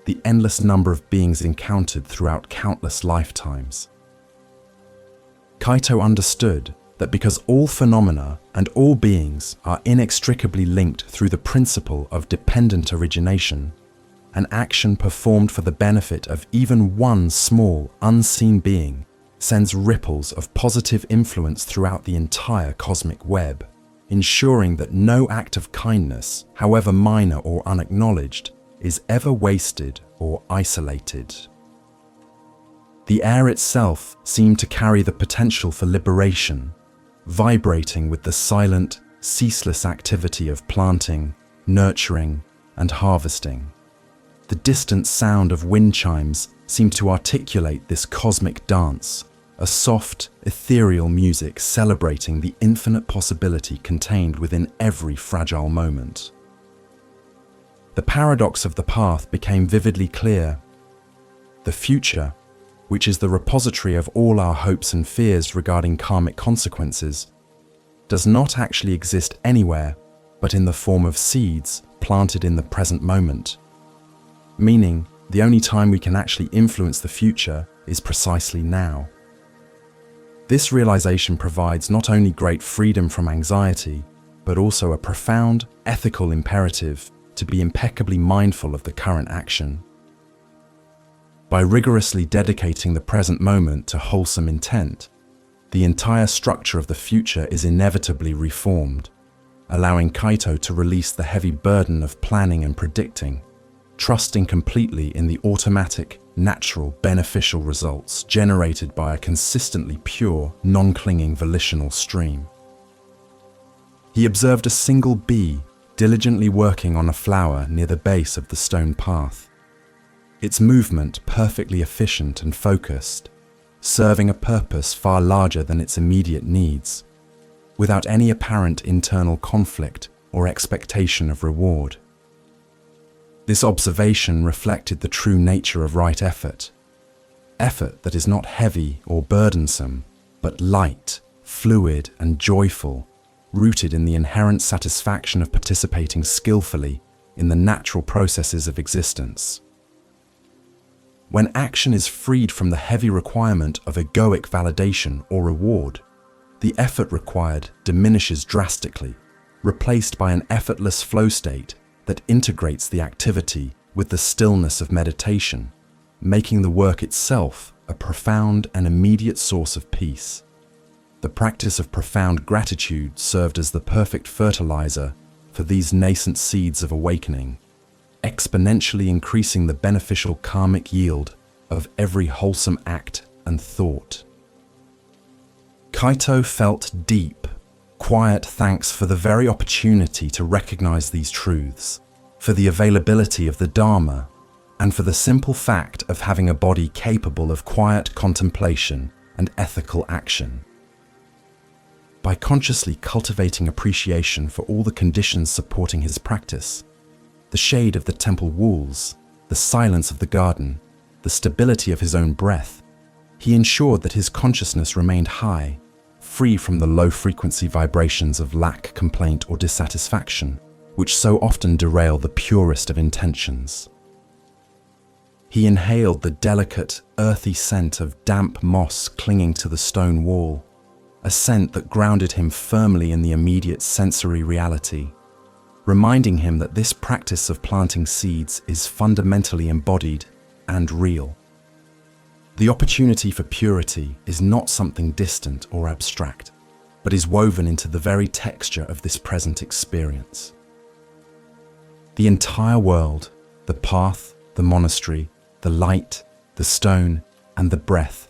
Speaker 1: the endless number of beings encountered throughout countless lifetimes. Kaito understood that because all phenomena and all beings are inextricably linked through the principle of dependent origination, an action performed for the benefit of even one small, unseen being sends ripples of positive influence throughout the entire cosmic web, ensuring that no act of kindness, however minor or unacknowledged, is ever wasted or isolated. The air itself seemed to carry the potential for liberation, vibrating with the silent, ceaseless activity of planting, nurturing, and harvesting. The distant sound of wind chimes seemed to articulate this cosmic dance, a soft, ethereal music celebrating the infinite possibility contained within every fragile moment. The paradox of the path became vividly clear. The future, which is the repository of all our hopes and fears regarding karmic consequences, does not actually exist anywhere but in the form of seeds planted in the present moment. Meaning, the only time we can actually influence the future is precisely now. This realization provides not only great freedom from anxiety, but also a profound ethical imperative to be impeccably mindful of the current action. By rigorously dedicating the present moment to wholesome intent, the entire structure of the future is inevitably reformed, allowing Kaito to release the heavy burden of planning and predicting, trusting completely in the automatic, natural, beneficial results generated by a consistently pure, non-clinging volitional stream. He observed a single bee diligently working on a flower near the base of the stone path, its movement perfectly efficient and focused, serving a purpose far larger than its immediate needs, without any apparent internal conflict or expectation of reward. This observation reflected the true nature of right effort that is not heavy or burdensome, but light, fluid, and joyful, rooted in the inherent satisfaction of participating skillfully in the natural processes of existence. When action is freed from the heavy requirement of egoic validation or reward, the effort required diminishes drastically, replaced by an effortless flow state that integrates the activity with the stillness of meditation, making the work itself a profound and immediate source of peace. The practice of profound gratitude served as the perfect fertilizer for these nascent seeds of awakening, exponentially increasing the beneficial karmic yield of every wholesome act and thought. Kaito felt deep, quiet thanks for the very opportunity to recognize these truths, for the availability of the Dharma, and for the simple fact of having a body capable of quiet contemplation and ethical action. By consciously cultivating appreciation for all the conditions supporting his practice, the shade of the temple walls, the silence of the garden, the stability of his own breath, he ensured that his consciousness remained high, free from the low-frequency vibrations of lack, complaint, or dissatisfaction, which so often derail the purest of intentions. He inhaled the delicate, earthy scent of damp moss clinging to the stone wall, a scent that grounded him firmly in the immediate sensory reality, reminding him that this practice of planting seeds is fundamentally embodied and real. The opportunity for purity is not something distant or abstract, but is woven into the very texture of this present experience. The entire world, the path, the monastery, the light, the stone, and the breath,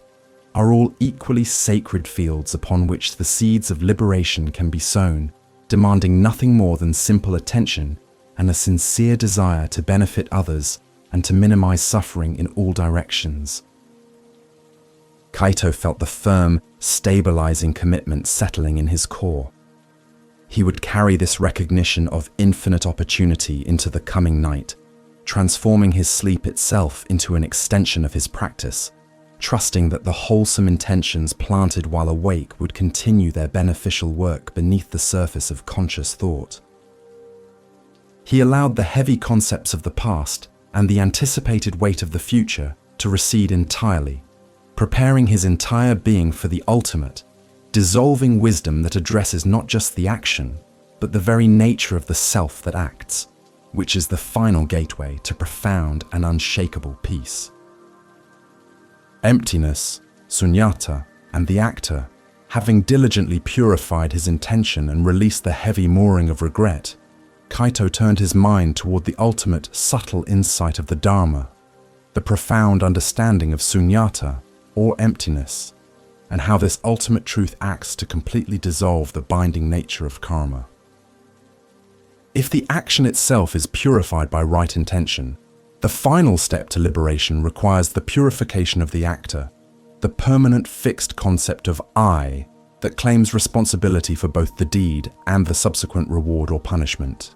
Speaker 1: are all equally sacred fields upon which the seeds of liberation can be sown, demanding nothing more than simple attention and a sincere desire to benefit others and to minimize suffering in all directions. Kaito felt the firm, stabilizing commitment settling in his core. He would carry this recognition of infinite opportunity into the coming night, transforming his sleep itself into an extension of his practice, trusting that the wholesome intentions planted while awake would continue their beneficial work beneath the surface of conscious thought. He allowed the heavy concepts of the past and the anticipated weight of the future to recede entirely, preparing his entire being for the ultimate, dissolving wisdom that addresses not just the action, but the very nature of the self that acts, which is the final gateway to profound and unshakable peace. Emptiness, sunyata, and the actor, having diligently purified his intention and released the heavy mooring of regret, Kaito turned his mind toward the ultimate subtle insight of the Dharma, the profound understanding of sunyata, or emptiness, and how this ultimate truth acts to completely dissolve the binding nature of karma. If the action itself is purified by right intention, the final step to liberation requires the purification of the actor, the permanent fixed concept of I that claims responsibility for both the deed and the subsequent reward or punishment.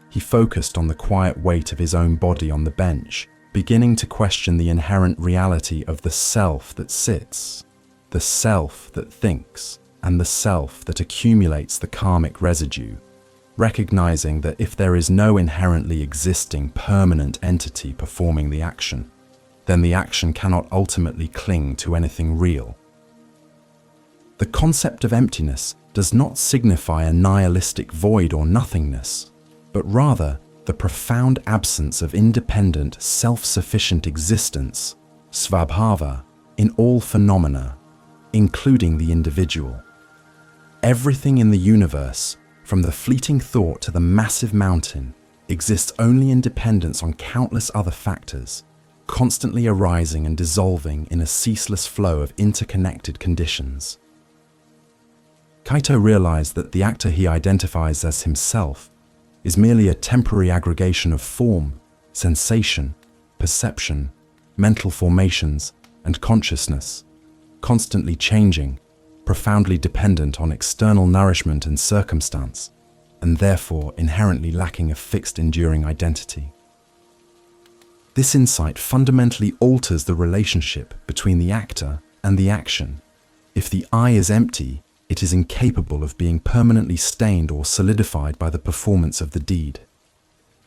Speaker 1: He focused on the quiet weight of his own body on the bench, beginning to question the inherent reality of the self that sits, the self that thinks, and the self that accumulates the karmic residue, recognizing that if there is no inherently existing permanent entity performing the action, then the action cannot ultimately cling to anything real. The concept of emptiness does not signify a nihilistic void or nothingness, but rather the profound absence of independent, self-sufficient existence, svabhava, in all phenomena, including the individual. Everything in the universe, from the fleeting thought to the massive mountain, exists only in dependence on countless other factors, constantly arising and dissolving in a ceaseless flow of interconnected conditions. Kaito realized that the actor he identifies as himself is merely a temporary aggregation of form, sensation, perception, mental formations, and consciousness, constantly changing, profoundly dependent on external nourishment and circumstance, and therefore inherently lacking a fixed enduring identity. This insight fundamentally alters the relationship between the actor and the action. If the I is empty, it is incapable of being permanently stained or solidified by the performance of the deed.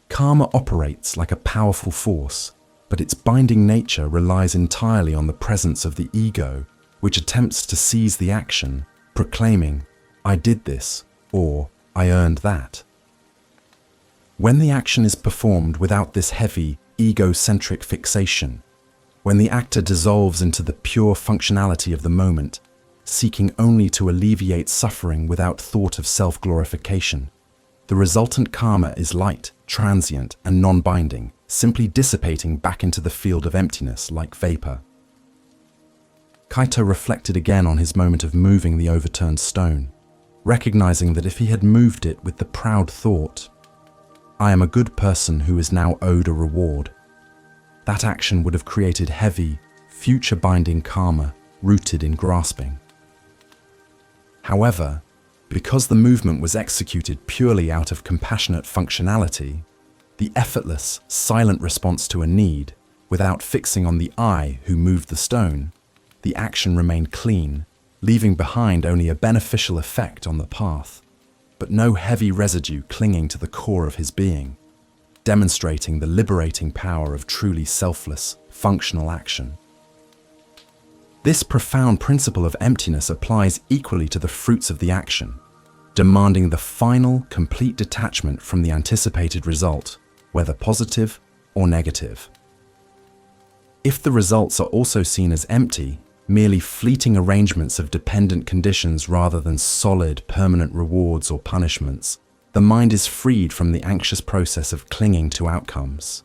Speaker 1: Karma operates like a powerful force, but its binding nature relies entirely on the presence of the ego, which attempts to seize the action, proclaiming, "I did this," or "I earned that." When the action is performed without this heavy, egocentric fixation, when the actor dissolves into the pure functionality of the moment, seeking only to alleviate suffering without thought of self-glorification, the resultant karma is light, transient, and non-binding, simply dissipating back into the field of emptiness like vapor. Kaito reflected again on his moment of moving the overturned stone, recognizing that if he had moved it with the proud thought, "I am a good person who is now owed a reward," that action would have created heavy, future-binding karma rooted in grasping. However, because the movement was executed purely out of compassionate functionality, the effortless, silent response to a need, without fixing on the I who moved the stone, the action remained clean, leaving behind only a beneficial effect on the path, but no heavy residue clinging to the core of his being, demonstrating the liberating power of truly selfless, functional action. This profound principle of emptiness applies equally to the fruits of the action, demanding the final, complete detachment from the anticipated result, whether positive or negative. If the results are also seen as empty, merely fleeting arrangements of dependent conditions rather than solid, permanent rewards or punishments, the mind is freed from the anxious process of clinging to outcomes.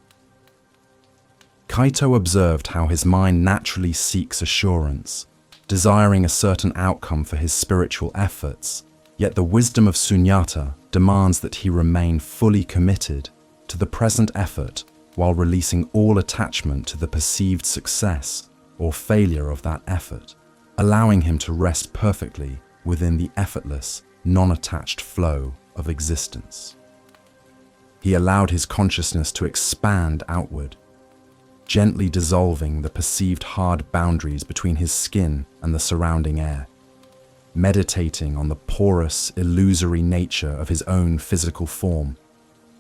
Speaker 1: Kaito observed how his mind naturally seeks assurance, desiring a certain outcome for his spiritual efforts, yet the wisdom of sunyata demands that he remain fully committed to the present effort while releasing all attachment to the perceived success or failure of that effort, allowing him to rest perfectly within the effortless, non-attached flow of existence. He allowed his consciousness to expand outward, gently dissolving the perceived hard boundaries between his skin and the surrounding air, meditating on the porous, illusory nature of his own physical form,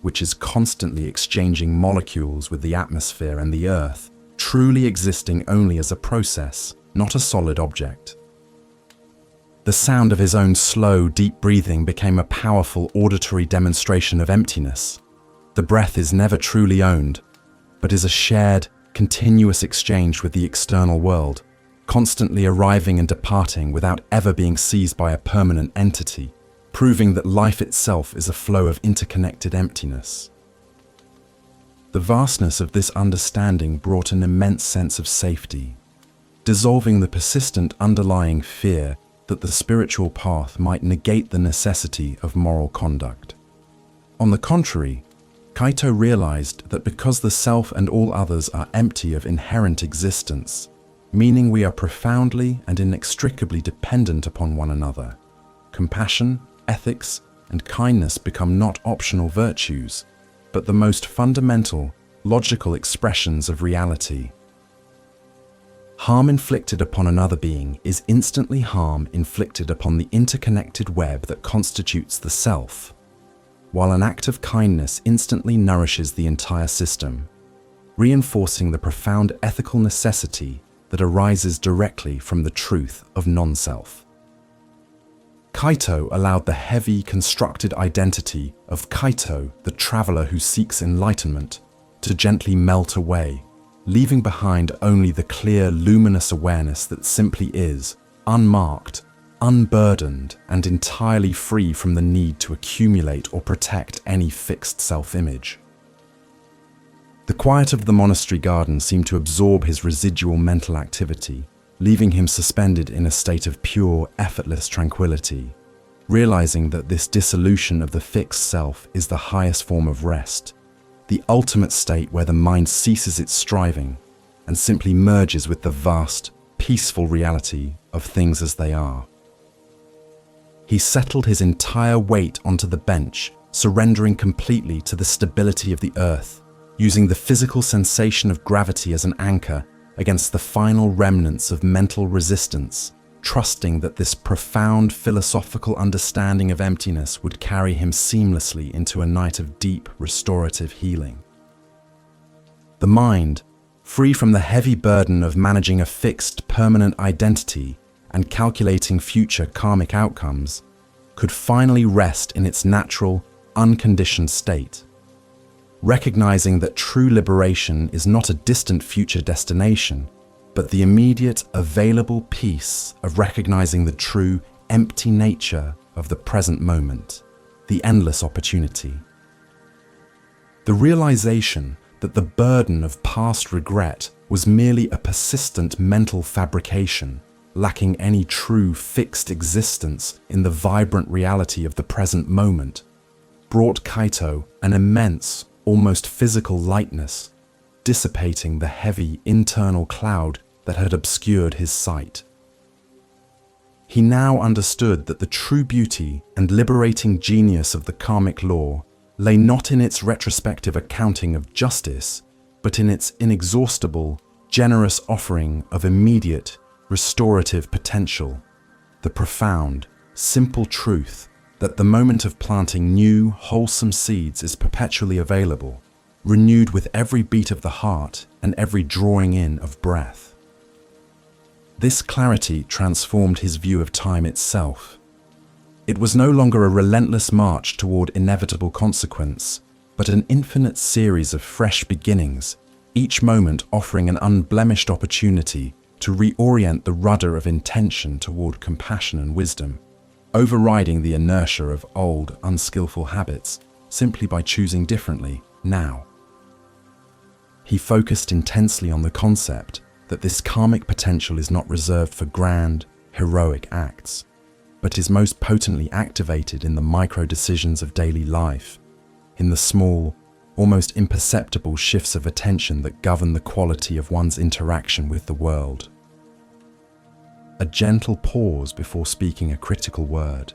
Speaker 1: which is constantly exchanging molecules with the atmosphere and the earth, truly existing only as a process, not a solid object. The sound of his own slow, deep breathing became a powerful auditory demonstration of emptiness. The breath is never truly owned, but is a shared, continuous exchange with the external world, constantly arriving and departing without ever being seized by a permanent entity, proving that life itself is a flow of interconnected emptiness. The vastness of this understanding brought an immense sense of safety, dissolving the persistent underlying fear that the spiritual path might negate the necessity of moral conduct. On the contrary, Kaito realized that because the self and all others are empty of inherent existence, meaning we are profoundly and inextricably dependent upon one another, compassion, ethics, and kindness become not optional virtues, but the most fundamental, logical expressions of reality. Harm inflicted upon another being is instantly harm inflicted upon the interconnected web that constitutes the self, while an act of kindness instantly nourishes the entire system, reinforcing the profound ethical necessity that arises directly from the truth of non-self. Kaito allowed the heavy, constructed identity of Kaito, the traveler who seeks enlightenment, to gently melt away, leaving behind only the clear, luminous awareness that simply is, unmarked, unburdened, and entirely free from the need to accumulate or protect any fixed self-image. The quiet of the monastery garden seemed to absorb his residual mental activity, leaving him suspended in a state of pure, effortless tranquility, realizing that this dissolution of the fixed self is the highest form of rest, the ultimate state where the mind ceases its striving and simply merges with the vast, peaceful reality of things as they are. He settled his entire weight onto the bench, surrendering completely to the stability of the earth, using the physical sensation of gravity as an anchor against the final remnants of mental resistance, trusting that this profound philosophical understanding of emptiness would carry him seamlessly into a night of deep, restorative healing. The mind, free from the heavy burden of managing a fixed, permanent identity and calculating future karmic outcomes, could finally rest in its natural, unconditioned state, recognizing that true liberation is not a distant future destination, but the immediate, available peace of recognizing the true, empty nature of the present moment, the endless opportunity. The realization that the burden of past regret was merely a persistent mental fabrication, lacking any true, fixed existence in the vibrant reality of the present moment, brought Kaito an immense, almost physical lightness, dissipating the heavy internal cloud that had obscured his sight. He now understood that the true beauty and liberating genius of the karmic law lay not in its retrospective accounting of justice, but in its inexhaustible, generous offering of immediate, restorative potential, the profound, simple truth that the moment of planting new, wholesome seeds is perpetually available, renewed with every beat of the heart and every drawing in of breath. This clarity transformed his view of time itself. It was no longer a relentless march toward inevitable consequence, but an infinite series of fresh beginnings, each moment offering an unblemished opportunity to reorient the rudder of intention toward compassion and wisdom, overriding the inertia of old, unskillful habits simply by choosing differently now. He focused intensely on the concept that this karmic potential is not reserved for grand, heroic acts, but is most potently activated in the micro-decisions of daily life, in the small, almost imperceptible shifts of attention that govern the quality of one's interaction with the world. A gentle pause before speaking a critical word,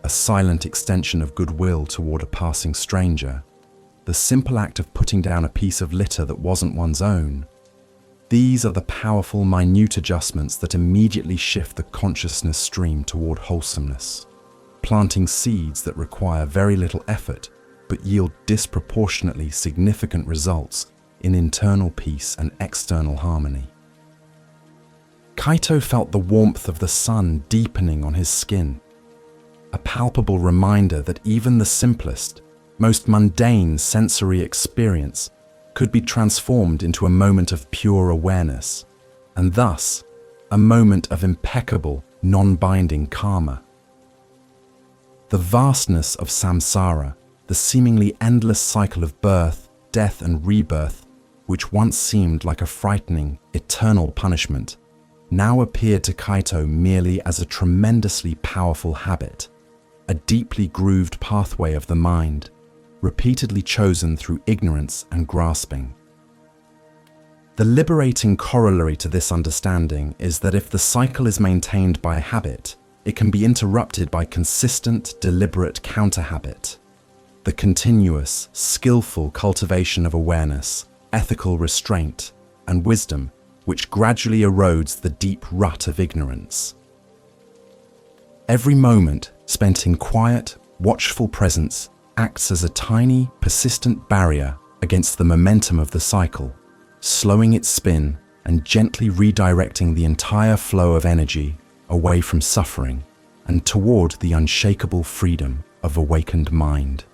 Speaker 1: a silent extension of goodwill toward a passing stranger, the simple act of putting down a piece of litter that wasn't one's own, These are the powerful, minute adjustments that immediately shift the consciousness stream toward wholesomeness, planting seeds that require very little effort but yield disproportionately significant results in internal peace and external harmony. Kaito felt the warmth of the sun deepening on his skin, a palpable reminder that even the simplest, most mundane sensory experience could be transformed into a moment of pure awareness, and thus a moment of impeccable, non-binding karma. The vastness of samsara, the seemingly endless cycle of birth, death, and rebirth, which once seemed like a frightening, eternal punishment, now appeared to Kaito merely as a tremendously powerful habit, a deeply grooved pathway of the mind, repeatedly chosen through ignorance and grasping. The liberating corollary to this understanding is that if the cycle is maintained by a habit, it can be interrupted by consistent, deliberate counter-habit. The continuous, skillful cultivation of awareness, ethical restraint, and wisdom, which gradually erodes the deep rut of ignorance. Every moment spent in quiet, watchful presence acts as a tiny, persistent barrier against the momentum of the cycle, slowing its spin and gently redirecting the entire flow of energy away from suffering and toward the unshakable freedom of awakened mind.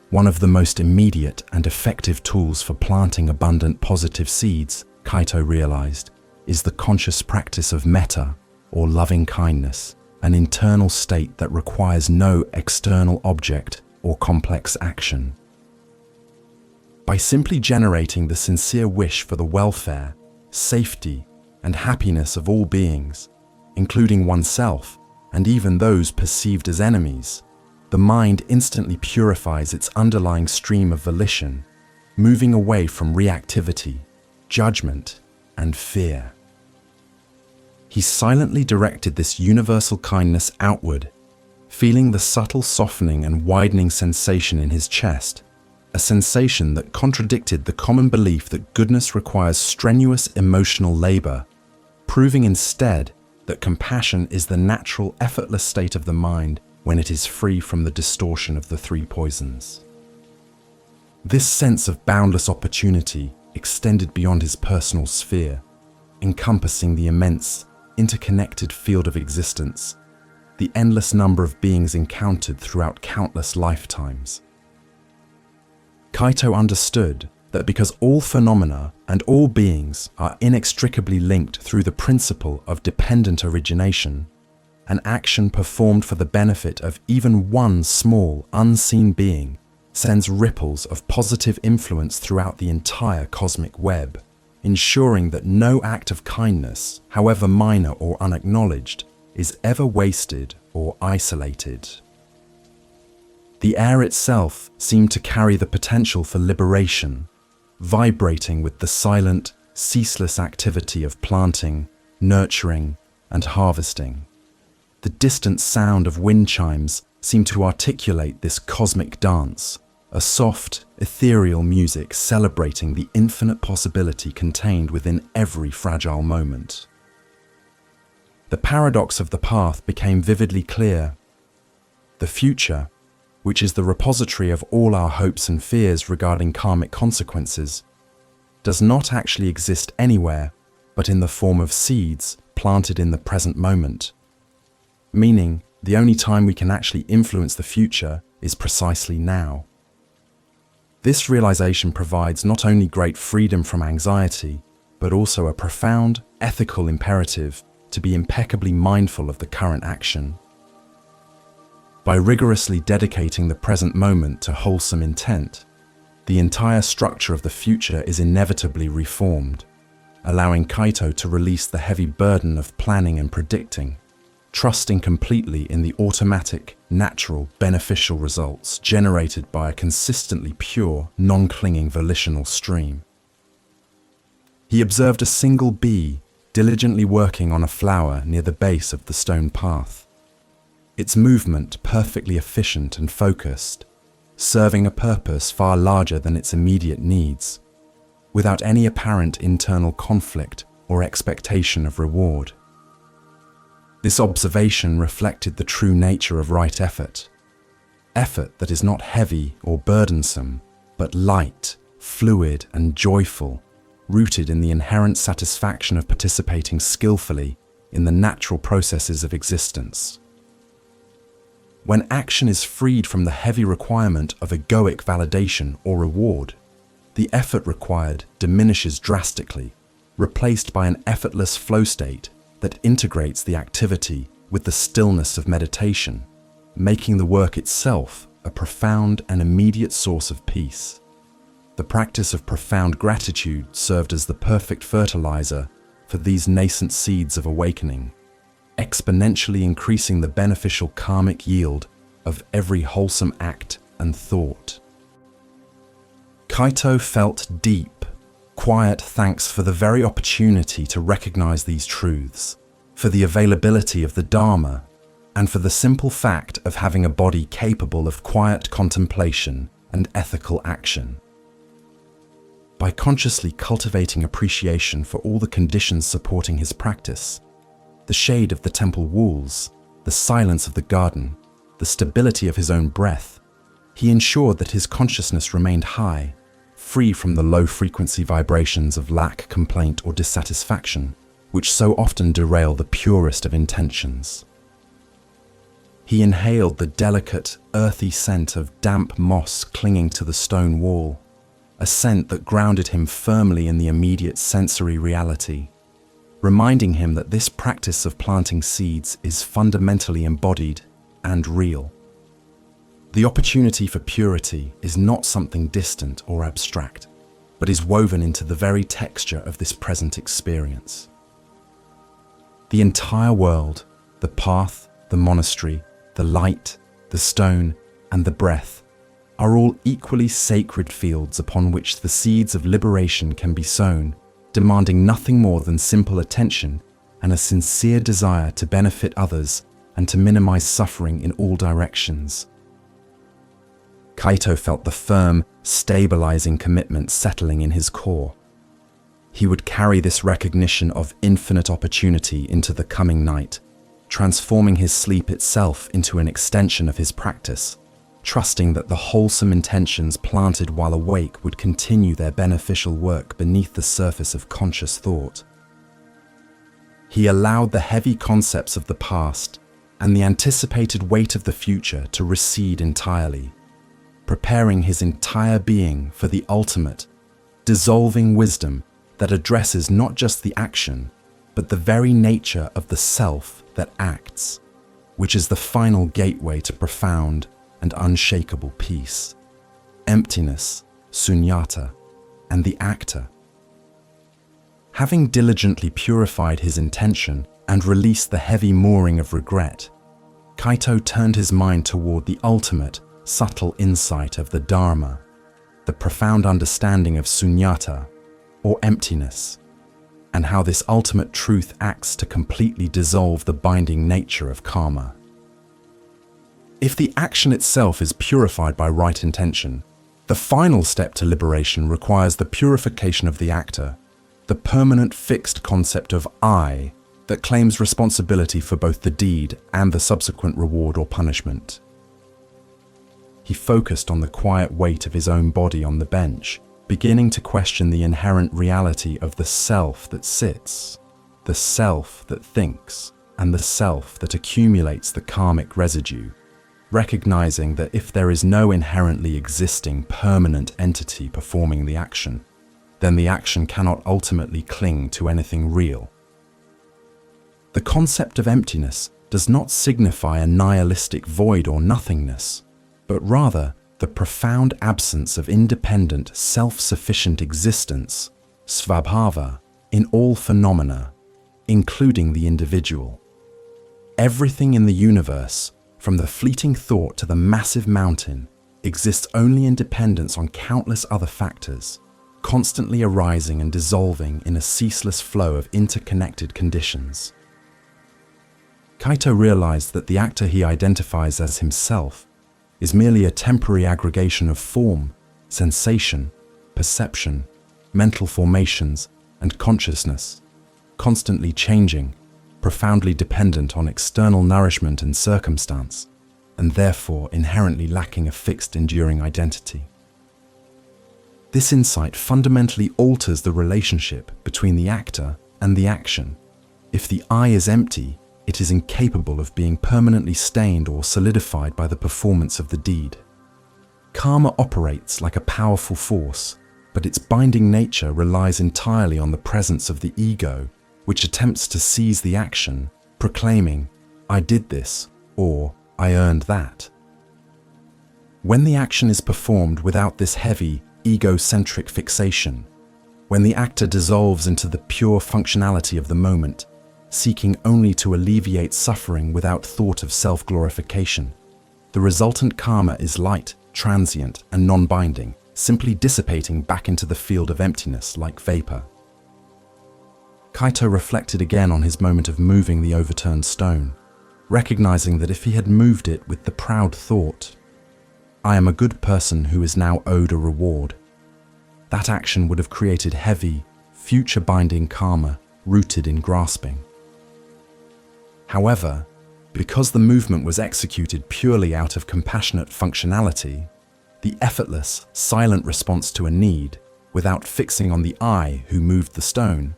Speaker 1: One of the most immediate and effective tools for planting abundant positive seeds, Kaito realized, is the conscious practice of metta, or loving kindness, an internal state that requires no external object or complex action. By simply generating the sincere wish for the welfare, safety, and happiness of all beings, including oneself and even those perceived as enemies, the mind instantly purifies its underlying stream of volition, moving away from reactivity, judgment, and fear. He silently directed this universal kindness outward, feeling the subtle softening and widening sensation in his chest, a sensation that contradicted the common belief that goodness requires strenuous emotional labor, proving instead that compassion is the natural, effortless state of the mind when it is free from the distortion of the three poisons. This sense of boundless opportunity extended beyond his personal sphere, encompassing the immense, interconnected field of existence, the endless number of beings encountered throughout countless lifetimes. Kaito understood that because all phenomena and all beings are inextricably linked through the principle of dependent origination, an action performed for the benefit of even one small, unseen being sends ripples of positive influence throughout the entire cosmic web, ensuring that no act of kindness, however minor or unacknowledged, is ever wasted or isolated. The air itself seemed to carry the potential for liberation, vibrating with the silent, ceaseless activity of planting, nurturing, and harvesting. The distant sound of wind chimes seemed to articulate this cosmic dance, a soft, ethereal music celebrating the infinite possibility contained within every fragile moment. The paradox of the path became vividly clear. The future, which is the repository of all our hopes and fears regarding karmic consequences, does not actually exist anywhere but in the form of seeds planted in the present moment, meaning the only time we can actually influence the future is precisely now. This realization provides not only great freedom from anxiety, but also a profound ethical imperative to be impeccably mindful of the current action. By rigorously dedicating the present moment to wholesome intent, the entire structure of the future is inevitably reformed, allowing Kaito to release the heavy burden of planning and predicting, trusting completely in the automatic, natural, beneficial results generated by a consistently pure, non-clinging volitional stream. He observed a single bee diligently working on a flower near the base of the stone path, its movement perfectly efficient and focused, serving a purpose far larger than its immediate needs. without any apparent internal conflict or expectation of reward. This observation reflected the true nature of right effort. Effort that is not heavy or burdensome, but light, fluid, and joyful, rooted in the inherent satisfaction of participating skillfully in the natural processes of existence. When action is freed from the heavy requirement of egoic validation or reward, the effort required diminishes drastically, replaced by an effortless flow state that integrates the activity with the stillness of meditation, making the work itself a profound and immediate source of peace. The practice of profound gratitude served as the perfect fertilizer for these nascent seeds of awakening, exponentially increasing the beneficial karmic yield of every wholesome act and thought. Kaito felt deep, quiet thanks for the very opportunity to recognize these truths, for the availability of the Dharma, and for the simple fact of having a body capable of quiet contemplation and ethical action. By consciously cultivating appreciation for all the conditions supporting his practice, the shade of the temple walls, the silence of the garden, the stability of his own breath, he ensured that his consciousness remained high, free from the low-frequency vibrations of lack, complaint, or dissatisfaction, which so often derail the purest of intentions. He inhaled the delicate, earthy scent of damp moss clinging to the stone wall, a scent that grounded him firmly in the immediate sensory reality, reminding him that this practice of planting seeds is fundamentally embodied and real. The opportunity for purity is not something distant or abstract, but is woven into the very texture of this present experience. The entire world, the path, the monastery, the light, the stone, and the breath, are all equally sacred fields upon which the seeds of liberation can be sown, demanding nothing more than simple attention and a sincere desire to benefit others and to minimize suffering in all directions. Kaito felt the firm, stabilizing commitment settling in his core. He would carry this recognition of infinite opportunity into the coming night, transforming his sleep itself into an extension of his practice, trusting that the wholesome intentions planted while awake would continue their beneficial work beneath the surface of conscious thought. He allowed the heavy concepts of the past and the anticipated weight of the future to recede entirely, preparing his entire being for the ultimate, dissolving wisdom that addresses not just the action, but the very nature of the self that acts, which is the final gateway to profound and unshakable peace, emptiness, sunyata, and the actor. Having diligently purified his intention and released the heavy mooring of regret, Kaito turned his mind toward the ultimate, subtle insight of the Dharma, the profound understanding of sunyata, or emptiness, and how this ultimate truth acts to completely dissolve the binding nature of karma. If the action itself is purified by right intention, the final step to liberation requires the purification of the actor, the permanent fixed concept of I that claims responsibility for both the deed and the subsequent reward or punishment. He focused on the quiet weight of his own body on the bench, beginning to question the inherent reality of the self that sits, the self that thinks, and the self that accumulates the karmic residue, recognizing that if there is no inherently existing permanent entity performing the action, then the action cannot ultimately cling to anything real. The concept of emptiness does not signify a nihilistic void or nothingness, but rather the profound absence of independent, self-sufficient existence, svabhava, in all phenomena, including the individual. Everything in the universe, from the fleeting thought to the massive mountain, exists only in dependence on countless other factors, constantly arising and dissolving in a ceaseless flow of interconnected conditions. Kaito realized that the actor he identifies as himself is merely a temporary aggregation of form, sensation, perception, mental formations, and consciousness, constantly changing, profoundly dependent on external nourishment and circumstance, and therefore inherently lacking a fixed, enduring identity. This insight fundamentally alters the relationship between the actor and the action. If the I is empty, it is incapable of being permanently stained or solidified by the performance of the deed. Karma operates like a powerful force, but its binding nature relies entirely on the presence of the ego, which attempts to seize the action, proclaiming, "I did this," or "I earned that." When the action is performed without this heavy, egocentric fixation, when the actor dissolves into the pure functionality of the moment, seeking only to alleviate suffering without thought of self-glorification, the resultant karma is light, transient, and non-binding, simply dissipating back into the field of emptiness like vapor. Kaito reflected again on his moment of moving the overturned stone, recognizing that if he had moved it with the proud thought, "I am a good person who is now owed a reward," that action would have created heavy, future-binding karma rooted in grasping. However, because the movement was executed purely out of compassionate functionality, the effortless, silent response to a need, without fixing on the I who moved the stone,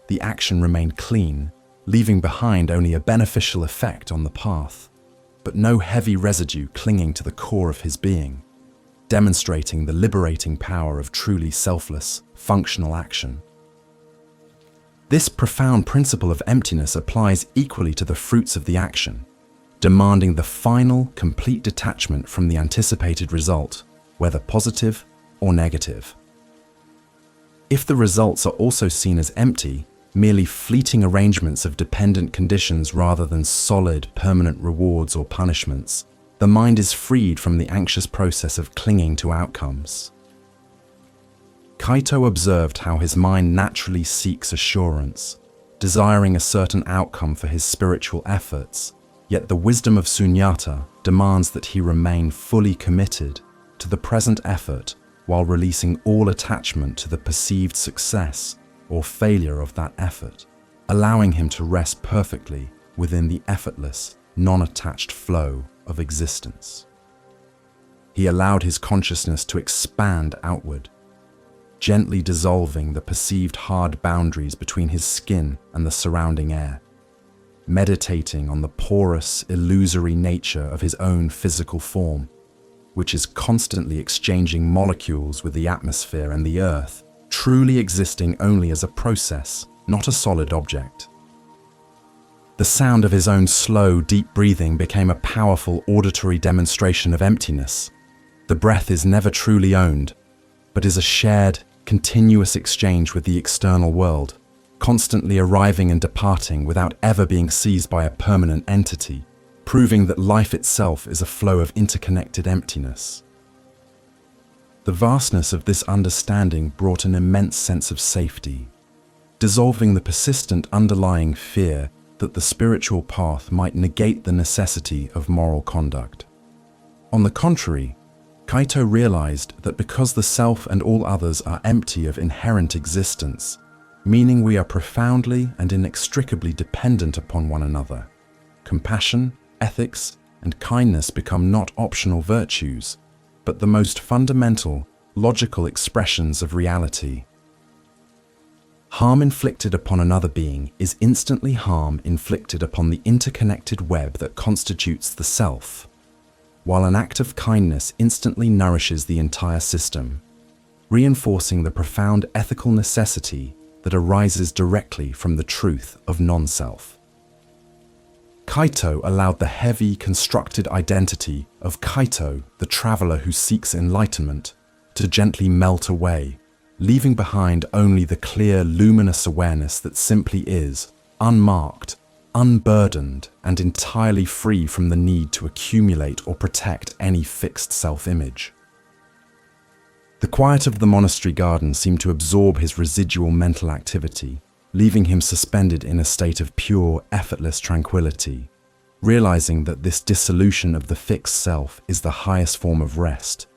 Speaker 1: the action remained clean, leaving behind only a beneficial effect on the path, but no heavy residue clinging to the core of his being, demonstrating the liberating power of truly selfless, functional action. This profound principle of emptiness applies equally to the fruits of the action, demanding the final, complete detachment from the anticipated result, whether positive or negative. If the results are also seen as empty, merely fleeting arrangements of dependent conditions rather than solid, permanent rewards or punishments, the mind is freed from the anxious process of clinging to outcomes. Kaito observed how his mind naturally seeks assurance, desiring a certain outcome for his spiritual efforts, yet the wisdom of sunyata demands that he remain fully committed to the present effort while releasing all attachment to the perceived success or failure of that effort, allowing him to rest perfectly within the effortless, non-attached flow of existence. He allowed his consciousness to expand outward, gently dissolving the perceived hard boundaries between his skin and the surrounding air, meditating on the porous, illusory nature of his own physical form, which is constantly exchanging molecules with the atmosphere and the earth, truly existing only as a process, not a solid object. The sound of his own slow, deep breathing became a powerful auditory demonstration of emptiness. The breath is never truly owned, but is a shared, continuous exchange with the external world, constantly arriving and departing without ever being seized by a permanent entity, proving that life itself is a flow of interconnected emptiness. The vastness of this understanding brought an immense sense of safety, dissolving the persistent underlying fear that the spiritual path might negate the necessity of moral conduct. On the contrary, Kaito realized that because the self and all others are empty of inherent existence, meaning we are profoundly and inextricably dependent upon one another, compassion, ethics, and kindness become not optional virtues, but the most fundamental, logical expressions of reality. Harm inflicted upon another being is instantly harm inflicted upon the interconnected web that constitutes the self, while an act of kindness instantly nourishes the entire system, reinforcing the profound ethical necessity that arises directly from the truth of non-self. Kaito allowed the heavy, constructed identity of Kaito, the traveler who seeks enlightenment, to gently melt away, leaving behind only the clear, luminous awareness that simply is, unmarked, unburdened, and entirely free from the need to accumulate or protect any fixed self-image. The quiet of the monastery garden seemed to absorb his residual mental activity, leaving him suspended in a state of pure, effortless tranquility, realizing that this dissolution of the fixed self is the highest form of rest,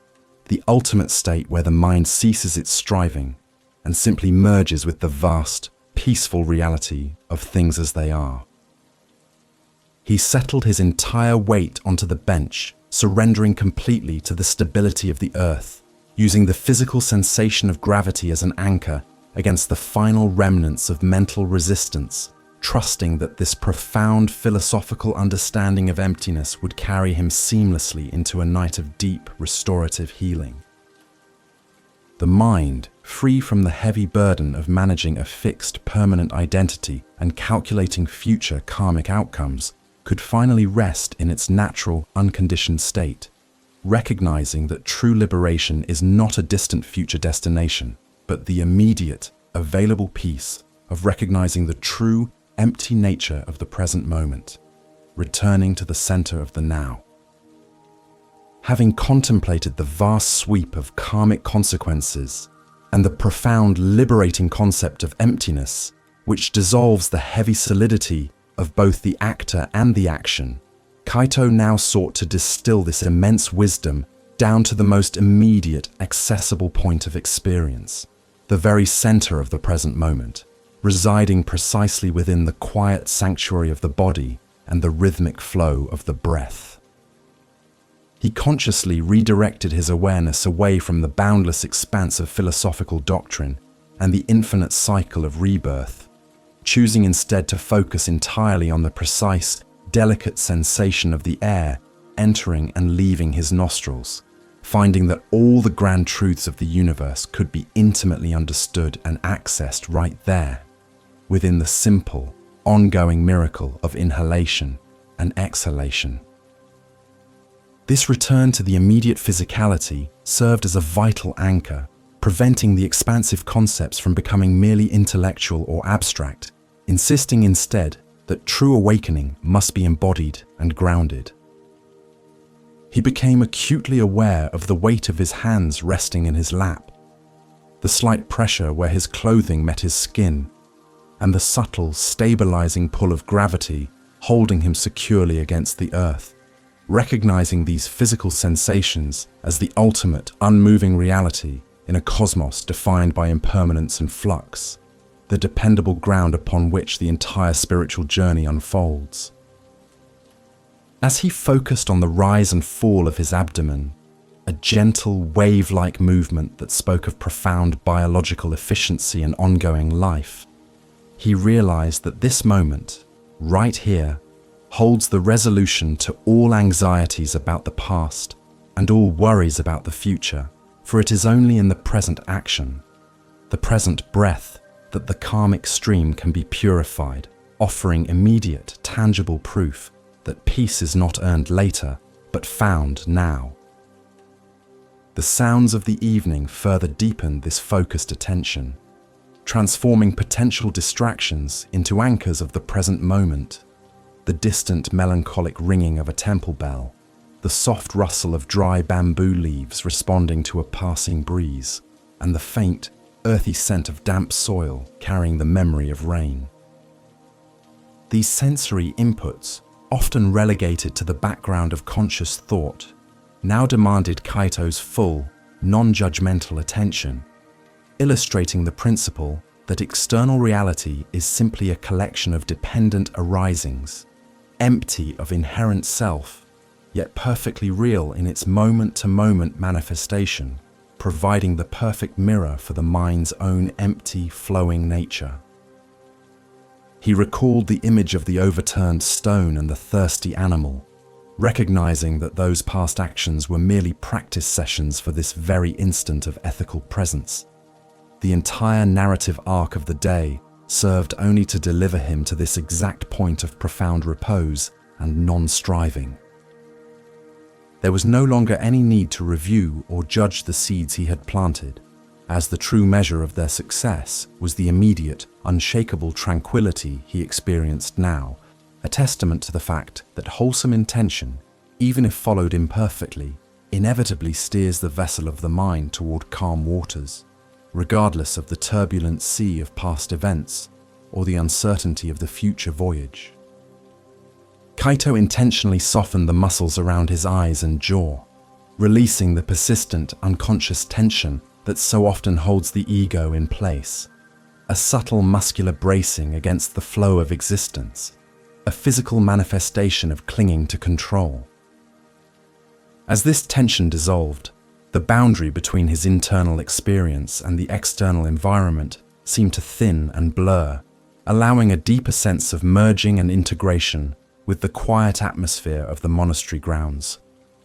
Speaker 1: the ultimate state where the mind ceases its striving and simply merges with the vast, peaceful reality of things as they are. He settled his entire weight onto the bench, surrendering completely to the stability of the earth, using the physical sensation of gravity as an anchor against the final remnants of mental resistance, trusting that this profound philosophical understanding of emptiness would carry him seamlessly into a night of deep, restorative healing. The mind, free from the heavy burden of managing a fixed, permanent identity and calculating future karmic outcomes, could finally rest in its natural, unconditioned state, recognizing that true liberation is not a distant future destination, but the immediate, available peace of recognizing the true, empty nature of the present moment, returning to the center of the now. Having contemplated the vast sweep of karmic consequences and the profound liberating concept of emptiness, which dissolves the heavy solidity of both the actor and the action, Kaito now sought to distill this immense wisdom down to the most immediate, accessible point of experience, the very center of the present moment, residing precisely within the quiet sanctuary of the body and the rhythmic flow of the breath. He consciously redirected his awareness away from the boundless expanse of philosophical doctrine and the infinite cycle of rebirth, choosing instead to focus entirely on the precise, delicate sensation of the air entering and leaving his nostrils, finding that all the grand truths of the universe could be intimately understood and accessed right there, within the simple, ongoing miracle of inhalation and exhalation. This return to the immediate physicality served as a vital anchor, preventing the expansive concepts from becoming merely intellectual or abstract, insisting instead that true awakening must be embodied and grounded. He became acutely aware of the weight of his hands resting in his lap, the slight pressure where his clothing met his skin, and the subtle, stabilizing pull of gravity holding him securely against the earth, recognizing these physical sensations as the ultimate, unmoving reality in a cosmos defined by impermanence and flux, the dependable ground upon which the entire spiritual journey unfolds. As he focused on the rise and fall of his abdomen, a gentle, wave-like movement that spoke of profound biological efficiency and ongoing life, he realized that this moment, right here, holds the resolution to all anxieties about the past and all worries about the future, for it is only in the present action, the present breath, that the karmic stream can be purified, offering immediate, tangible proof that peace is not earned later, but found now. The sounds of the evening further deepened this focused attention, transforming potential distractions into anchors of the present moment. The distant melancholic ringing of a temple bell, the soft rustle of dry bamboo leaves responding to a passing breeze, and the faint, earthy scent of damp soil carrying the memory of rain. These sensory inputs, often relegated to the background of conscious thought, now demanded Kaito's full, non-judgmental attention, illustrating the principle that external reality is simply a collection of dependent arisings, empty of inherent self, yet perfectly real in its moment-to-moment manifestation, providing the perfect mirror for the mind's own empty, flowing nature. He recalled the image of the overturned stone and the thirsty animal, recognizing that those past actions were merely practice sessions for this very instant of ethical presence. The entire narrative arc of the day served only to deliver him to this exact point of profound repose and non-striving. There was no longer any need to review or judge the seeds he had planted, as the true measure of their success was the immediate, unshakable tranquility he experienced now, a testament to the fact that wholesome intention, even if followed imperfectly, inevitably steers the vessel of the mind toward calm waters, regardless of the turbulent sea of past events or the uncertainty of the future voyage. Kaito intentionally softened the muscles around his eyes and jaw, releasing the persistent, unconscious tension that so often holds the ego in place, a subtle muscular bracing against the flow of existence, a physical manifestation of clinging to control. As this tension dissolved, the boundary between his internal experience and the external environment seemed to thin and blur, allowing a deeper sense of merging and integration with the quiet atmosphere of the monastery grounds,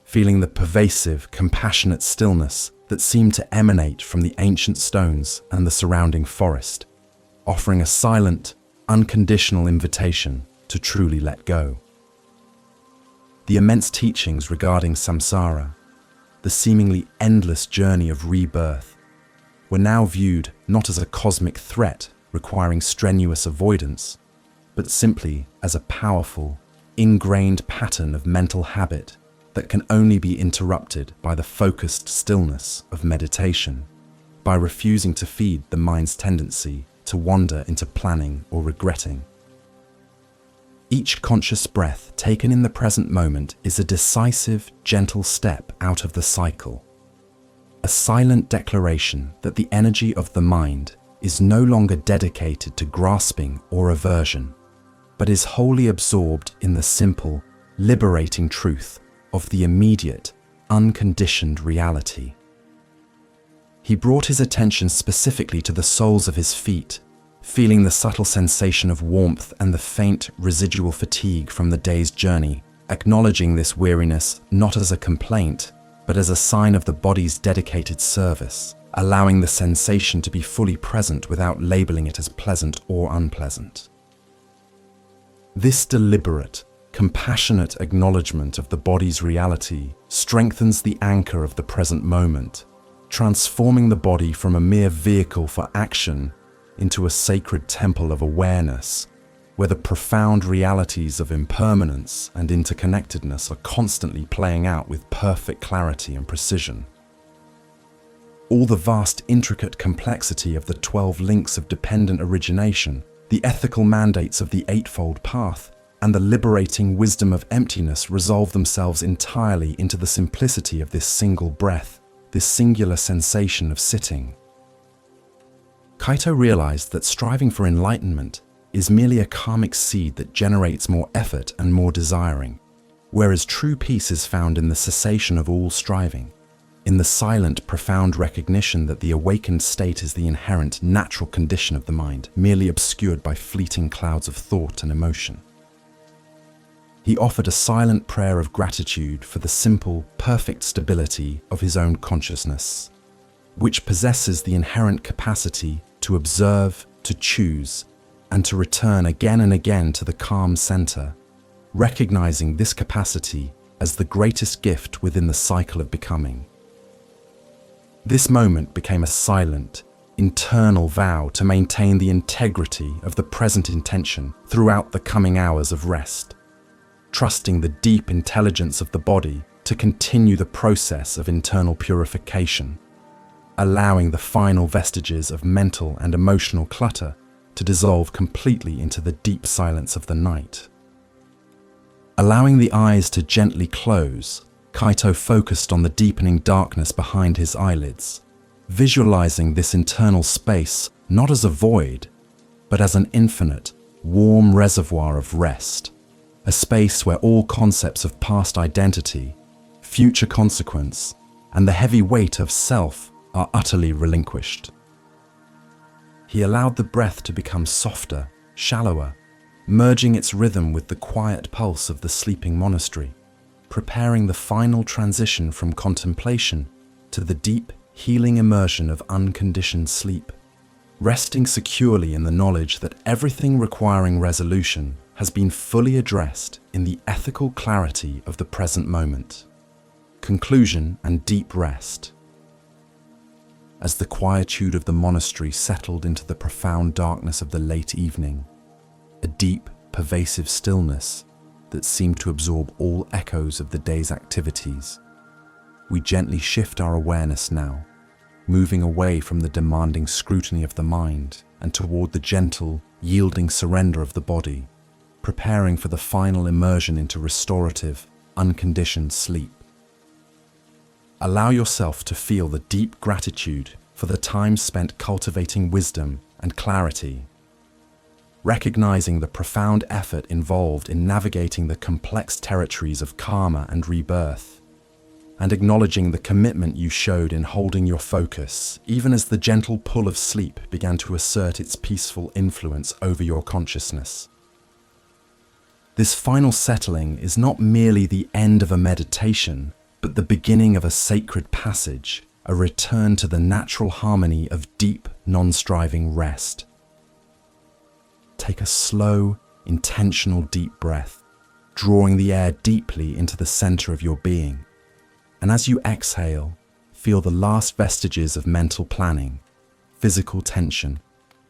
Speaker 1: feeling the pervasive, compassionate stillness that seemed to emanate from the ancient stones and the surrounding forest, offering a silent, unconditional invitation to truly let go. The immense teachings regarding samsara, the seemingly endless journey of rebirth, were now viewed not as a cosmic threat requiring strenuous avoidance, but simply as a powerful, ingrained pattern of mental habit that can only be interrupted by the focused stillness of meditation, by refusing to feed the mind's tendency to wander into planning or regretting. Each conscious breath taken in the present moment is a decisive, gentle step out of the cycle, a silent declaration that the energy of the mind is no longer dedicated to grasping or aversion, but is wholly absorbed in the simple, liberating truth of the immediate, unconditioned reality. He brought his attention specifically to the soles of his feet, feeling the subtle sensation of warmth and the faint residual fatigue from the day's journey, acknowledging this weariness not as a complaint, but as a sign of the body's dedicated service, allowing the sensation to be fully present without labeling it as pleasant or unpleasant. This deliberate, compassionate acknowledgement of the body's reality strengthens the anchor of the present moment, transforming the body from a mere vehicle for action into a sacred temple of awareness, where the profound realities of impermanence and interconnectedness are constantly playing out with perfect clarity and precision. All the vast, intricate complexity of the 12 links of dependent origination, the ethical mandates of the Eightfold Path, and the liberating wisdom of emptiness resolve themselves entirely into the simplicity of this single breath, this singular sensation of sitting. Kaito realized that striving for enlightenment is merely a karmic seed that generates more effort and more desiring, whereas true peace is found in the cessation of all striving, in the silent, profound recognition that the awakened state is the inherent, natural condition of the mind, merely obscured by fleeting clouds of thought and emotion. He offered a silent prayer of gratitude for the simple, perfect stability of his own consciousness, which possesses the inherent capacity to observe, to choose, and to return again and again to the calm center, recognizing this capacity as the greatest gift within the cycle of becoming. This moment became a silent, internal vow to maintain the integrity of the present intention throughout the coming hours of rest, trusting the deep intelligence of the body to continue the process of internal purification, allowing the final vestiges of mental and emotional clutter to dissolve completely into the deep silence of the night. Allowing the eyes to gently close, Kaito focused on the deepening darkness behind his eyelids, visualizing this internal space not as a void, but as an infinite, warm reservoir of rest, a space where all concepts of past identity, future consequence, and the heavy weight of self are utterly relinquished. He allowed the breath to become softer, shallower, merging its rhythm with the quiet pulse of the sleeping monastery, preparing the final transition from contemplation to the deep, healing immersion of unconditioned sleep, resting securely in the knowledge that everything requiring resolution has been fully addressed in the ethical clarity of the present moment. Conclusion and deep rest. As the quietude of the monastery settled into the profound darkness of the late evening, a deep, pervasive stillness that seemed to absorb all echoes of the day's activities, we gently shift our awareness now, moving away from the demanding scrutiny of the mind and toward the gentle, yielding surrender of the body, preparing for the final immersion into restorative, unconditioned sleep. Allow yourself to feel the deep gratitude for the time spent cultivating wisdom and clarity. Recognizing the profound effort involved in navigating the complex territories of karma and rebirth, and acknowledging the commitment you showed in holding your focus, even as the gentle pull of sleep began to assert its peaceful influence over your consciousness. This final settling is not merely the end of a meditation, but the beginning of a sacred passage, a return to the natural harmony of deep, non-striving rest. Take a slow, intentional deep breath, drawing the air deeply into the center of your being. And as you exhale, feel the last vestiges of mental planning, physical tension,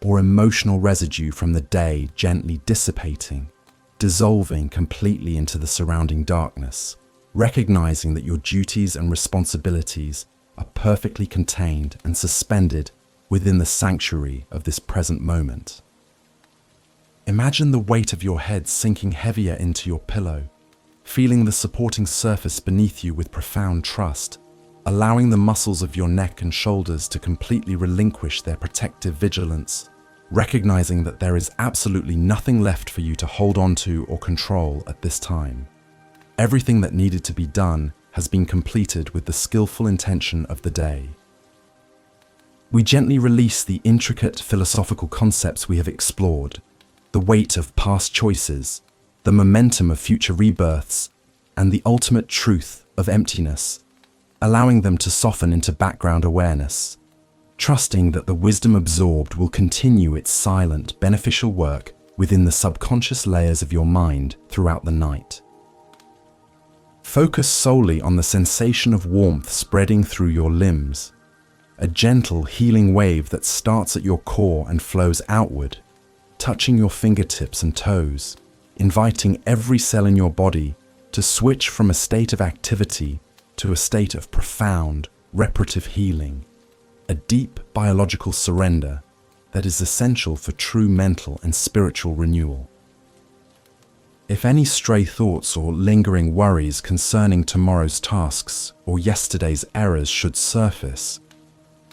Speaker 1: or emotional residue from the day gently dissipating, dissolving completely into the surrounding darkness, recognizing that your duties and responsibilities are perfectly contained and suspended within the sanctuary of this present moment. Imagine the weight of your head sinking heavier into your pillow, feeling the supporting surface beneath you with profound trust, allowing the muscles of your neck and shoulders to completely relinquish their protective vigilance, recognizing that there is absolutely nothing left for you to hold on to or control at this time. Everything that needed to be done has been completed with the skillful intention of the day. We gently release the intricate philosophical concepts we have explored, the weight of past choices, the momentum of future rebirths, and the ultimate truth of emptiness, allowing them to soften into background awareness, trusting that the wisdom absorbed will continue its silent, beneficial work within the subconscious layers of your mind throughout the night. Focus solely on the sensation of warmth spreading through your limbs, a gentle, healing wave that starts at your core and flows outward, touching your fingertips and toes, inviting every cell in your body to switch from a state of activity to a state of profound, reparative healing, a deep biological surrender that is essential for true mental and spiritual renewal. If any stray thoughts or lingering worries concerning tomorrow's tasks or yesterday's errors should surface,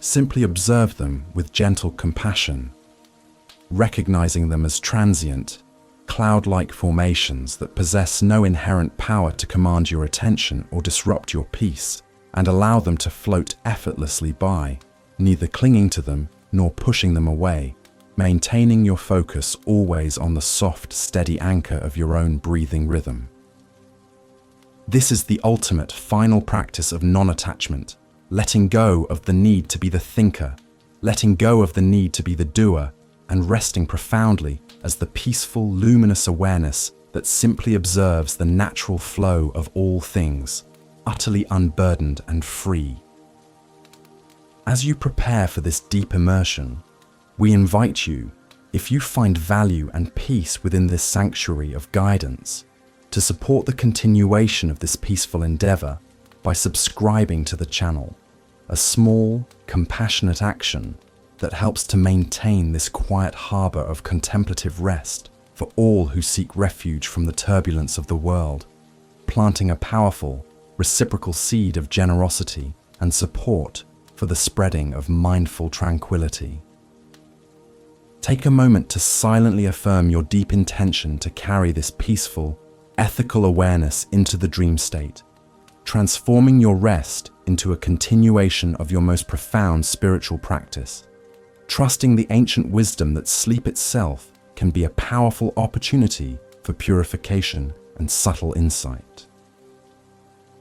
Speaker 1: simply observe them with gentle compassion, recognizing them as transient, cloud-like formations that possess no inherent power to command your attention or disrupt your peace, and allow them to float effortlessly by, neither clinging to them nor pushing them away, maintaining your focus always on the soft, steady anchor of your own breathing rhythm. This is the ultimate, final practice of non-attachment, letting go of the need to be the thinker, letting go of the need to be the doer, and resting profoundly as the peaceful, luminous awareness that simply observes the natural flow of all things, utterly unburdened and free. As you prepare for this deep immersion, we invite you, if you find value and peace within this sanctuary of guidance, to support the continuation of this peaceful endeavor by subscribing to the channel, a small, compassionate action that helps to maintain this quiet harbor of contemplative rest for all who seek refuge from the turbulence of the world, planting a powerful, reciprocal seed of generosity and support for the spreading of mindful tranquility. Take a moment to silently affirm your deep intention to carry this peaceful, ethical awareness into the dream state, transforming your rest into a continuation of your most profound spiritual practice, trusting the ancient wisdom that sleep itself can be a powerful opportunity for purification and subtle insight.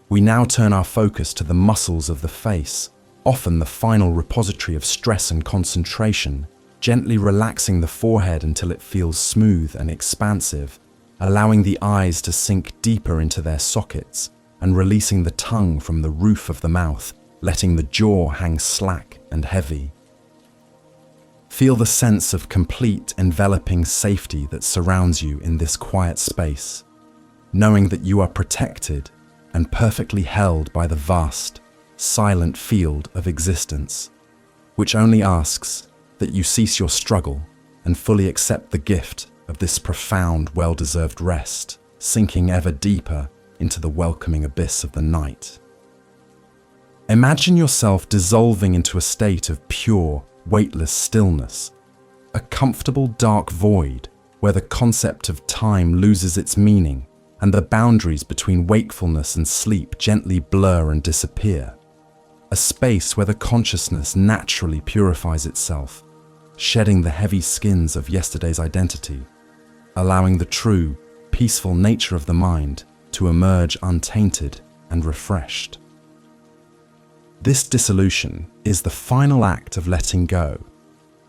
Speaker 1: We now turn our focus to the muscles of the face, often the final repository of stress and concentration, gently relaxing the forehead until it feels smooth and expansive, allowing the eyes to sink deeper into their sockets, and releasing the tongue from the roof of the mouth, letting the jaw hang slack and heavy. Feel the sense of complete, enveloping safety that surrounds you in this quiet space, knowing that you are protected and perfectly held by the vast, silent field of existence, which only asks that you cease your struggle and fully accept the gift of this profound, well-deserved rest, sinking ever deeper into the welcoming abyss of the night. Imagine yourself dissolving into a state of pure, weightless stillness, a comfortable dark void where the concept of time loses its meaning and the boundaries between wakefulness and sleep gently blur and disappear. A space where the consciousness naturally purifies itself, shedding the heavy skins of yesterday's identity, allowing the true, peaceful nature of the mind to emerge untainted and refreshed. This dissolution is the final act of letting go,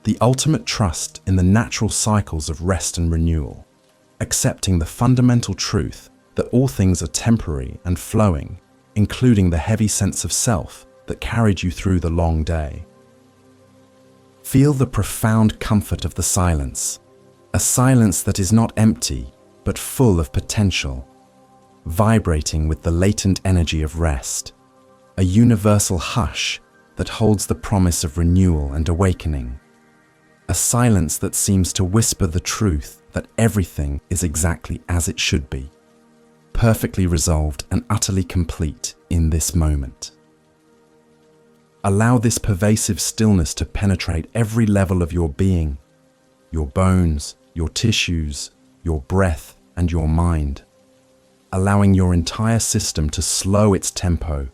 Speaker 1: the ultimate trust in the natural cycles of rest and renewal, accepting the fundamental truth that all things are temporary and flowing, including the heavy sense of self that carried you through the long day. Feel the profound comfort of the silence, a silence that is not empty, but full of potential, vibrating with the latent energy of rest, a universal hush that holds the promise of renewal and awakening, a silence that seems to whisper the truth that everything is exactly as it should be, perfectly resolved and utterly complete in this moment. Allow this pervasive stillness to penetrate every level of your being, your bones, your tissues, your breath, and your mind, allowing your entire system to slow its tempo,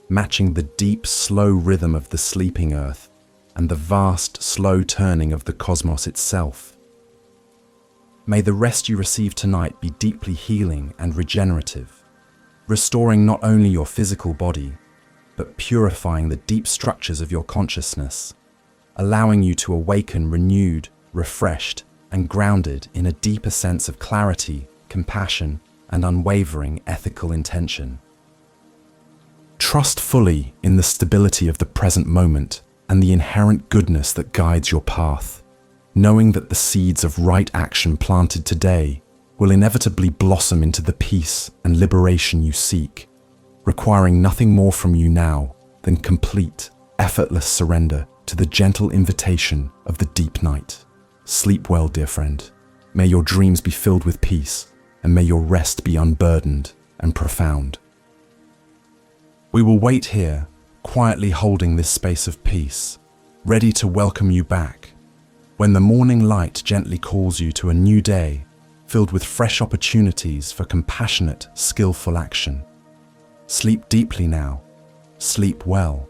Speaker 1: matching the deep, slow rhythm of the sleeping earth and the vast, slow turning of the cosmos itself. May the rest you receive tonight be deeply healing and regenerative, restoring not only your physical body, but purifying the deep structures of your consciousness, allowing you to awaken renewed, refreshed, and grounded in a deeper sense of clarity, compassion, and unwavering ethical intention. Trust fully in the stability of the present moment and the inherent goodness that guides your path, knowing that the seeds of right action planted today will inevitably blossom into the peace and liberation you seek, requiring nothing more from you now than complete, effortless surrender to the gentle invitation of the deep night. Sleep well, dear friend. May your dreams be filled with peace, and may your rest be unburdened and profound. We will wait here, quietly holding this space of peace, ready to welcome you back, when the morning light gently calls you to a new day, filled with fresh opportunities for compassionate, skillful action. Sleep deeply now. Sleep well.